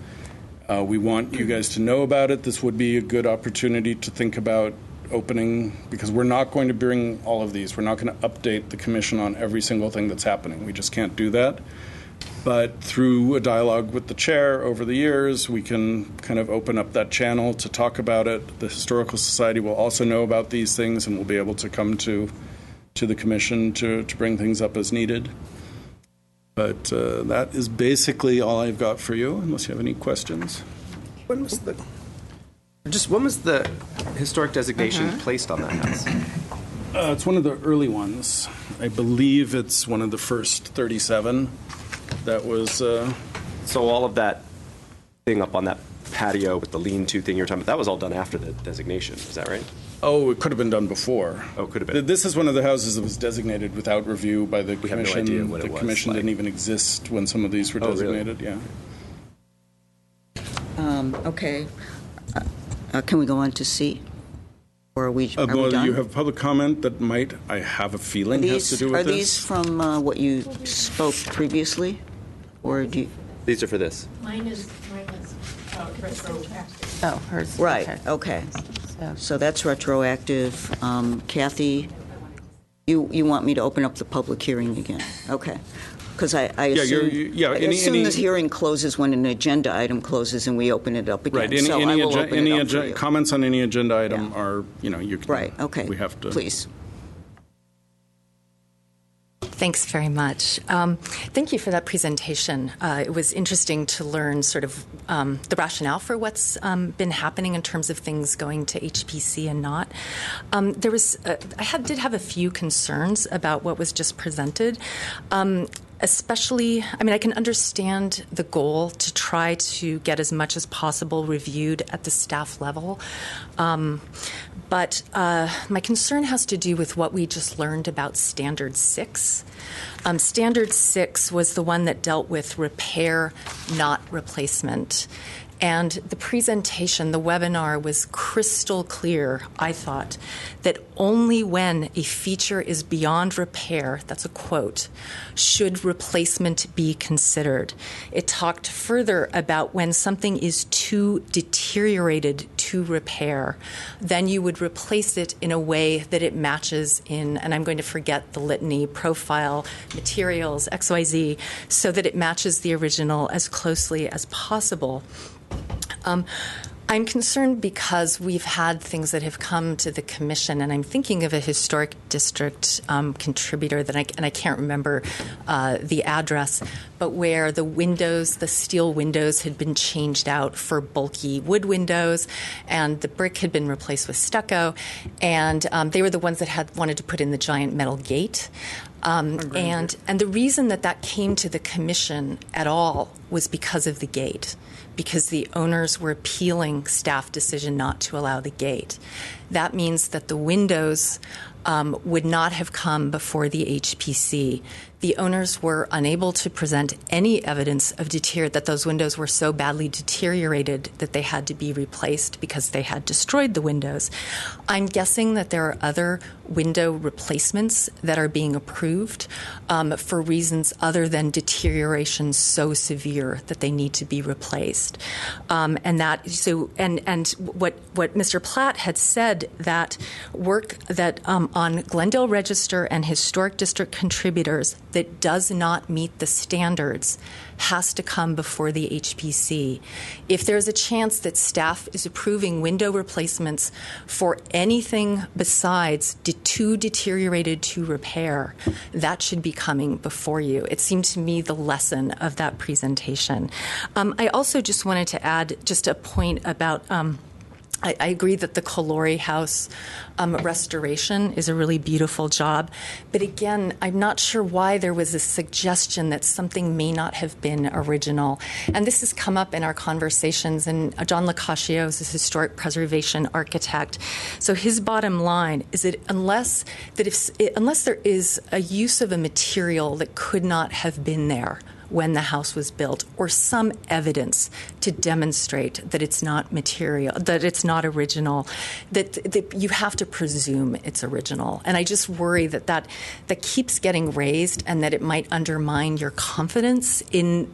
We want you guys to know about it. This would be a good opportunity to think about opening, because we're not going to bring all of these. We're not going to update the commission on every single thing that's happening. We just can't do that. But through a dialogue with the chair over the years, we can kind of open up that channel to talk about it. The Historical Society will also know about these things and will be able to come to the commission to bring things up as needed. But that is basically all I've got for you, unless you have any questions. When was the historic designation placed on that house? It's one of the early ones. I believe it's one of the first 37 that was... So all of that thing up on that patio with the lean-to thing you were talking about, that was all done after the designation, is that right? Oh, it could have been done before. Oh, could have been. This is one of the houses that was designated without review by the commission. We have no idea what it was. The commission didn't even exist when some of these were designated, really? Yeah. Okay. Can we go on to C? Or are we done? You have public comment that I have a feeling, has to do with this. Are these from what you spoke previously? Or do you? These are for this. Mine is retroactive. Oh, hers. Right, okay. So that's retroactive. Kathy, you want me to open up the public hearing again? Okay. Because I assume this hearing closes when an agenda item closes and we open it up again. Right. So I will open it up for you. Comments on any agenda item are, you can. Right, okay. We have to. Please. Thanks very much. Thank you for that presentation. It was interesting to learn sort of the rationale for what's been happening in terms of things going to HPC and not. Did have a few concerns about what was just presented. Especially, I can understand the goal to try to get as much as possible reviewed at the staff level. But my concern has to do with what we just learned about Standard 6. Standard 6 was the one that dealt with repair, not replacement. And the presentation, the webinar, was crystal clear, I thought, that only when a feature is beyond repair, that's a quote, should replacement be considered. It talked further about when something is too deteriorated to repair, then you would replace it in a way that it matches in, and I'm going to forget the litany, profile, materials, XYZ, so that it matches the original as closely as possible. I'm concerned because we've had things that have come to the commission, and I'm thinking of a historic district contributor that I can't remember the address, but where the windows, the steel windows, had been changed out for bulky wood windows, and the brick had been replaced with stucco, and they were the ones that had wanted to put in the giant metal gate. And the reason that came to the commission at all was because of the gate, because the owners were appealing staff decision not to allow the gate. That means that the windows would not have come before the HPC. The owners were unable to present any evidence of that those windows were so badly deteriorated that they had to be replaced because they had destroyed the windows. I'm guessing that there are other window replacements that are being approved for reasons other than deterioration so severe that they need to be replaced. And what Mr. Platt had said, that work that on Glendale Register and Historic District contributors that does not meet the standards has to come before the HPC. If there's a chance that staff is approving window replacements for anything besides too deteriorated to repair, that should be coming before you. It seemed to me the lesson of that presentation. I also just wanted to add just a point about I agree that the Calori House restoration is a really beautiful job. But again, I'm not sure why there was a suggestion that something may not have been original. And this has come up in our conversations. And John Locascio is a historic preservation architect. So his bottom line is that unless there is a use of a material that could not have been there when the house was built, or some evidence to demonstrate that it's not material, that it's not original, that you have to presume it's original. And I just worry that keeps getting raised, and that it might undermine your confidence in,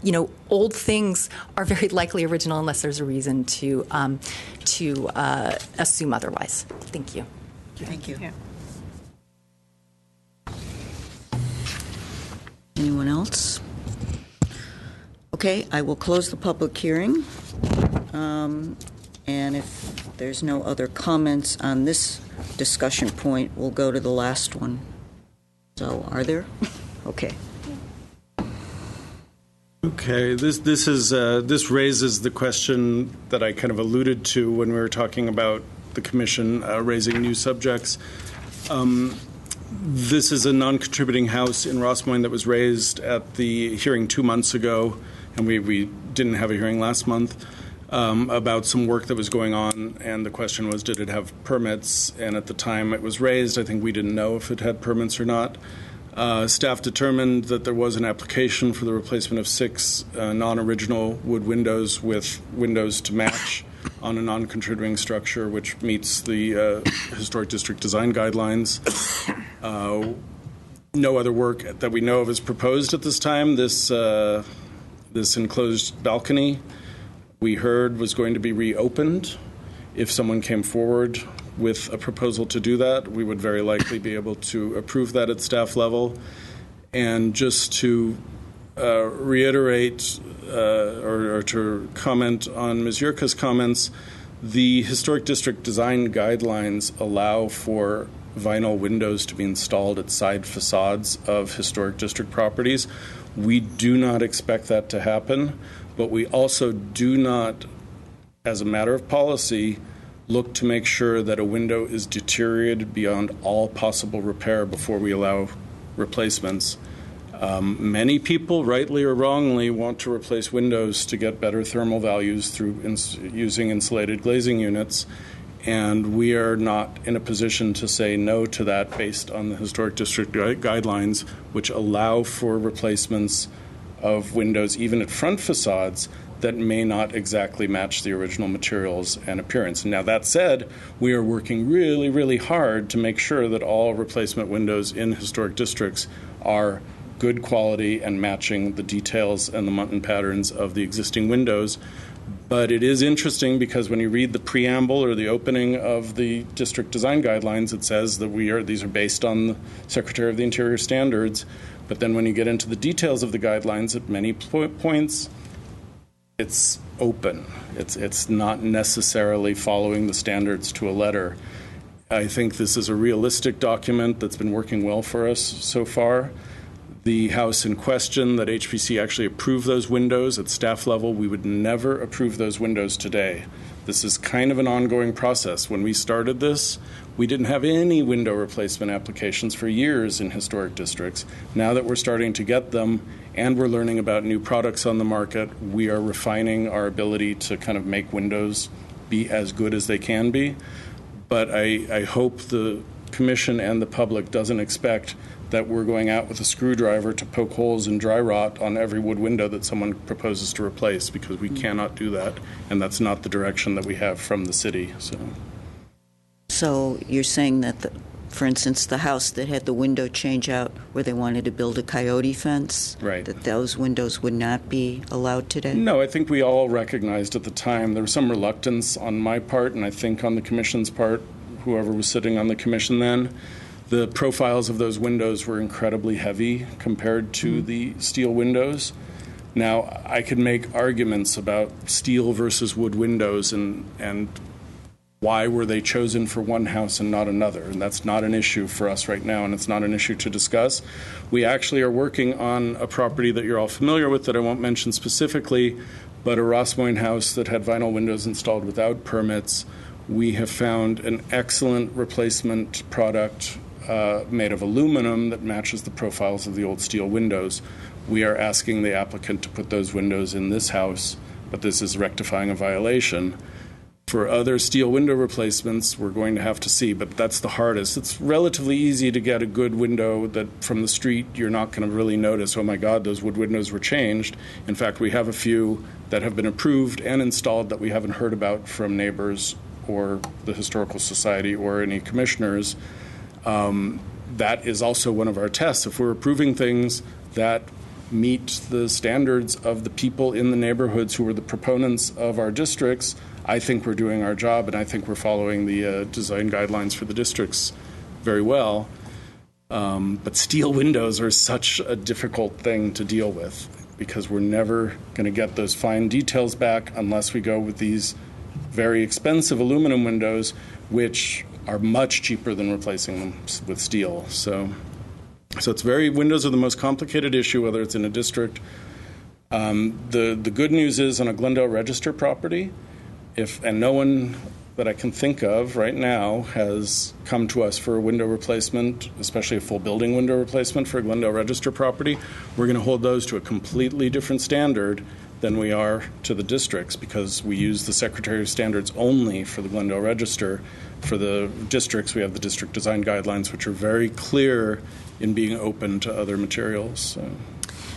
old things are very likely original unless there's a reason to assume otherwise. Thank you. Thank you. Yeah. Anyone else? Okay, I will close the public hearing. And if there's no other comments on this discussion point, we'll go to the last one. So, are there? Okay. Okay, this raises the question that I kind of alluded to when we were talking about the commission raising new subjects. This is a non-contributing house in Ross Moines that was raised at the hearing 2 months ago, and we didn't have a hearing last month about some work that was going on, and the question was, did it have permits? And at the time it was raised, I think we didn't know if it had permits or not. Staff determined that there was an application for the replacement of 6 non-original wood windows with windows to match on a non-contributing structure, which meets the Historic District Design Guidelines. No other work that we know of is proposed at this time. This This enclosed balcony, we heard, was going to be reopened. If someone came forward with a proposal to do that, we would very likely be able to approve that at staff level. And just to reiterate or to comment on Ms. Yurka's comments, the Historic District Design Guidelines allow for vinyl windows to be installed at side facades of Historic District properties. We do not expect that to happen, but we also do not, as a matter of policy, look to make sure that a window is deteriorated beyond all possible repair before we allow replacements. Many people, rightly or wrongly, want to replace windows to get better thermal values through using insulated glazing units, and we are not in a position to say no to that based on the Historic District guidelines, which allow for replacements of windows, even at front facades, that may not exactly match the original materials and appearance. Now, that said, we are working really, really hard to make sure that all replacement windows in historic districts are good quality and matching the details and the muntin patterns of the existing windows. But it is interesting because when you read the preamble or the opening of the district design guidelines, it says that these are based on the Secretary of the Interior standards. But then when you get into the details of the guidelines, at many points, it's open. It's not necessarily following the standards to a letter. I think this is a realistic document that's been working well for us so far. The house in question that HPC actually approved those windows at staff level, we would never approve those windows today. This is kind of an ongoing process. When we started this, we didn't have any window replacement applications for years in historic districts. Now that we're starting to get them and we're learning about new products on the market, we are refining our ability to kind of make windows be as good as they can be. But I hope the Commission and the public doesn't expect that we're going out with a screwdriver to poke holes in dry rot on every wood window that someone proposes to replace, because we cannot do that, and that's not the direction that we have from the city. So you're saying that, for instance, the house that had the window change out where they wanted to build a coyote fence, right, that those windows would not be allowed today? No, I think we all recognized at the time there was some reluctance on my part, and I think on the Commission's part, whoever was sitting on the Commission then. The profiles of those windows were incredibly heavy compared to the steel windows. Now, I could make arguments about steel versus wood windows and why were they chosen for one house and not another, and that's not an issue for us right now, and it's not an issue to discuss. We actually are working on a property that you're all familiar with that I won't mention specifically, but a Ross Moyne house that had vinyl windows installed without permits. We have found an excellent replacement product made of aluminum that matches the profiles of the old steel windows. We are asking the applicant to put those windows in this house, but this is rectifying a violation. For other steel window replacements, we're going to have to see, but that's the hardest. It's relatively easy to get a good window that from the street you're not going to really notice, oh my God, those wood windows were changed. In fact, we have a few that have been approved and installed that we haven't heard about from neighbors or the Historical Society or any commissioners. That is also one of our tests. If we're approving things that meet the standards of the people in the neighborhoods who are the proponents of our districts, I think we're doing our job, and I think we're following the design guidelines for the districts very well. But steel windows are such a difficult thing to deal with because we're never going to get those fine details back unless we go with these very expensive aluminum windows, which are much cheaper than replacing them with steel. So it's windows are the most complicated issue, whether it's in a district. The good news is on a Glendale Register property, and no one that I can think of right now has come to us for a window replacement, especially a full building window replacement for a Glendale Register property, we're going to hold those to a completely different standard than we are to the districts, because we use the Secretary of Standards only for the Glendale Register. For the districts, we have the district design guidelines, which are very clear in being open to other materials.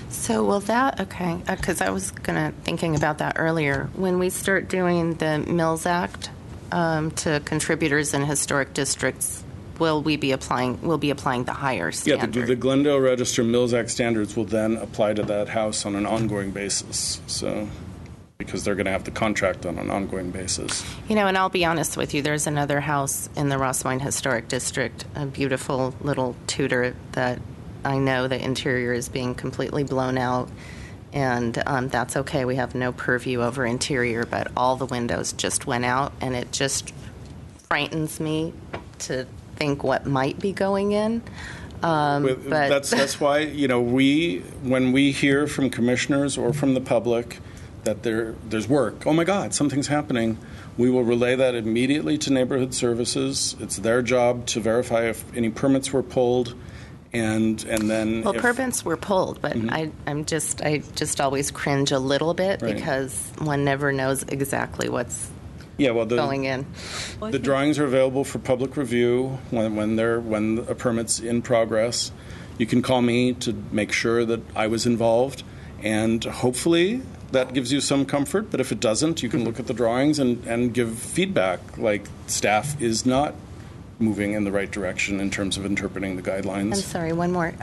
So will that, okay, because I was thinking about that earlier. When we start doing the Mills Act to contributors in historic districts will we be applying? We'll be applying the higher Yeah, standard. the Glendale Register Mills Act standards will then apply to that house on an ongoing basis. So, because they're going to have the contract on an ongoing basis. You know, and I'll be honest with you, there's another house in the Rossmine Historic District, a beautiful little Tudor that I know the interior is being completely blown out, and that's okay. We have no purview over interior, but all the windows just went out, and it just frightens me to think what might be going in. But that's why, you know, when we hear from commissioners or from the public that there's work, oh my God, something's happening, we will relay that immediately to neighborhood services. It's their job to verify if any permits were pulled, and then permits were pulled, but I just always cringe a little bit because one never knows exactly what's going in. The drawings are available for public review when a permit's in progress. You can call me to make sure that I was involved, and hopefully that gives you some comfort. But if it doesn't, you can look at the drawings and give feedback, like staff is not moving in the right direction in terms of interpreting the guidelines. I'm sorry, one more.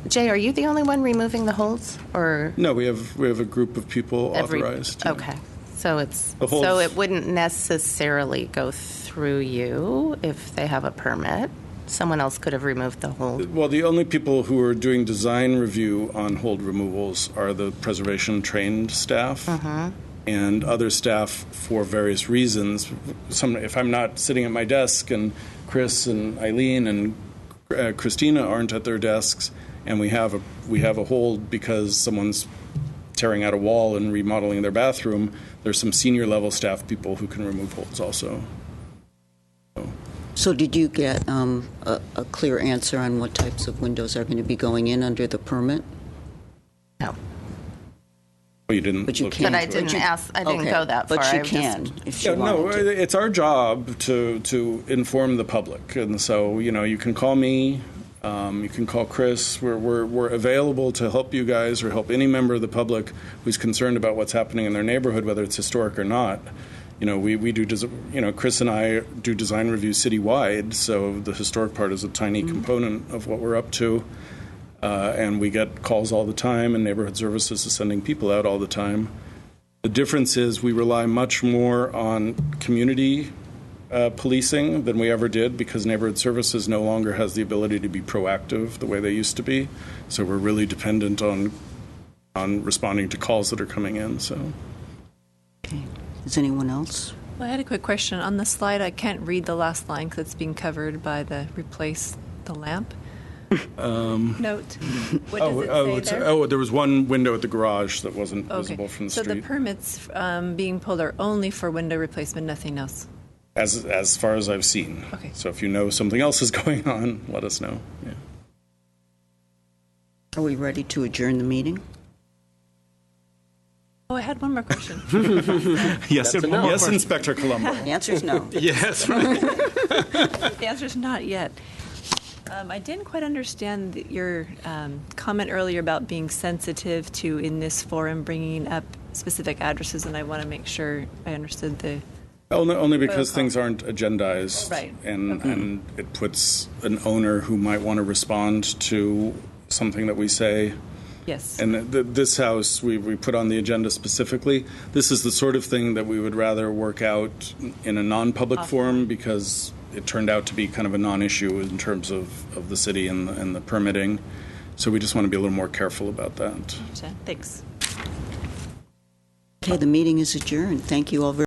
Jay, are you the only one removing the holes, or no? We have a group of people authorized. Okay. So it wouldn't necessarily go through you if they have a permit. Someone else could have removed the hold. Well, the only people who are doing design review on hold removals are the preservation trained staff and other staff for various reasons. If I'm not sitting at my desk and Chris and Eileen and Christina aren't at their desks, and we have a hold because someone's tearing out a wall and remodeling their bathroom, there's some senior level staff people who can remove holds also. So did you get a clear answer on what types of windows are going to be going in under the permit? No. Well, you didn't. But you can. But I didn't ask. I didn't go that far. But you can if you wanted to. It's our job to inform the public, and so you can call me. You can call Chris. We're available to help you guys or help any member of the public who's concerned about what's happening in their neighborhood, whether it's historic or not. We do. Chris and I do design reviews citywide, so the historic part is a tiny component of what we're up to, and we get calls all the time, and neighborhood services is sending people out all the time. The difference is we rely much more on community policing than we ever did because neighborhood services no longer has the ability to be proactive the way they used to be. So we're really dependent on responding to calls that are coming in. So. Okay. Is anyone else? Well, I had a quick question. On the slide, I can't read the last line because it's being covered by the replace the lamp note. What does it say there? There was one window at the garage that wasn't visible from the street. So the permits being pulled are only for window replacement, nothing else? As far as I've seen. Okay. So if you know something else is going on, let us know. Yeah. Are we ready to adjourn the meeting? Oh, I had one more question. Yes, Inspector Colombo. The answer is no. Yes. The answer is not yet. I didn't quite understand your comment earlier about being sensitive to, in this forum, bringing up specific addresses, and I want to make sure I understood the... Only because things aren't agendized, right. And it puts an owner who might want to respond to something that we say. Yes. And this house, we put on the agenda specifically. This is the sort of thing that we would rather work out in a non-public forum because it turned out to be kind of a non-issue in terms of the city and the permitting. So we just want to be a little more careful about that. Thanks. Okay, the meeting is adjourned. Thank you all very much.